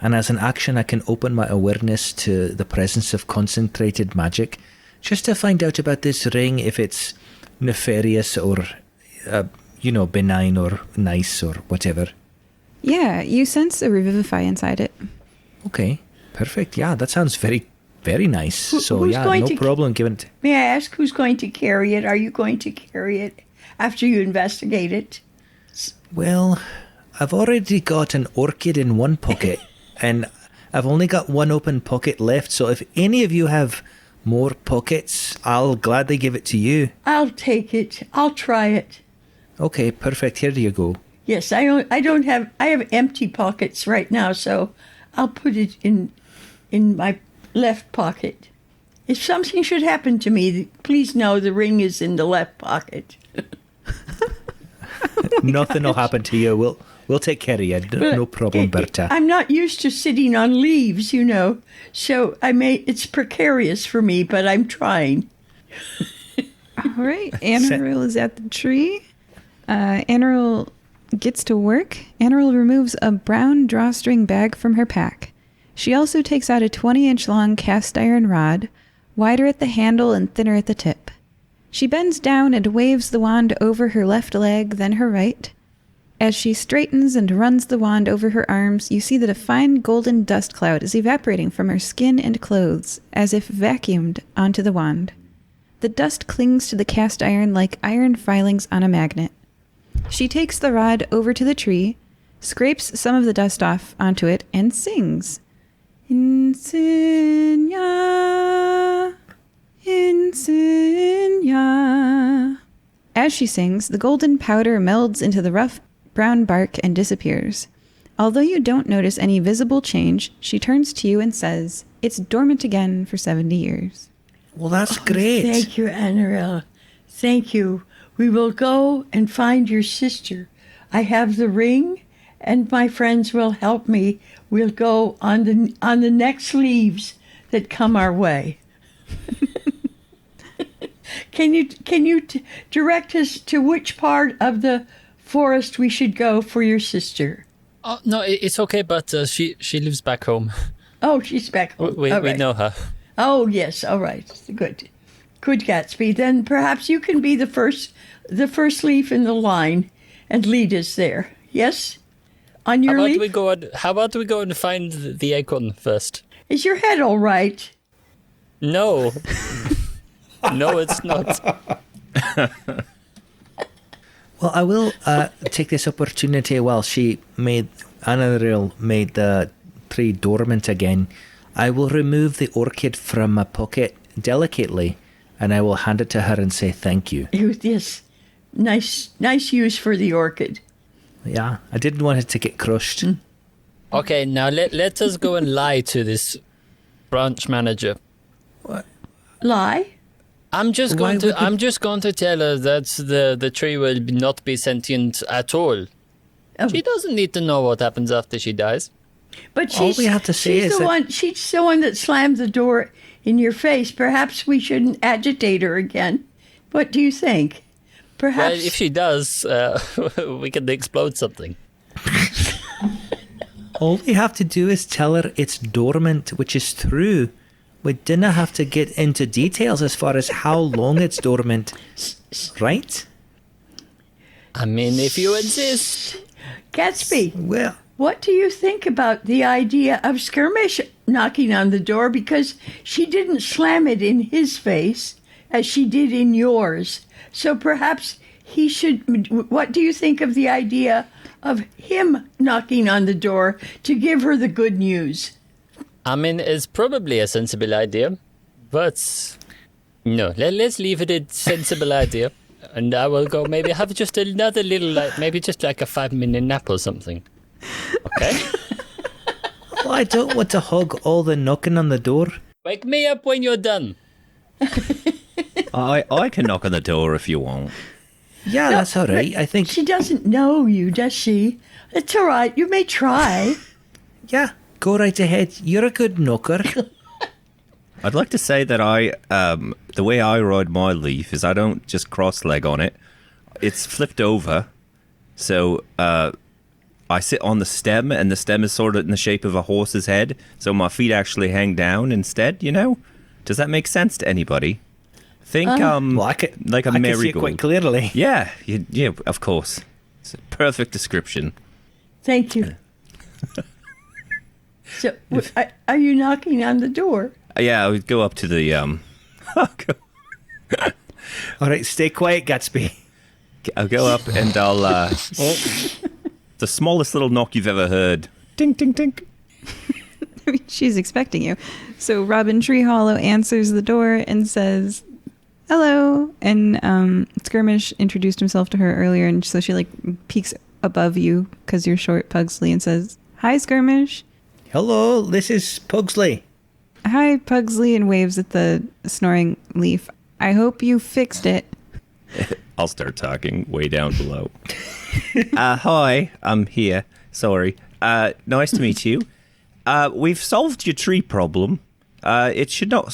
and as an action, I can open my awareness to the presence of concentrated magic, just to find out about this ring, if it's nefarious or, benign or nice or whatever. Yeah, you sense a revivify inside it. Okay, perfect. Yeah, that sounds very, very nice. Who's No problem giving it. May I ask who's going to carry it? Are you going to carry it after you investigate it? Well, I've already got an orchid in one pocket, and I've only got one open pocket left, so if any of you have more pockets, I'll gladly give it to you. I'll take it. I'll try it. Okay, perfect. Here you go. Yes, I have empty pockets right now, so I'll put it in my left pocket. If something should happen to me, please know the ring is in the left pocket. Nothing will happen to you. We'll take care of you. No problem, Berta. I'm not used to sitting on leaves, so it's precarious for me, but I'm trying. All right, Anaril is at the tree. Anaril gets to work. Anaril removes a brown drawstring bag from her pack. She also takes out a 20-inch long cast iron rod, wider at the handle and thinner at the tip. She bends down and waves the wand over her left leg, then her right. As she straightens and runs the wand over her arms, you see that a fine golden dust cloud is evaporating from her skin and clothes, as if vacuumed onto the wand. The dust clings to the cast iron like iron filings on a magnet. She takes the rod over to the tree, scrapes some of the dust off onto it, and sings. Insignia, insignia. As she sings, the golden powder melds into the rough brown bark and disappears. Although you don't notice any visible change, she turns to you and says, "It's dormant again for 70 years. Well, that's great. Thank you, Anaril. Thank you. We will go and find your sister. I have the ring, and my friends will help me. We'll go on the next leaves that come our way." Can you direct us to which part of the forest we should go for your sister? Oh, no, it's okay, but she lives back home. Oh, she's back home. We know her. Oh, yes. All right. Good. Good, Gatsby. Then perhaps you can be the first leaf in the line and lead us there. Yes? On your leaf? How about we go and find the acorn first? Is your head all right? No. No, it's not. Well, I will take this opportunity while Anaril made the tree dormant again. I will remove the orchid from my pocket delicately, and I will hand it to her and say thank you. Yes. Nice use for the orchid. Yeah, I didn't want it to get crushed. Okay, now let us go and lie to this branch manager. What? Lie? I'm just going to tell her that the tree will not be sentient at all. Oh. She doesn't need to know what happens after she dies. But all we have to say is she's the one that slammed the door in your face. Perhaps we shouldn't agitate her again. What do you think? Perhaps. Well, if she does, we can explode something. All we have to do is tell her it's dormant, which is true. We didn't have to get into details as far as how long it's dormant, right? I mean, if you insist. Gatsby, Well, what do you think about the idea of Skirmish knocking on the door? Because she didn't slam it in his face as she did in yours. So perhaps he should. What do you think of the idea of him knocking on the door to give her the good news? I mean, it's probably a sensible idea, but no, let's leave it a sensible idea. And I will go maybe have just another little, maybe just like a 5-minute nap or something. Okay? well, I don't want to hog all the knocking on the door. Wake me up when you're done. I can knock on the door if you want. Yeah, that's all right. I think, She doesn't know you, does she? It's all right. You may try. yeah, go right ahead. You're a good knocker. I'd like to say that the way I ride my leaf is I don't just cross-leg on it. It's flipped over. So I sit on the stem, and the stem is sort of in the shape of a horse's head. So my feet actually hang down instead, you know? Does that make sense to anybody? Think Well, I could, like a I could see it marigold. quite clearly. Yeah, yeah, of course. It's a perfect description. Thank you. So, are you knocking on the door? Yeah, I would go up to the All right, stay quiet, Gatsby. I'll go up and I'll the smallest little knock you've ever heard. Ding, ding, ding. I mean, she's expecting you. So Robin Treehollow answers the door and says, hello. And Skirmish introduced himself to her earlier, and so she like peeks above you because you're short, Pugsley, and says, hi, Skirmish. Hello, this is Pugsley. Hi, Pugsley, and waves at the snoring leaf. I hope you fixed it. I'll start talking way down below. Hi, I'm here. Sorry. Nice to meet you. We've solved your tree problem. It should not...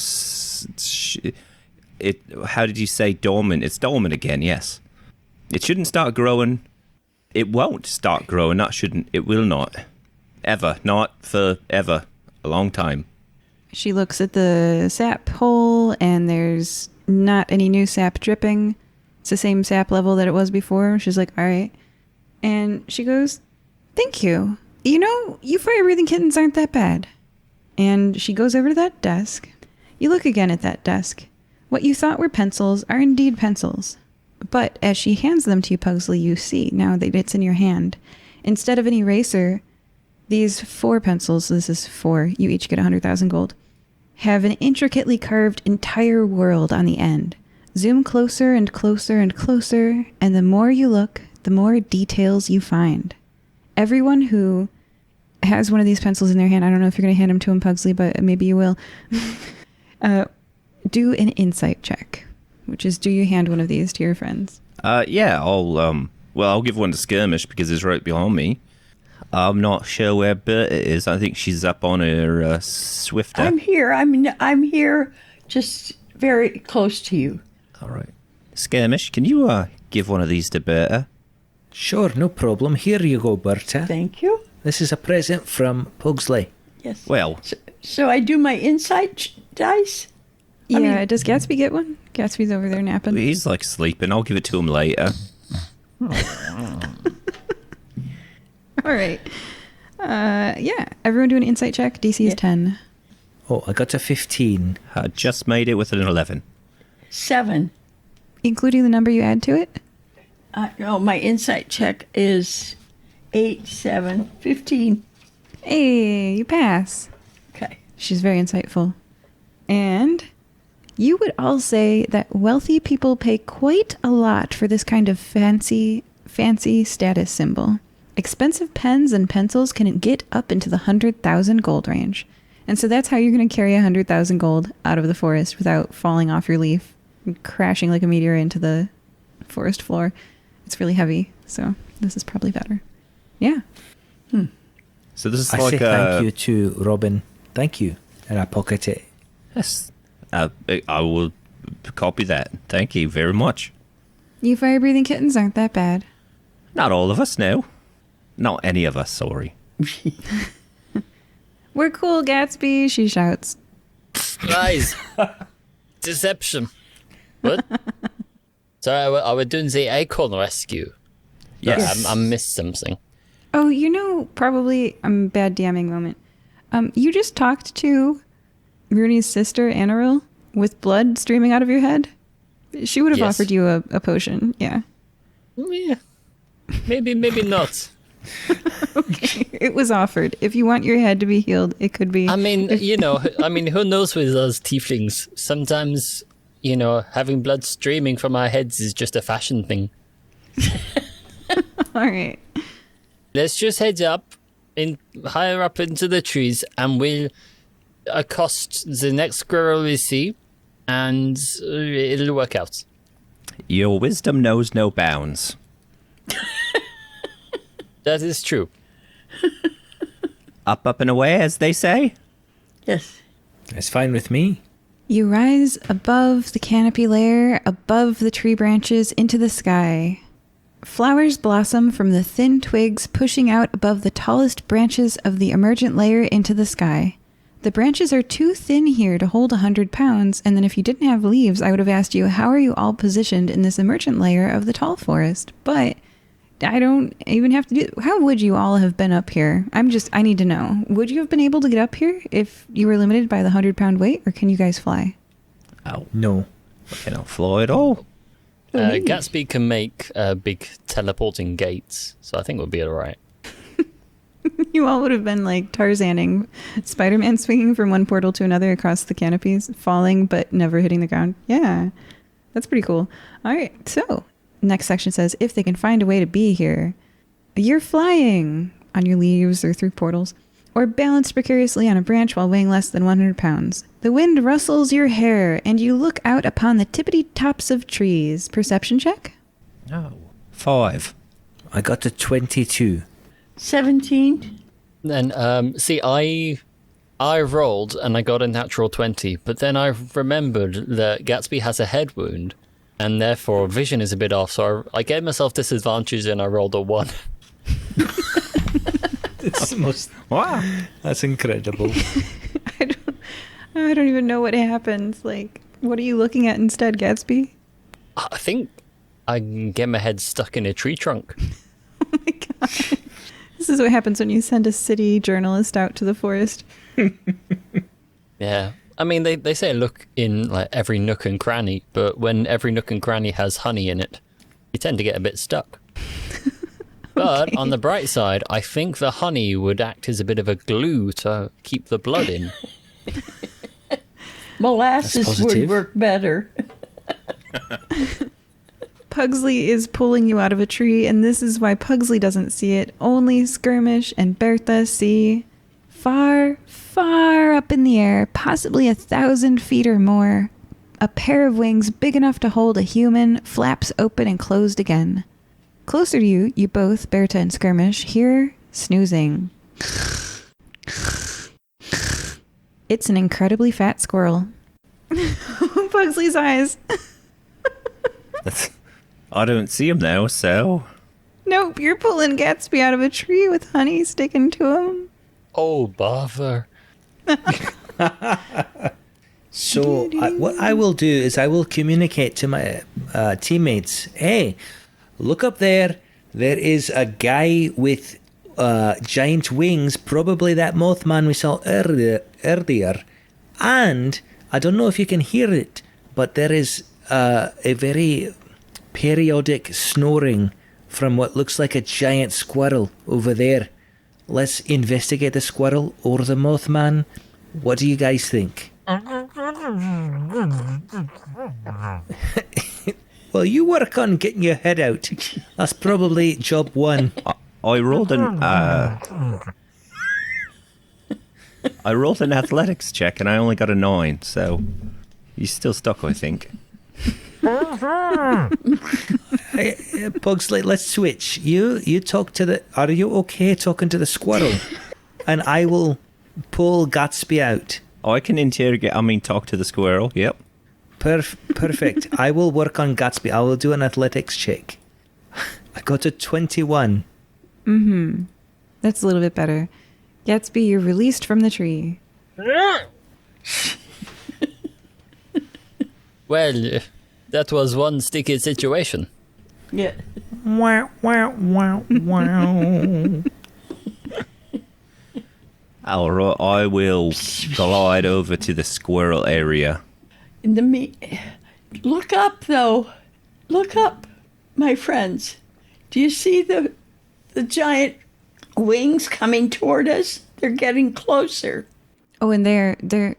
how did you say dormant? It's dormant again, yes. It shouldn't start growing. It won't start growing. That shouldn't. It will not. Ever. Not for ever. A long time. She looks at the sap hole, and there's not any new sap dripping. It's the same sap level that it was before. She's like, all right. And she goes, thank you. You know, you fire-breathing kittens aren't that bad. And she goes over to that desk. You look again at that desk. What you thought were pencils are indeed pencils. But as she hands them to you, Pugsley, you see now that it's in your hand. Instead of an eraser, these 4 pencils, this is 4, you each get 100,000 gold, have an intricately carved entire world on the end. Zoom closer and closer and closer, and the more you look, the more details you find. Everyone who has one of these pencils in their hand, I don't know if you're going to hand them to him, Pugsley, but maybe you will, do an insight check, which is, do you hand one of these to your friends? Yeah, I'll give one to Skirmish because it's right behind me. I'm not sure where Berta is. I think she's up on her swifter. I'm here. I'm here, just very close to you. All right. Skirmish, can you give one of these to Berta? Sure, no problem. Here you go, Berta. Thank you. This is a present from Pugsley. Yes. Well, So I do my insight dice? Yeah, does Gatsby get one? Gatsby's over there napping. he's like sleeping. I'll give it to him later. All right. Yeah, everyone do an insight check. DC is 10. Oh, I got a 15. I just made it with an 11. 7. Including the number you add to it? No, my insight check is 8, 7, 15. Hey, you pass. Okay. She's very insightful. And you would all say that wealthy people pay quite a lot for this kind of fancy status symbol. Expensive pens and pencils can get up into the 100,000 gold range. And so that's how you're going to carry 100,000 gold out of the forest without falling off your leaf and crashing like a meteor into the forest floor. It's really heavy, so this is probably better. Yeah. So this is I like say thank you to Robin. Thank you. And I pocket it. Yes. I will copy that. Thank you very much. You fire-breathing kittens aren't that bad. Not all of us, no. Not any of us, sorry. We're cool, Gatsby, she shouts. Lies. Deception. What? Sorry, I was doing the acorn rescue. Yes. I missed something. Oh, probably bad DMing moment. You just talked to Rooney's sister, Anaril, with blood streaming out of your head. She would have Yes. offered you a potion, yeah. Yeah. Maybe not. Okay, it was offered. If you want your head to be healed, it could be. I mean, who knows with us tieflings? Sometimes, having blood streaming from our heads is just a fashion thing. All right. Let's just head higher up into the trees, and we'll accost the next squirrel we see, and it'll work out. Your wisdom knows no bounds. That is true. Up and away, as they say. Yes. It's fine with me. You rise above the canopy layer, above the tree branches, into the sky. Flowers blossom from the thin twigs pushing out above the tallest branches of the emergent layer into the sky. The branches are too thin here to hold 100 pounds, and then if you didn't have leaves, I would have asked you, how are you all positioned in this emergent layer of the tall forest? But I don't even have to do... How would you all have been up here? I need to know. Would you have been able to get up here if you were limited by the 100-pound weight, or can you guys fly? Oh, No. I cannot fly at all. Gatsby can make big teleporting gates, so I think we'll be alright. You all would have been like Tarzaning, Spider-Man swinging from one portal to another across the canopies, falling but never hitting the ground. Yeah, that's pretty cool. All right, so next section says, if they can find a way to be here, you're flying on your leaves or through portals, or balanced precariously on a branch while weighing less than 100 pounds. The wind rustles your hair, and you look out upon the tippity tops of trees. Perception check? No. 5. I got to 22. 17. And see, I rolled and I got a natural 20, but then I remembered that Gatsby has a head wound, and therefore vision is a bit off, so I gave myself disadvantage and I rolled a 1. It's the most... Wow. That's incredible. I don't even know what happens. Like, what are you looking at instead, Gatsby? I think I can get my head stuck in a tree trunk. Oh my god. This is what happens when you send a city journalist out to the forest. Yeah. I mean, they say look in like every nook and cranny, but when every nook and cranny has honey in it, you tend to get a bit stuck. But on the bright side, I think the honey would act as a bit of a glue to keep the blood in. Molasses would work better. Pugsley is pulling you out of a tree, and this is why Pugsley doesn't see it. Only Skirmish and Berta see. Far, far up in the air, possibly 1,000 feet or more, a pair of wings big enough to hold a human flaps open and closed again. Closer to you, you both, Berta and Skirmish, hear snoozing. It's an incredibly fat squirrel. Pugsley's eyes. I don't see him now, so... Nope, you're pulling Gatsby out of a tree with honey sticking to him. Oh, bother. So what I will do is I will communicate to my teammates, hey, look up there. There is a guy with giant wings, probably that Mothman we saw earlier. And I don't know if you can hear it, but there is a very periodic snoring from what looks like a giant squirrel over there. Let's investigate the squirrel or the Mothman. What do you guys think? Well, you work on getting your head out. That's probably job one. I rolled an athletics check and I only got a 9, so you're still stuck, I think. Pugsley, let's switch. You talk to the... Are you okay talking to the squirrel? And I will pull Gatsby out. I can talk to the squirrel, yep. Perfect. I will work on Gatsby. I will do an athletics check. I got a 21. Mm-hmm. That's a little bit better. Gatsby, you're released from the tree. Well, that was one sticky situation. Yeah. Wow, wow, wow, wow. All right, I will glide over to the squirrel area. Look up, though. Look up, my friends. Do you see the giant wings coming toward us? They're getting closer. Oh, and they're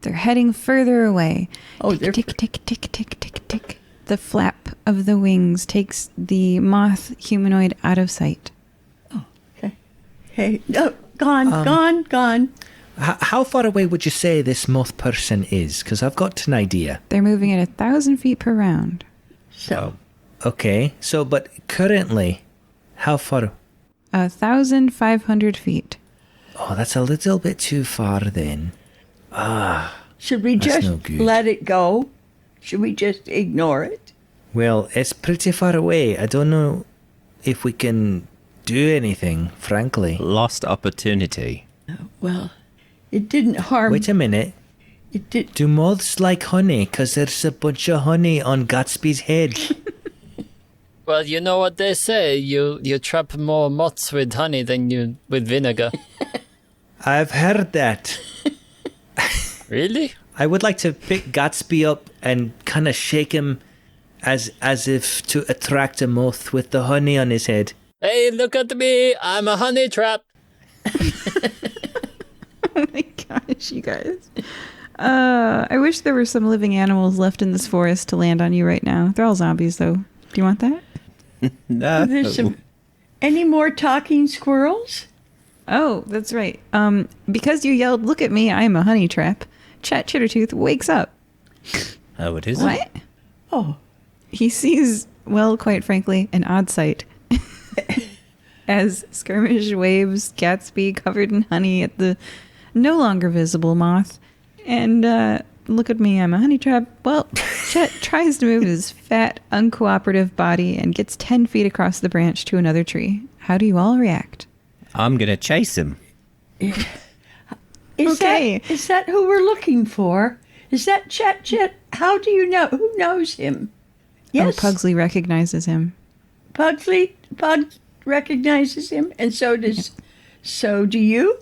heading further away. Oh, tick, tick, tick, tick, tick, tick, tick. The flap of the wings takes the moth humanoid out of sight. Oh, okay. Hey, no, gone. How far away would you say this moth person is? Because I've got an idea. They're moving at 1,000 feet per round. So, Okay, so, but currently, how far? 1,500 feet. Oh, that's a little bit too far then. should we That's just no good. let it go? Should we just ignore it? Well, it's pretty far away. I don't know if we can do anything, frankly. Lost opportunity. Well, it didn't harm. Wait a minute. It did. Do moths like honey? Because there's a bunch of honey on Gatsby's head. Well, you know what they say. You trap more moths with honey than you with vinegar. I've heard that. Really? I would like to pick Gatsby up and kind of shake him as if to attract a moth with the honey on his head. Hey, look at me. I'm a honey trap. Oh my gosh, you guys. I wish there were some living animals left in this forest to land on you right now. They're all zombies, though. Do you want that? No. There's any more talking squirrels? Oh, that's right. Because you yelled, "Look at me, I am a honey trap," Chat Chittertooth wakes up. Oh, it is. What? Oh, He sees, well, quite frankly, an odd sight. As Skirmish waves Gatsby covered in honey at the no longer visible moth. And, look at me, I'm a honey trap. Well, Chet tries to move his fat, uncooperative body and gets 10 feet across the branch to another tree. How do you all react? I'm going to chase him. is Okay. that who we're looking for? Is that Chet? How do you know? Who knows him? Yes, Oh, Pugsley recognizes him. Pug recognizes him, and so do you?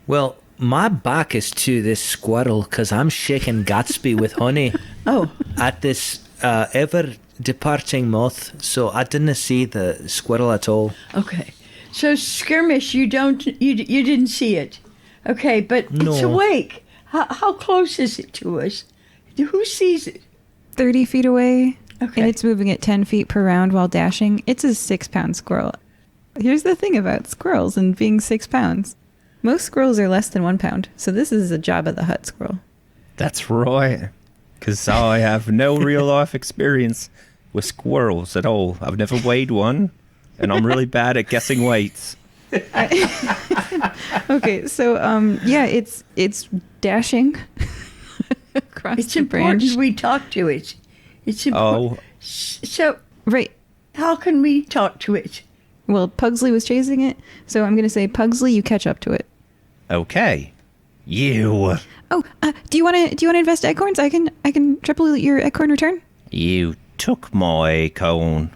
Well, my back is to this squirrel because I'm shaking Gatsby with honey Oh, at this ever departing moth, so I didn't see the squirrel at all. okay. So Skirmish, you didn't see it. Okay, but it's No. awake. How close is it to us? Who sees it? 30 feet away. Okay. And it's moving at 10 feet per round while dashing. It's a 6-pound squirrel. Here's the thing about squirrels and being 6 pounds. Most squirrels are less than 1 pound, so this is a Jabba the Hutt squirrel. That's right. Because I have no real life experience with squirrels at all. I've never weighed one, and I'm really bad at guessing weights. Okay, so yeah, it's dashing across It's the important branch. we talk to it. It's important. Oh, So Right. how can we talk to it? Well, Pugsley was chasing it, so I'm going to say, Pugsley, you catch up to it. okay. You. Oh, do you want to invest acorns? I can triple your acorn return. You took my acorn.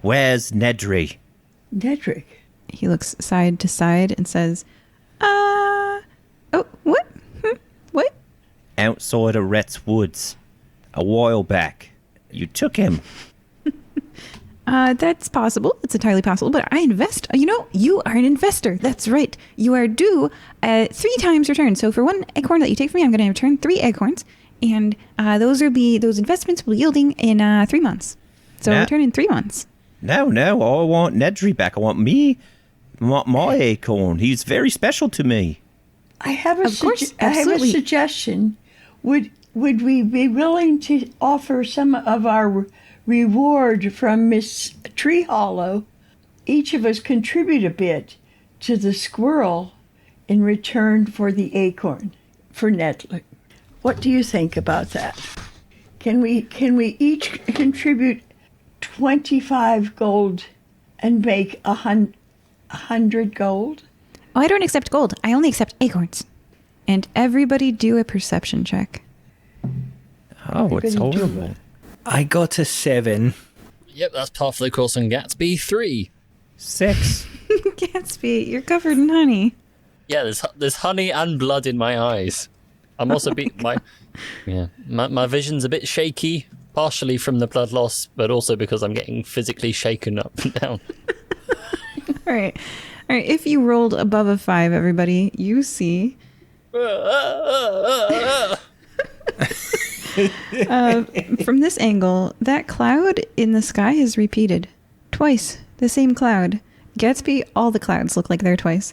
Where's Nedry? Nedrick. He looks side to side and says, oh, what? What? Outside of Rhett's woods. A while back. You took him. That's possible. It's entirely possible, but I invest. You are an investor. That's right. You are due 3 times return. So for 1 acorn that you take from me, I'm going to return 3 acorns, and those investments will be yielding in 3 months. So Nah. return in 3 months. No, I want Nedry back. I want my acorn. He's very special to me. I have a Of course, I have a absolutely. suggestion. Would we be willing to offer some of our reward from Miss Tree Hollow? Each of us contribute a bit to the squirrel in return for the acorn for Nedlick. What do you think about that? Can we each contribute 25 gold and make 100 gold? Oh, I don't accept gold. I only accept acorns. And everybody do a perception check. Oh, it's You're gonna do horrible. it. I got a 7. Yep, that's par for the course on Gatsby. 3. 6. Gatsby, you're covered in honey. Yeah, there's honey and blood in my eyes. I'm also my vision's a bit shaky, partially from the blood loss, but also because I'm getting physically shaken up and down. All right. If you rolled above a 5, everybody, you see from this angle, that cloud in the sky is repeated twice. The same cloud. Gatsby, all the clouds look like they're twice.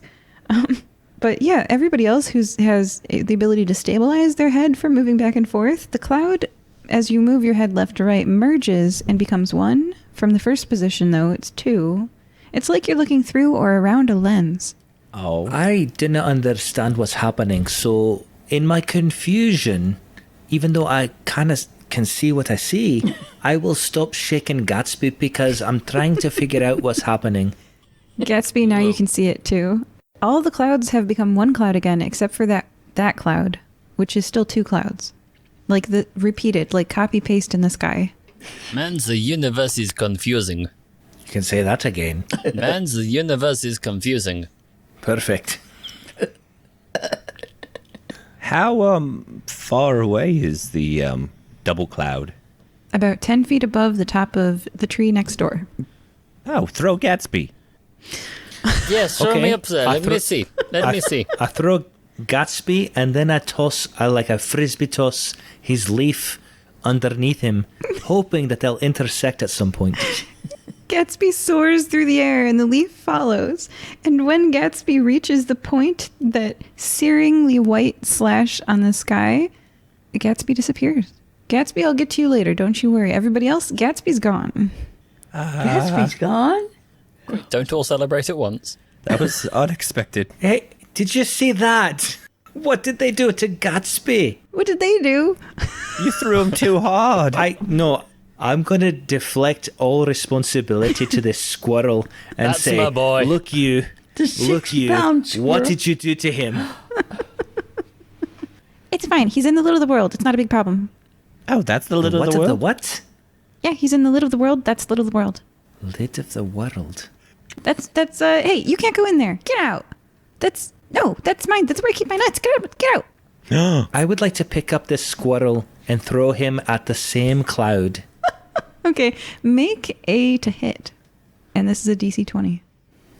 But yeah, everybody else who has the ability to stabilize their head from moving back and forth, the cloud, as you move your head left to right, merges and becomes 1. From the first position, though, it's 2. It's like you're looking through or around a lens. Oh. I didn't understand what's happening, so in my confusion, even though I kind of can see what I see, I will stop shaking Gatsby because I'm trying to figure out what's happening. Gatsby, now you can see it too. All the clouds have become 1 cloud again, except for that cloud, which is still 2 clouds. Like the repeated, like copy paste in the sky. Man, the universe is confusing. You can say that again. Man, the universe is confusing. Perfect. How far away is the double cloud? About 10 feet above the top of the tree next door. Oh, throw Gatsby. Yeah, show Okay, me up there. I Let me see. Let me see. I throw Gatsby and then I toss, like a frisbee toss, his leaf underneath him, hoping that they'll intersect at some point. Gatsby soars through the air and the leaf follows. And when Gatsby reaches the point, that searingly white slash on the sky, Gatsby disappears. Gatsby, I'll get to you later. Don't you worry. Everybody else, Gatsby's gone. Gatsby's gone? Don't all celebrate at once. That was unexpected. Hey, did you see that? What did they do to Gatsby? What did they do? You threw him too hard. I'm going to deflect all responsibility to this squirrel and That's say, my boy. look you, The 6-pound squirrel. what did you do to him? It's fine. He's in the lid of the world. It's not a big problem. Oh, that's the lid of What the of the world? what? Yeah, he's in the lid of the world. That's lid of the world. Lid of the world. That's hey, you can't go in there. Get out. That's mine. That's where I keep my nuts. Get out. I would like to pick up this squirrel and throw him at the same cloud. Okay, make A to hit. And this is a DC 20.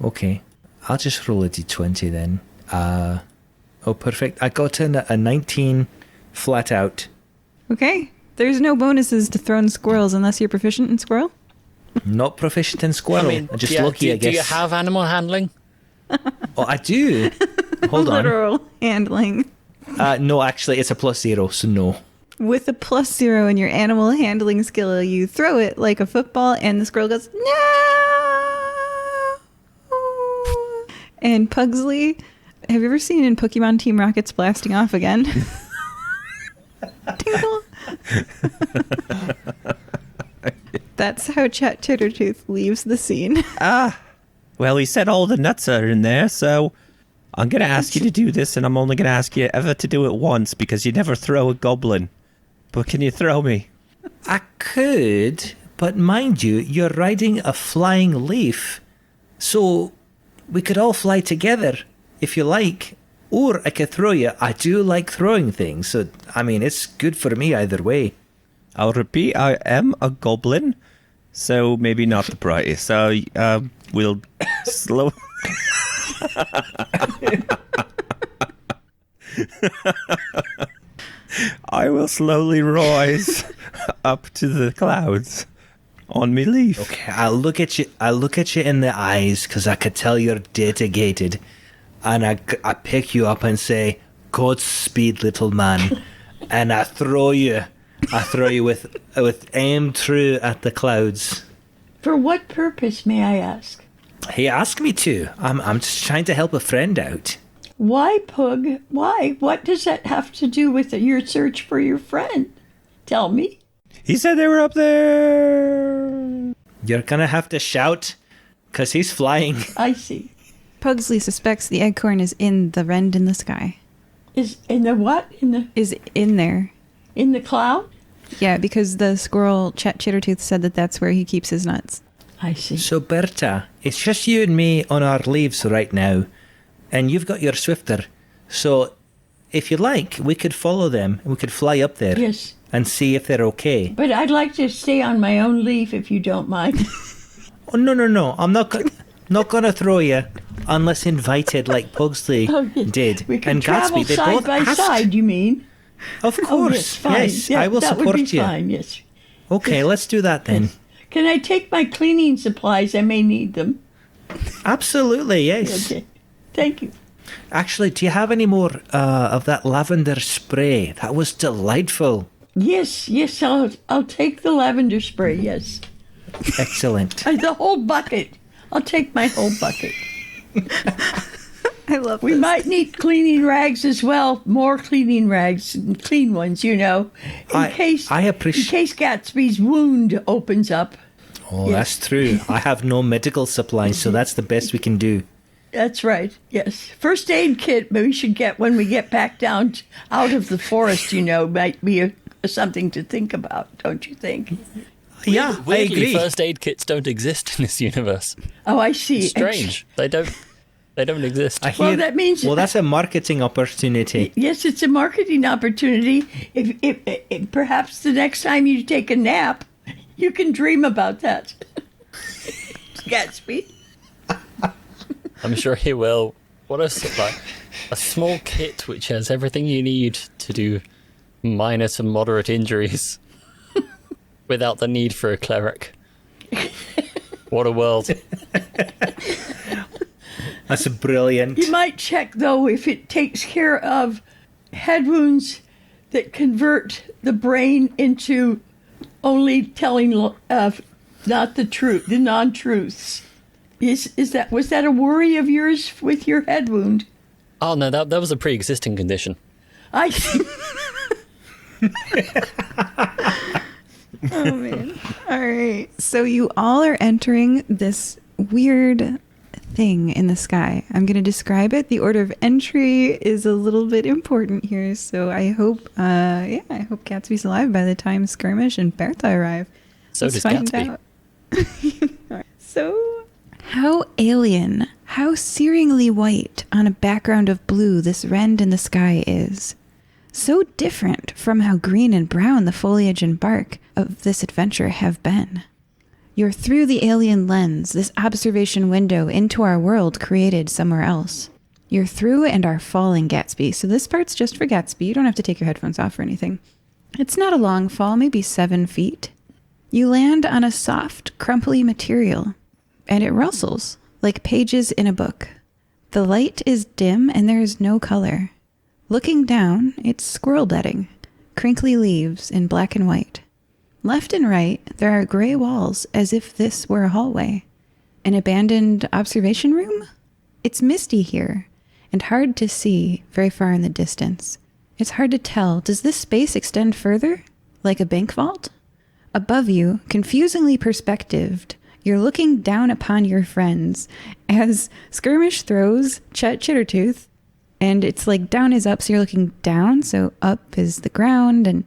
Okay, I'll just roll a d20 then. Oh, perfect. I got a 19 flat out. Okay. There's no bonuses to throwing squirrels unless you're proficient in squirrel. Not proficient in squirrel. Just lucky, I guess. Do you have animal handling? Oh, I do. Hold on. Literal handling. No, actually, it's a +0, so no. With a +0 in your animal handling skill, you throw it like a football, and the squirrel goes, no! And Pugsley, have you ever seen in Pokemon Team Rocket's blasting off again? Tingle. That's how Chet Tittertooth leaves the scene. Well, he said all the nuts are in there, so I'm going to ask you to do this, and I'm only going to ask you ever to do it once, because you never throw a goblin. But can you throw me? I could, but mind you, you're riding a flying leaf. So we could all fly together, if you like. Or I could throw you. I do like throwing things, so, I mean, it's good for me either way. I'll repeat, I am a goblin, so maybe not the brightest. So we'll slow... I will slowly rise up to the clouds on me leaf. Okay, I look at you in the eyes, because I could tell you're dedicated. And I pick you up and say, Godspeed, little man. And I throw you with aim true at the clouds. For what purpose, may I ask? He asked me to. I'm just trying to help a friend out. Why, Pug? Why? What does that have to do with your search for your friend? Tell me. He said they were up there. You're gonna have to shout, because he's flying. I see. Pugsley suspects the acorn is in the rend in the sky. Is in the what? Is in there. In the cloud? Yeah, because the squirrel, Chet Chittertooth, said that that's where he keeps his nuts. I see. So, Berta, it's just you and me on our leaves right now, and you've got your swifter. So, if you like, we could follow them, and we could fly up there Yes. and see if they're okay. But I'd like to stay on my own leaf if you don't mind. Oh, no. I'm not going to throw you unless invited like Pugsley Yes. did. We can And travel Gatsby, they side both by asked. side, you mean? Of Oh, course. yes, fine. Yes, Yeah, I will that support would be you. fine, yes. Okay, let's do that then. Can I take my cleaning supplies? I may need them. Absolutely, yes. Okay. Thank you. Actually, do you have any more of that lavender spray? That was delightful. Yes, I'll take the lavender spray, yes. Excellent. The whole bucket. I'll take my whole bucket. I love We might need cleaning rags as well. More cleaning rags, clean ones, in I case Gatsby's wound opens up. Oh, that's true. I have no medical supplies, so that's the best we can do. That's right. Yes, first aid kit. We should get when we get back down out of the forest. Might be something to think about, don't you think? Yeah, I Weirdly, agree. first aid kits don't exist in this universe. Oh, I see. Strange. They don't exist. I hear, Well, that means- Well, that's a marketing opportunity. Yes, it's a marketing opportunity. If perhaps the next time you take a nap, you can dream about that. Gatsby. I'm sure he will. What a small kit which has everything you need to do minor to moderate injuries without the need for a cleric. What a world. That's brilliant. You might check, though, if it takes care of head wounds that convert the brain into only telling not the truth, the non-truths. Was that a worry of yours with your head wound? Oh no, that was a pre-existing condition. I see. Oh, man. All right. So you all are entering this weird thing in the sky. I'm going to describe it. The order of entry is a little bit important here. So I hope Gatsby's alive by the time Skirmish and Berta arrive. So Let's does find Gatsby. out. All right. So, how alien, how searingly white on a background of blue this rend in the sky is. So different from how green and brown the foliage and bark of this adventure have been. You're through the alien lens, this observation window into our world created somewhere else. You're through and are falling, Gatsby. So this part's just for Gatsby. You don't have to take your headphones off or anything. It's not a long fall, maybe 7 feet. You land on a soft, crumply material, and it rustles like pages in a book. The light is dim and there is no color. Looking down, it's squirrel bedding, crinkly leaves in black and white. Left and right, there are gray walls as if this were a hallway. An abandoned observation room? It's misty here, and hard to see very far in the distance. It's hard to tell, does this space extend further? Like a bank vault? Above you, confusingly perspectived, you're looking down upon your friends as Skirmish throws Chet Chittertooth, and it's like down is up, so you're looking down, so up is the ground, and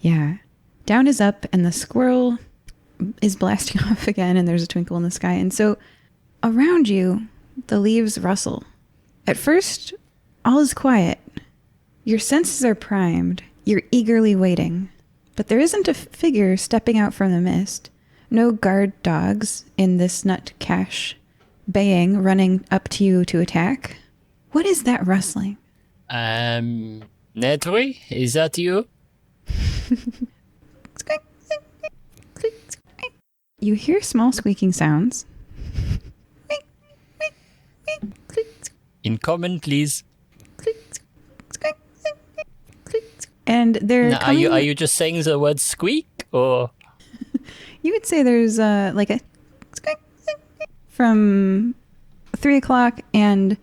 yeah, down is up, and the squirrel is blasting off again, and there's a twinkle in the sky, and so around you, the leaves rustle. At first, all is quiet. Your senses are primed. You're eagerly waiting. But there isn't a figure stepping out from the mist. No guard dogs in this nut cache, baying, running up to you to attack. What is that rustling? Netri, is that you? You hear small squeaking sounds. In common, please. And they're Now, coming, are you just saying the word squeak, or you would say there's like a from 3 o'clock and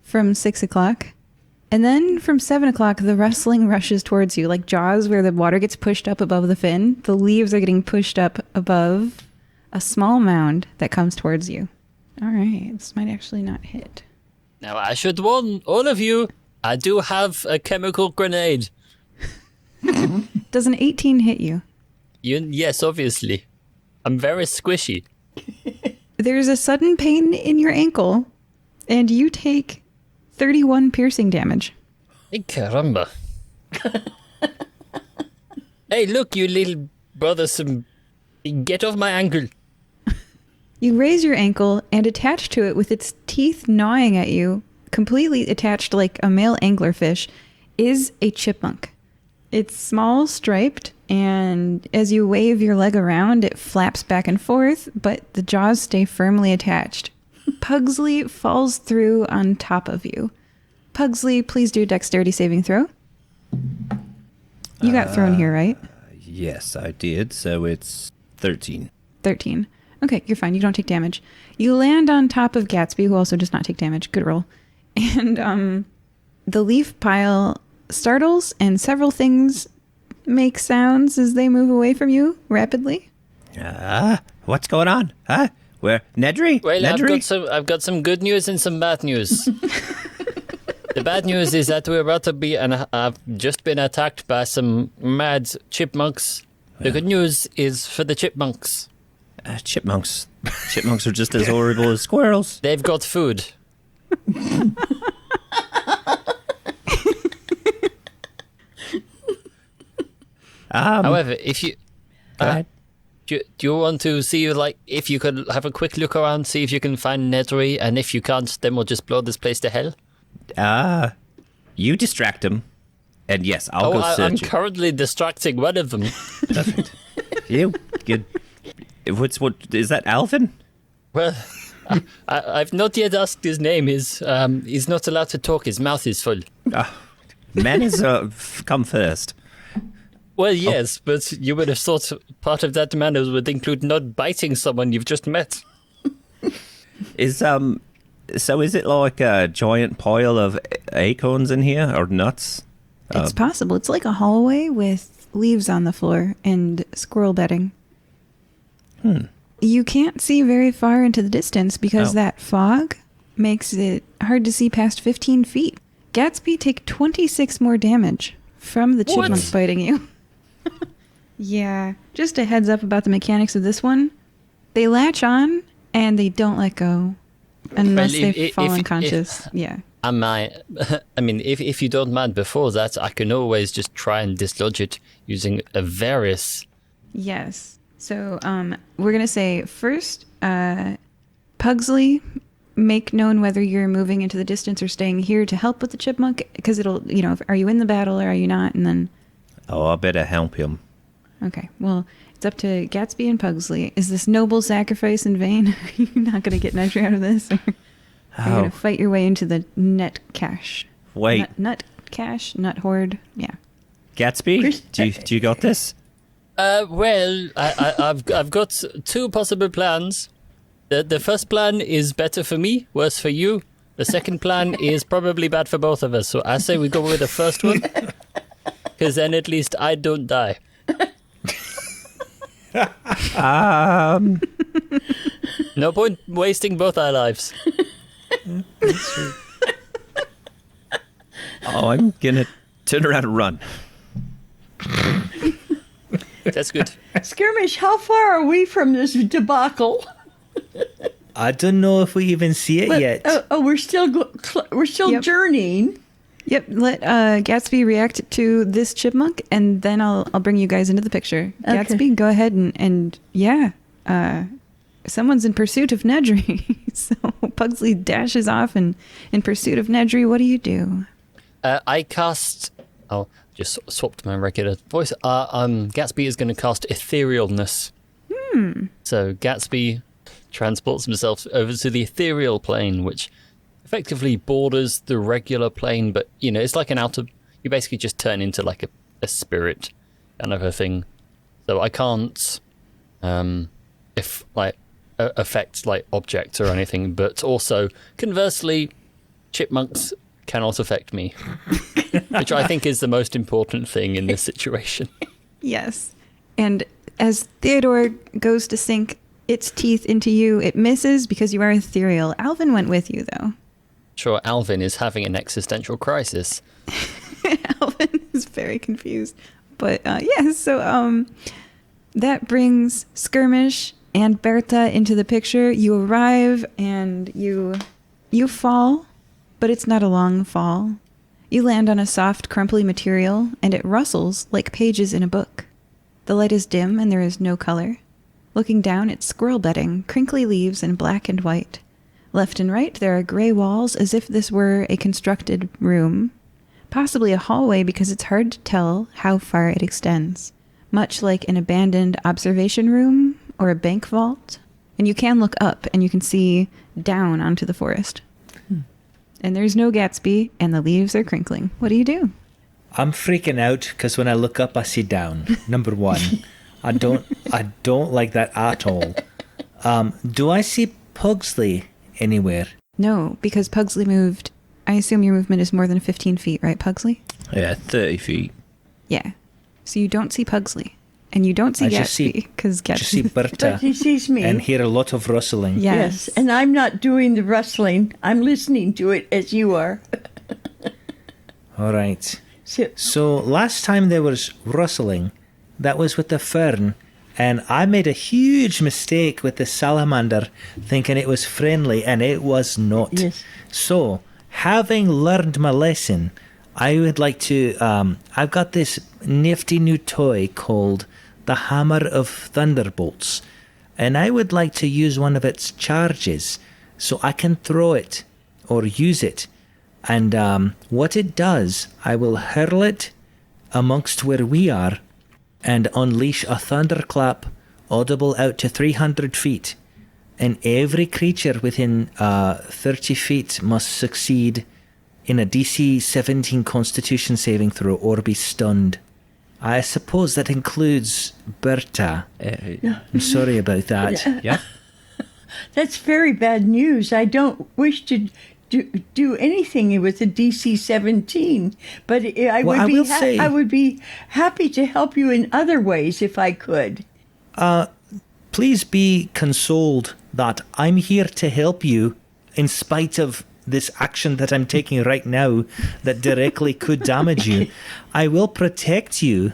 from 6 o'clock. And then from 7 o'clock, the rustling rushes towards you, like Jaws, where the water gets pushed up above the fin. The leaves are getting pushed up above a small mound that comes towards you. All right, this might actually not hit. now I should warn all of you, I do have a chemical grenade. Does an 18 hit you? Yes, obviously. I'm very squishy. There's a sudden pain in your ankle, and you take 31 piercing damage. Hey, caramba. Hey, look, you little brother, get off my ankle. You raise your ankle, and attached to it with its teeth gnawing at you, completely attached like a male anglerfish, is a chipmunk. It's small, striped, and as you wave your leg around, it flaps back and forth, but the jaws stay firmly attached. Pugsley falls through on top of you. Pugsley, please do a dexterity saving throw. You got thrown here, right? Yes, I did. So it's 13. 13. Okay, you're fine. You don't take damage. You land on top of Gatsby, who also does not take damage. Good roll. And the leaf pile startles, and several things make sounds as they move away from you rapidly. What's going on? Huh? Where? Nedry? Well, Nedry? I've got some good news and some bad news. The bad news is that we're about to be, and I've just been attacked by some mad chipmunks. The good news is for the chipmunks. Chipmunks. Chipmunks are just as horrible as squirrels. They've got food. However, if you... Go ahead. Do you want to see, like, if you could have a quick look around, see if you can find Nedry, and if you can't, then we'll just blow this place to hell? You distract him, and yes, I'll go I'm search. currently distracting one of them. Perfect. You what is that, Alvin? Well, I've not yet asked his name. He's not allowed to talk. His mouth is full. Manners come first. Well, yes, but you would have thought part of that manners would include not biting someone you've just met. So is it like a giant pile of acorns in here, or nuts? It's possible. It's like a hallway with leaves on the floor and squirrel bedding. You can't see very far into the distance because that fog makes it hard to see past 15 feet. Gatsby, take 26 more damage from the chipmunk biting you. Yeah, just a heads up about the mechanics of this one. They latch on and they don't let go unless they fall unconscious. Yeah. I mean, if you don't mind before that, I can always just try and dislodge it using a Varus. Yes. So we're going to say first, Pugsley, make known whether you're moving into the distance or staying here to help with the chipmunk, because it'll, are you in the battle or are you not? And then... Oh, I better help him. Okay, well, it's up to Gatsby and Pugsley. Is this noble sacrifice in vain? Are you not going to get Nedry out of this? Or are you going to fight your way into the net cache? Wait. Nut cache? Nut hoard? Yeah. Gatsby, do you got this? Well, I've got two possible plans. The first plan is better for me, worse for you. The second plan is probably bad for both of us. So I say we go with the first one, because then at least I don't die. No point wasting both our lives. That's true. I'm gonna turn around and run. That's good. Skirmish, how far are we from this debacle? I don't know if we even see it yet. We're still journeying. Yep, let Gatsby react to this chipmunk, and then I'll bring you guys into the picture. Okay. Gatsby, go ahead and someone's in pursuit of Nedry. So Pugsley dashes off in pursuit of Nedry. What do you do? I cast... Oh, just swapped my regular voice. Gatsby is going to cast Etherealness. So Gatsby transports himself over to the ethereal plane, which effectively borders the regular plane, but it's like an outer... You basically just turn into like a spirit kind of a thing. So I can't affect like objects or anything, but also conversely, chipmunks cannot affect me, which I think is the most important thing in this situation. Yes. And as Theodore goes to sink its teeth into you, it misses because you are ethereal. Alvin went with you, though. Sure, Alvin is having an existential crisis. Alvin is very confused. But so that brings Skirmish and Berta into the picture. You arrive and you fall, but it's not a long fall. You land on a soft, crumply material, and it rustles like pages in a book. The light is dim and there is no color. Looking down, it's squirrel bedding, crinkly leaves in black and white. Left and right, there are gray walls as if this were a constructed room. Possibly a hallway because it's hard to tell how far it extends. Much like an abandoned observation room or a bank vault. And you can look up and you can see down onto the forest. And there's no Gatsby and the leaves are crinkling. What do you do? I'm freaking out because when I look up, I see down. Number one, I don't like that at all. Do I see Pugsley anywhere? No, because Pugsley moved. I assume your movement is more than 15 feet, right, Pugsley? Yeah, 30 feet. Yeah. So you don't see Pugsley. And you don't see I just Gatsby, because just see Gatsby... Berta But he sees me. and hear a lot of rustling. Yes. And I'm not doing the rustling. I'm listening to it as you are. All right. So, So last time there was rustling, that was with the fern, and I made a huge mistake with the salamander, thinking it was friendly, and it was not. Yes. So, having learned my lesson, I would like to. I've got this nifty new toy called the Hammer of Thunderbolts, and I would like to use one of its charges so I can throw it or use it. And what it does, I will hurl it amongst where we are and unleash a thunderclap audible out to 300 feet. And every creature within 30 feet must succeed in a DC 17 Constitution saving throw or be stunned. I suppose that includes Berta. I'm sorry about that. Yeah. that's very bad news. I don't wish to do anything with a DC 17, but I would be happy to help you in other ways if I could. Please be consoled that I'm here to help you in spite of this action that I'm taking right now that directly could damage you. I will protect you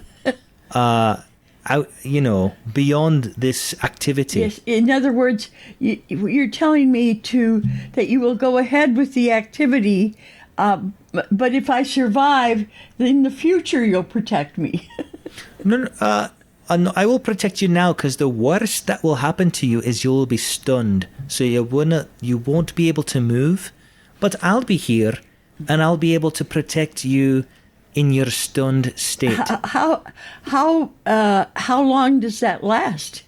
beyond this activity. Yes. In other words, you're telling me that you will go ahead with the activity, but if I survive, in the future you'll protect me. No, I will protect you now because the worst that will happen to you is you'll be stunned. So you won't be able to move, but I'll be here and I'll be able to protect you in your stunned state. How long does that last?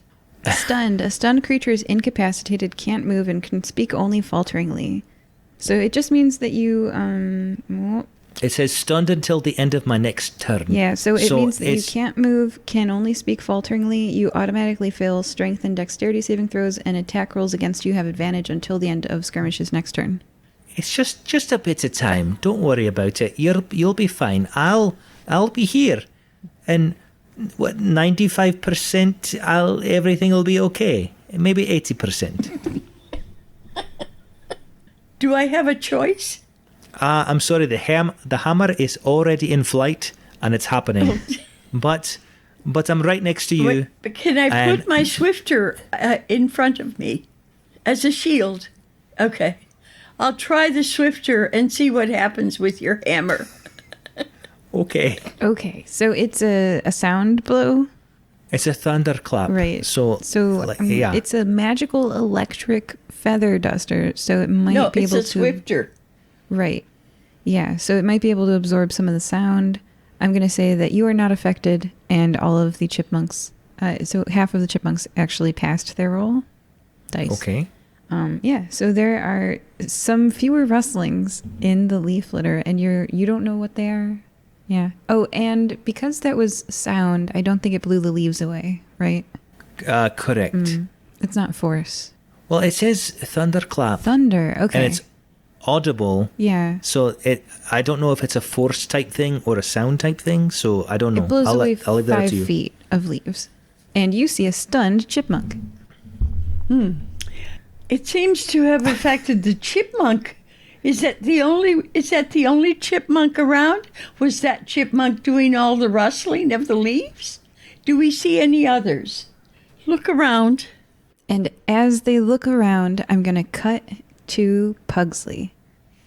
Stunned. A stunned creature is incapacitated, can't move, and can speak only falteringly. So it just means that you... It says stunned until the end of my next turn. Yeah, so it means that you can't move, can only speak falteringly. You automatically fail strength and dexterity saving throws, and attack rolls against you have advantage until the end of Skirmish's next turn. It's just a bit of time. Don't worry about it. You'll be fine. I'll be here, and 95%. Everything will be okay. Maybe 80%. Do I have a choice? I'm sorry. The hammer is already in flight and it's happening, but I'm right next to you. But can I put my swifter in front of me as a shield? Okay. I'll try the swifter and see what happens with your hammer. Okay. Okay, so it's a sound blow? It's a thunderclap. Right. So yeah. It's a magical electric feather duster, so it might be able to... No, it's a swifter. Right. Yeah, so it might be able to absorb some of the sound. I'm going to say that you are not affected, and all of the chipmunks... so half of the chipmunks actually passed their roll. Dice. Okay. Yeah, so there are some fewer rustlings in the leaf litter, and you don't know what they are. Yeah. Oh, and because that was sound, I don't think it blew the leaves away, right? Correct. It's not force. Well, it says thunderclap. Thunder, okay. And it's audible. Yeah. So I don't know if it's a force type thing or a sound type thing, so I don't know. It blows away I'll leave that up to 5 you. feet of leaves. And you see a stunned chipmunk. It seems to have affected the chipmunk Is that the only chipmunk around? Was that chipmunk doing all the rustling of the leaves? Do we see any others? Look around. And as they look around, I'm going to cut to Pugsley.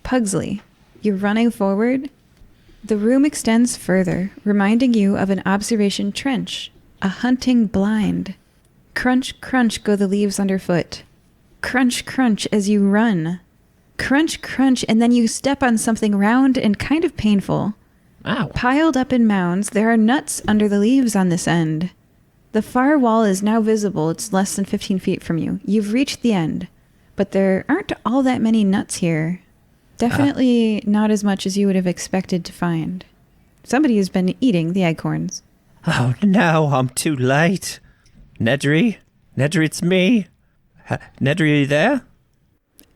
Pugsley, you're running forward. The room extends further, reminding you of an observation trench, a hunting blind. Crunch, crunch go the leaves underfoot. Crunch, crunch as you run. Crunch, crunch, and then you step on something round and kind of painful. Ow. Piled up in mounds, there are nuts under the leaves on this end. The far wall is now visible. It's less than 15 feet from you. You've reached the end, but there aren't all that many nuts here. Definitely not as much as you would have expected to find. Somebody has been eating the acorns. Oh no, I'm too late. Nedry? Nedry, it's me. Nedry, are you there?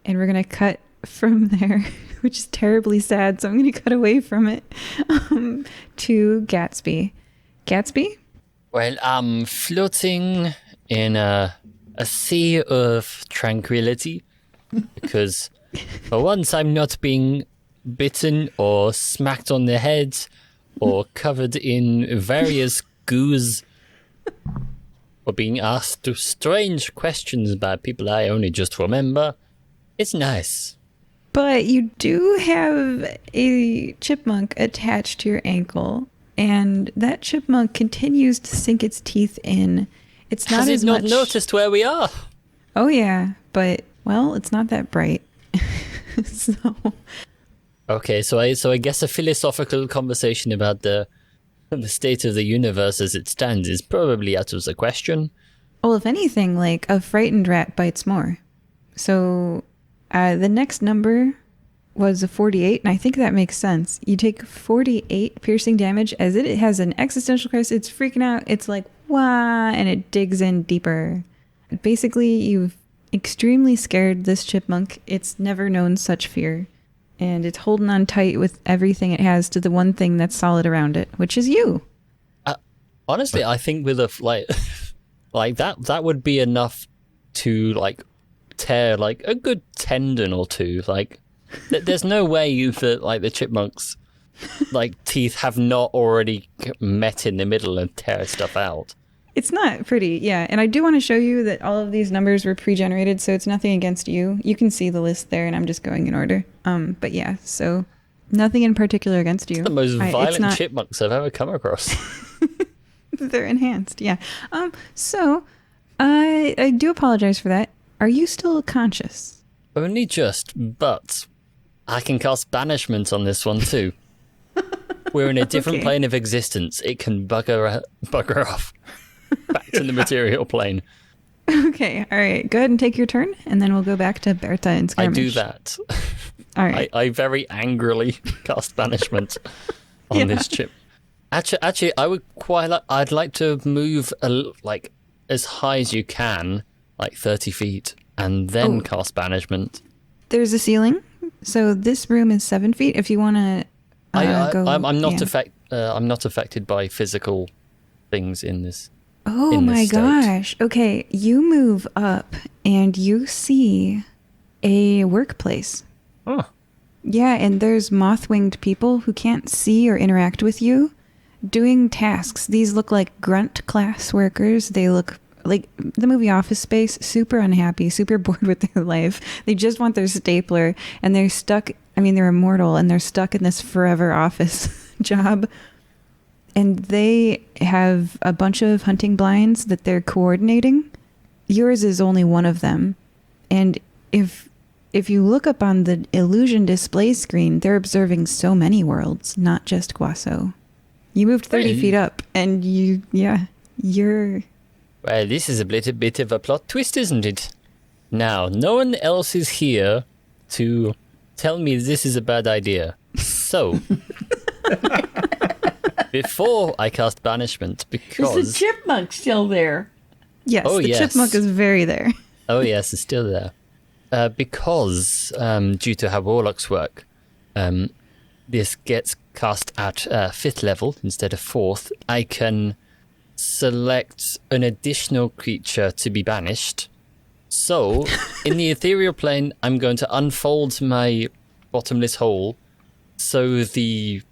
And we're going to cut from there, which is terribly sad, so I'm going to cut away from it, to Gatsby. Gatsby? Well, I'm floating in a sea of tranquility because for once I'm not being bitten or smacked on the head or covered in various goos or being asked strange questions by people I only just remember. It's nice. But you do have a chipmunk attached to your ankle, and that chipmunk continues to sink its teeth in. It's not Has as it not much... noticed where we are? Oh yeah, but, well, it's not that bright. So... Okay, so I guess a philosophical conversation about the state of the universe as it stands is probably out of the question. Well, if anything, like, a frightened rat bites more. So, the next number was a 48, and I think that makes sense. You take 48 piercing damage as it has an existential crisis. It's freaking out. It's like, wah, and it digs in deeper. Basically, you've extremely scared this chipmunk. It's never known such fear. And it's holding on tight with everything it has to the one thing that's solid around it, which is you. Honestly, I think with a like that would be enough to like tear like a good tendon or two. Like, there's no way that like the chipmunks like teeth have not already met in the middle and tear stuff out. It's not pretty, yeah. And I do want to show you that all of these numbers were pre-generated, so it's nothing against you. You can see the list there, and I'm just going in order. But yeah, so nothing in particular against you. The most violent not... chipmunks I've ever come across. They're enhanced, yeah. So I do apologize for that. Are you still conscious? Only just, but I can cast banishment on this one too. We're in a different plane of existence. It can bugger off. Back to the material plane. Okay, all right. Go ahead and take your turn, and then we'll go back to Berta and Skirmish. I do that. All right. I very angrily cast banishment on this chip. Actually, I would I'd like to move like as high as you can, like 30 feet, and then cast banishment. There's a ceiling, so this room is 7 feet. If you want to go, I'm not affected by physical things in this. Oh my gosh. Okay, you move up and you see a workplace. Oh. Yeah, and there's moth-winged people who can't see or interact with you doing tasks. These look like grunt class workers. They look like the movie Office Space, super unhappy, super bored with their life. They just want their stapler, and they're stuck. I mean, they're immortal, and they're stuck in this forever office job. And they have a bunch of hunting blinds that they're coordinating. Yours is only one of them. And if you look up on the illusion display screen, they're observing so many worlds, not just Guaso. You moved 30 feet up, and you're... Well, this is a little bit of a plot twist, isn't it? Now, no one else is here to tell me this is a bad idea. So... Before I cast banishment, because... Is the chipmunk still there? Yes, the chipmunk is very there. Oh yes, it's still there. Because, due to how warlocks work, this gets cast at 5th level instead of 4th. I can select an additional creature to be banished. So, in the ethereal plane, I'm going to unfold my bottomless hole. So the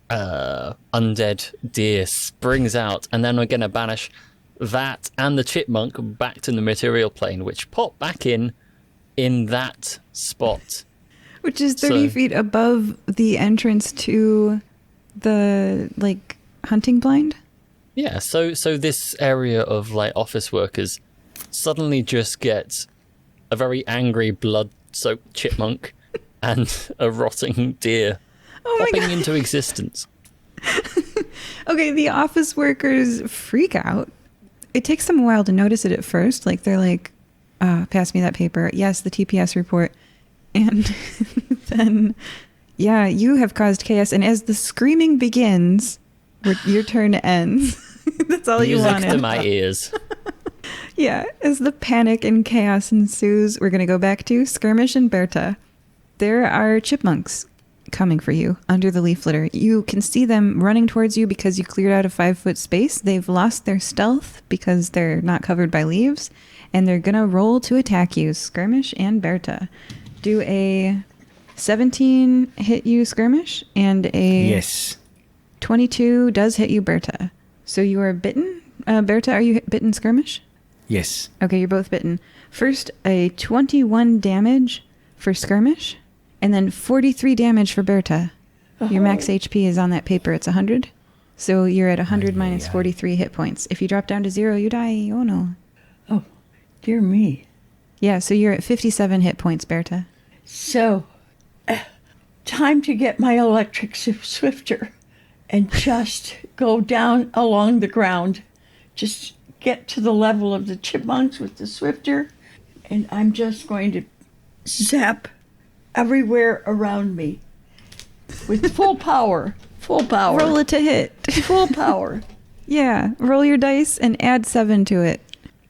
undead deer springs out, and then we're going to banish that and the chipmunk back to the material plane, which pop back in that spot. Which is 30 feet above the entrance to the, like, hunting blind? Yeah, so this area of, like, office workers suddenly just gets a very angry, blood-soaked chipmunk and a rotting deer popping into existence. Okay, the office workers freak out. It takes them a while to notice it at first. Like, they're like, pass me that paper. Yes, the TPS report. And then, yeah, you have caused chaos. And as the screaming begins, your turn ends. That's all you wanted. Music to my ears. Yeah, as the panic and chaos ensues, we're going to go back to Skirmish and Berta. There are chipmunks coming for you under the leaf litter. You can see them running towards you because you cleared out a 5-foot space. They've lost their stealth because they're not covered by leaves. And they're going to roll to attack you, Skirmish and Berta. Do a 17 hit you, Skirmish, and a Yes. 22 does hit you, Berta. So you are bitten. Berta, are you bitten, Skirmish? Yes. Okay, you're both bitten. First, a 21 damage for Skirmish, and then 43 damage for Berta. Your max HP is on that paper. It's 100. So you're at 100 minus 43 hit points. If you drop down to 0, you die. Oh, no. Oh, dear me. Yeah, so you're at 57 hit points, Berta. So, time to get my electric swifter and just go down along the ground. Just get to the level of the chipmunks with the swifter, and I'm just going to zap everywhere around me with full power. Full power. Roll it to hit. Full power. Yeah, roll your dice and add 7 to it.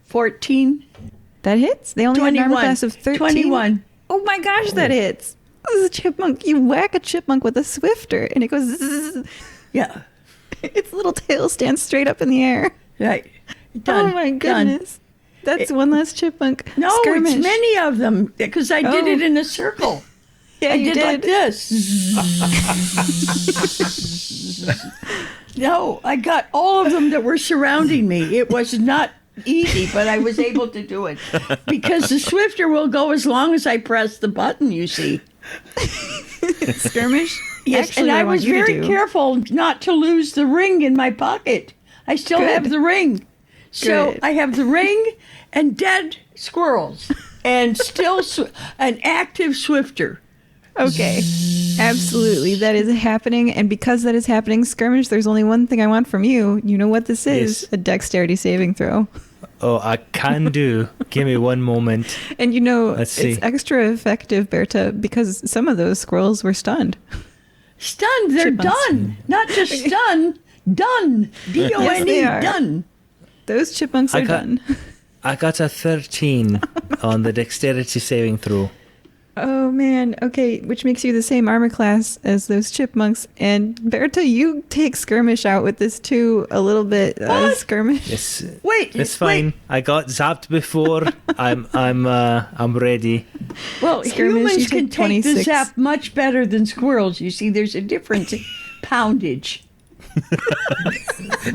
14. That hits? They only have an armor class of 13. 21. Oh my gosh, that hits. This is a chipmunk. You whack a chipmunk with a swifter, and it goes zzz. Yeah. Its little tail stands straight up in the air. Right. Done. Oh my goodness. That's one less chipmunk. No, Skirmish. it's many of them because I did it in a circle. Yeah, I you did like this. No, I got all of them that were surrounding me. It was not easy, but I was able to do it because the swifter will go as long as I press the button, you see. Skirmish? Yes, Actually, and I want was you to very do- careful not to lose the ring in my pocket. I still Good. have the ring. So Good. I have the ring and dead squirrels and still an active swifter. Okay. Absolutely. That is happening. And because that is happening, Skirmish, there's only one thing I want from you. You know what this is? Yes. A dexterity saving throw. Oh, I can do. Give me one moment. And you know, Let's see. it's extra effective, Berta, because some of those squirrels were stunned. Stunned, they're Chipmunks. done. Not just stunned, done. D-O-N-E, Yes, they are. done. Those chipmunks are done. I got a 13 on the dexterity saving throw. Oh man, okay, which makes you the same armor class as those chipmunks. And Berta, you take Skirmish out with this too, a little bit. What? Skirmish. It's Wait, it's fine. wait. I got zapped before. I'm ready. Well, Skirmish, you humans can take take the 26. zap much better than squirrels. You see, there's a difference in poundage.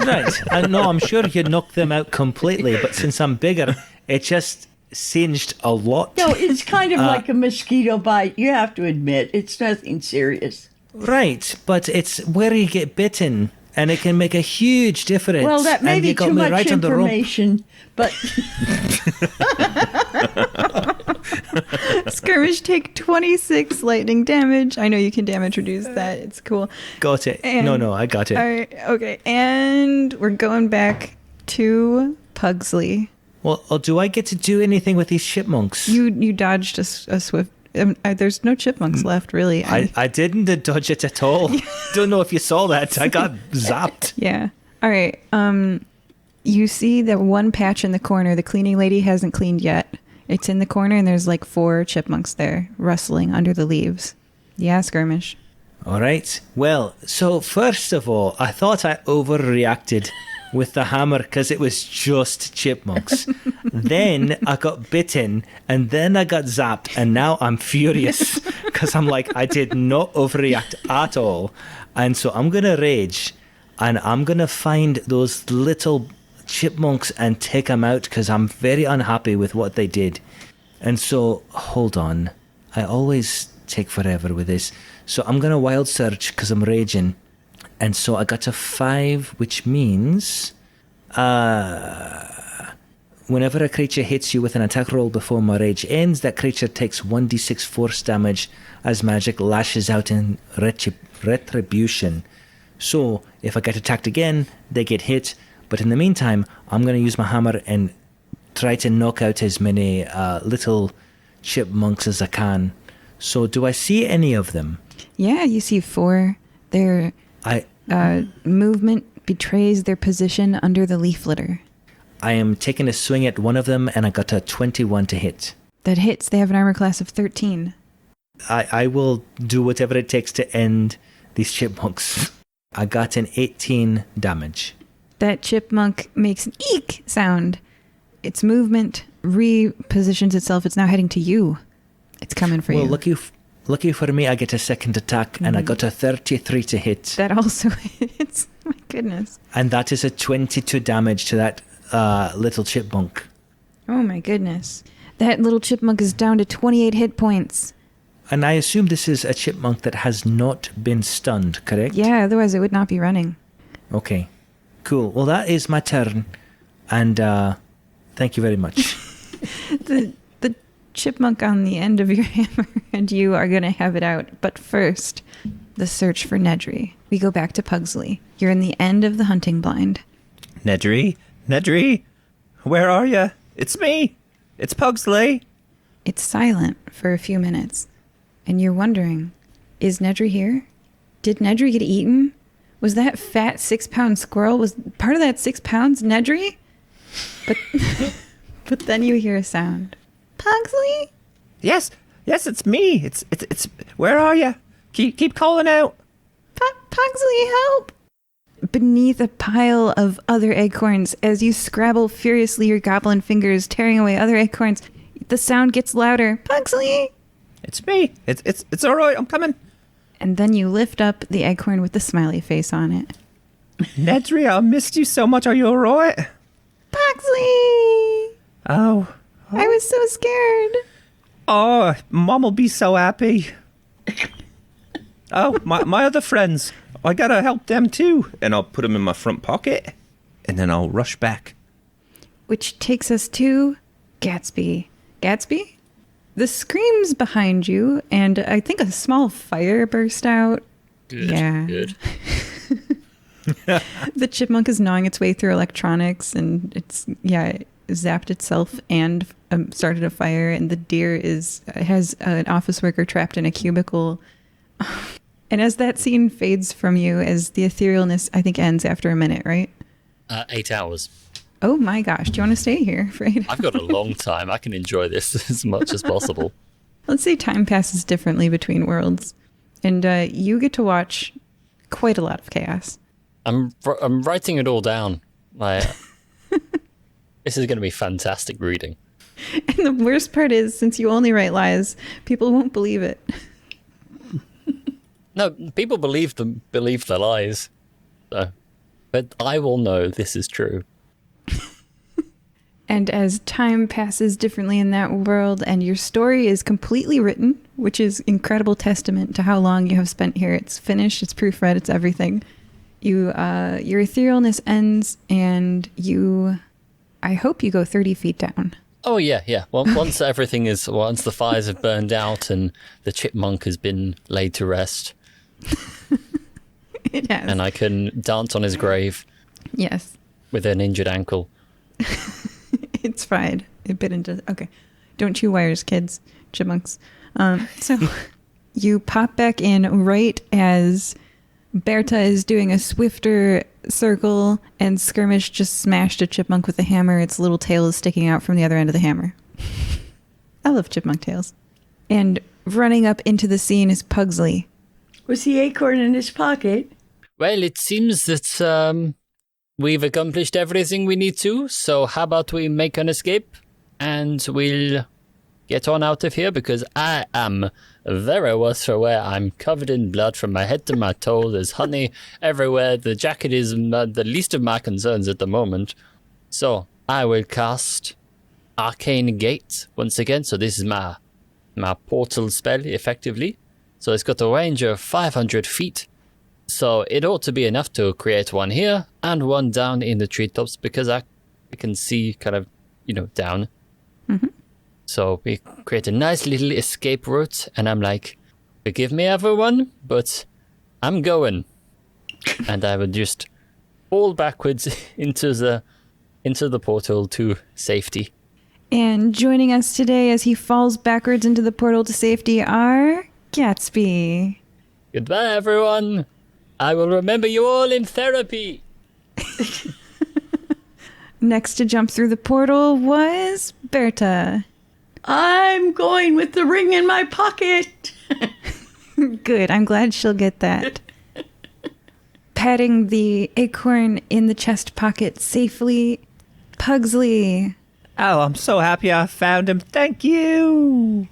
Right. No, I'm sure you knocked them out completely, but since I'm bigger, it just singed a lot. No, it's kind of like a mosquito bite. You have to admit, it's nothing serious. Right, but it's where you get bitten, and it can make a huge difference. Well, that may and be you got too me much right on the rope. information, but Skirmish, take 26 lightning damage. I know you can damage reduce that. It's cool. Got it. And- No, I got it. All right, okay. And we're going back to Pugsley. Well, do I get to do anything with these chipmunks? You dodged a swift... there's no chipmunks left, really. I didn't dodge it at all. Don't know if you saw that. I got zapped. Yeah. All right. You see that one patch in the corner. The cleaning lady hasn't cleaned yet. It's in the corner, and there's like 4 chipmunks there rustling under the leaves. Yeah, Skirmish. All right. Well, so first of all, I thought I overreacted with the hammer because it was just chipmunks. Then I got bitten, and then I got zapped, and now I'm furious because I'm like, I did not overreact at all. And so I'm going to rage, and I'm going to find those little chipmunks and take them out because I'm very unhappy with what they did. And so, hold on. I always take forever with this. So I'm going to wild search because I'm raging. And so I got a 5, which means whenever a creature hits you with an attack roll before my rage ends, that creature takes 1d6 force damage as magic lashes out in retribution. So if I get attacked again, they get hit. But in the meantime, I'm going to use my hammer and try to knock out as many little chipmunks as I can. So do I see any of them? Yeah, you see 4. Their movement betrays their position under the leaf litter. I am taking a swing at one of them, and I got a 21 to hit. That hits. They have an armor class of 13. I will do whatever it takes to end these chipmunks. I got an 18 damage. That chipmunk makes an eek sound. Its movement repositions itself. It's now heading to you. It's coming for you. Well, lucky for me, I get a second attack, and I got a 33 to hit. That also hits. My goodness. And that is a 22 damage to that little chipmunk. Oh my goodness. That little chipmunk is down to 28 hit points. And I assume this is a chipmunk that has not been stunned, correct? Yeah, otherwise it would not be running. Okay. Cool. Well, that is my turn. And thank you very much. The chipmunk on the end of your hammer, and you are going to have it out. But first, the search for Nedry. We go back to Pugsley. You're in the end of the hunting blind. Nedry, where are you? It's me. It's Pugsley. It's silent for a few minutes, and you're wondering, is Nedry here? Did Nedry get eaten? Was that fat 6-pound squirrel, was part of that 6 pounds Nedry? But then you hear a sound. Pugsley? Yes, it's me. It's. Where are you? Keep calling out. Pugsley, help! Beneath a pile of other acorns, as you scrabble furiously your goblin fingers, tearing away other acorns, the sound gets louder. Pugsley! It's me. It's all right. I'm coming. And then you lift up the acorn with the smiley face on it. Nedry, I missed you so much. Are you all right? Pugsley! Oh. I was so scared. Oh, Mom will be so happy. Oh, my other friends. I gotta help them too. And I'll put them in my front pocket. And then I'll rush back. Which takes us to Gatsby. Gatsby? The screams behind you, and I think a small fire burst out. Good. The chipmunk is gnawing its way through electronics, and it zapped itself and started a fire, and the deer has an office worker trapped in a cubicle. And as that scene fades from you, as the etherealness, I think, ends after a minute, right? 8 hours. Oh my gosh, do you want to stay here for 8 hours? I've got a long time. I can enjoy this as much as possible. Let's say time passes differently between worlds, and you get to watch quite a lot of chaos. I'm writing it all down. This is going to be fantastic reading. And the worst part is, since you only write lies, people won't believe it. No, people believe the lies. So, but I will know this is true. And as time passes differently in that world, and your story is completely written, which is incredible testament to how long you have spent here. It's finished, it's proofread, it's everything. Your etherealness ends, and I hope you go 30 feet down. Oh yeah. Well, once the fires have burned out and the chipmunk has been laid to rest, It has. and I can dance on his grave. Yes. With an injured ankle. It's fried. It bit into... Okay. Don't chew wires, kids. Chipmunks. So you pop back in right as Berta is doing a swifter circle, and Skirmish just smashed a chipmunk with a hammer. Its little tail is sticking out from the other end of the hammer. I love chipmunk tails. And running up into the scene is Pugsley. Was the acorn in his pocket? Well, it seems that we've accomplished everything we need to, so how about we make an escape and we'll get on out of here, because I am very worse for wear. I'm covered in blood from my head to my toe. There's honey everywhere. The jacket is the least of my concerns at the moment. So I will cast Arcane Gate once again. So this is my portal spell, effectively. So it's got a range of 500 feet. So it ought to be enough to create one here and one down in the treetops, because I can see kind of, down. Mm-hmm. So we create a nice little escape route, and I'm like, forgive me everyone, but I'm going. And I would just fall backwards into the portal to safety. And joining us today as he falls backwards into the portal to safety are Gatsby. Goodbye, everyone. I will remember you all in therapy. Next to jump through the portal was Berta. I'm going with the ring in my pocket. Good, I'm glad she'll get that. Patting the acorn in the chest pocket safely, Pugsley. Oh, I'm so happy I found him. Thank you.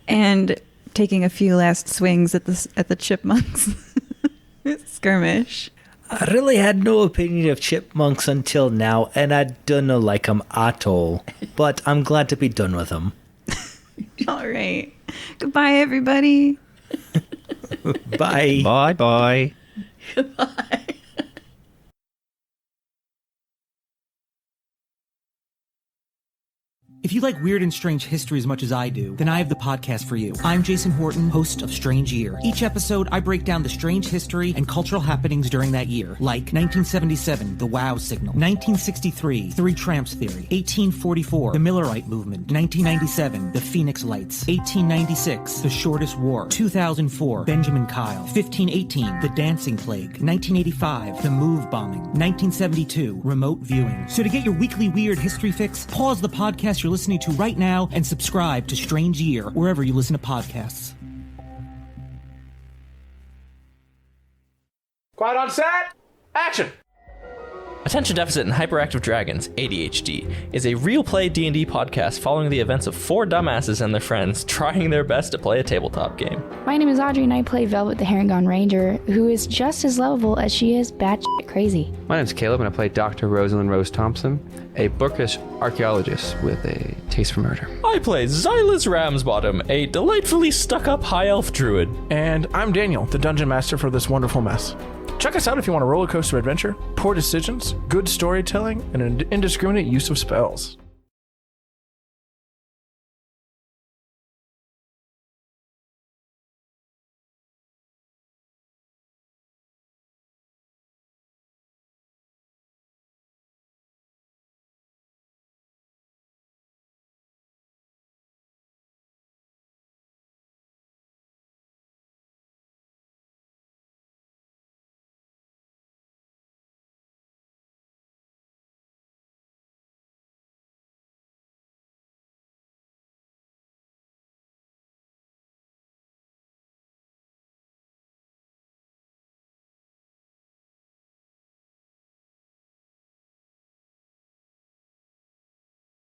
And taking a few last swings at the chipmunks. Skirmish. I really had no opinion of chipmunks until now, and I don't like them at all. But I'm glad to be done with them. All right. Goodbye, everybody. Bye. Bye-bye. Goodbye. If you like weird and strange history as much as I do, then I have the podcast for you. I'm Jason Horton, host of Strange Year. Each episode, I break down the strange history and cultural happenings during that year, like 1977, the Wow Signal, 1963, Three Tramps Theory, 1844, the Millerite Movement, 1997, the Phoenix Lights, 1896, the Shortest War, 2004, Benjamin Kyle, 1518, the Dancing Plague, 1985, the Move Bombing, 1972, remote viewing. So to get your weekly weird history fix, pause the podcast you're listening to right now and subscribe to Strange Year wherever you listen to podcasts. Quiet on set. Action. Attention Deficit and Hyperactive Dragons, ADHD, is a real play D&D podcast following the events of four dumbasses and their friends trying their best to play a tabletop game. My name is Audrey and I play Velvet the Herringon Ranger, who is just as lovable as she is batshit crazy. My name's Caleb and I play Dr. Rosalind Rose Thompson, a bookish archaeologist with a taste for murder. I play Xylas Ramsbottom, a delightfully stuck-up high elf druid. And I'm Daniel, the dungeon master for this wonderful mess. Check us out if you want a roller coaster adventure, poor decisions, good storytelling, and an indiscriminate use of spells.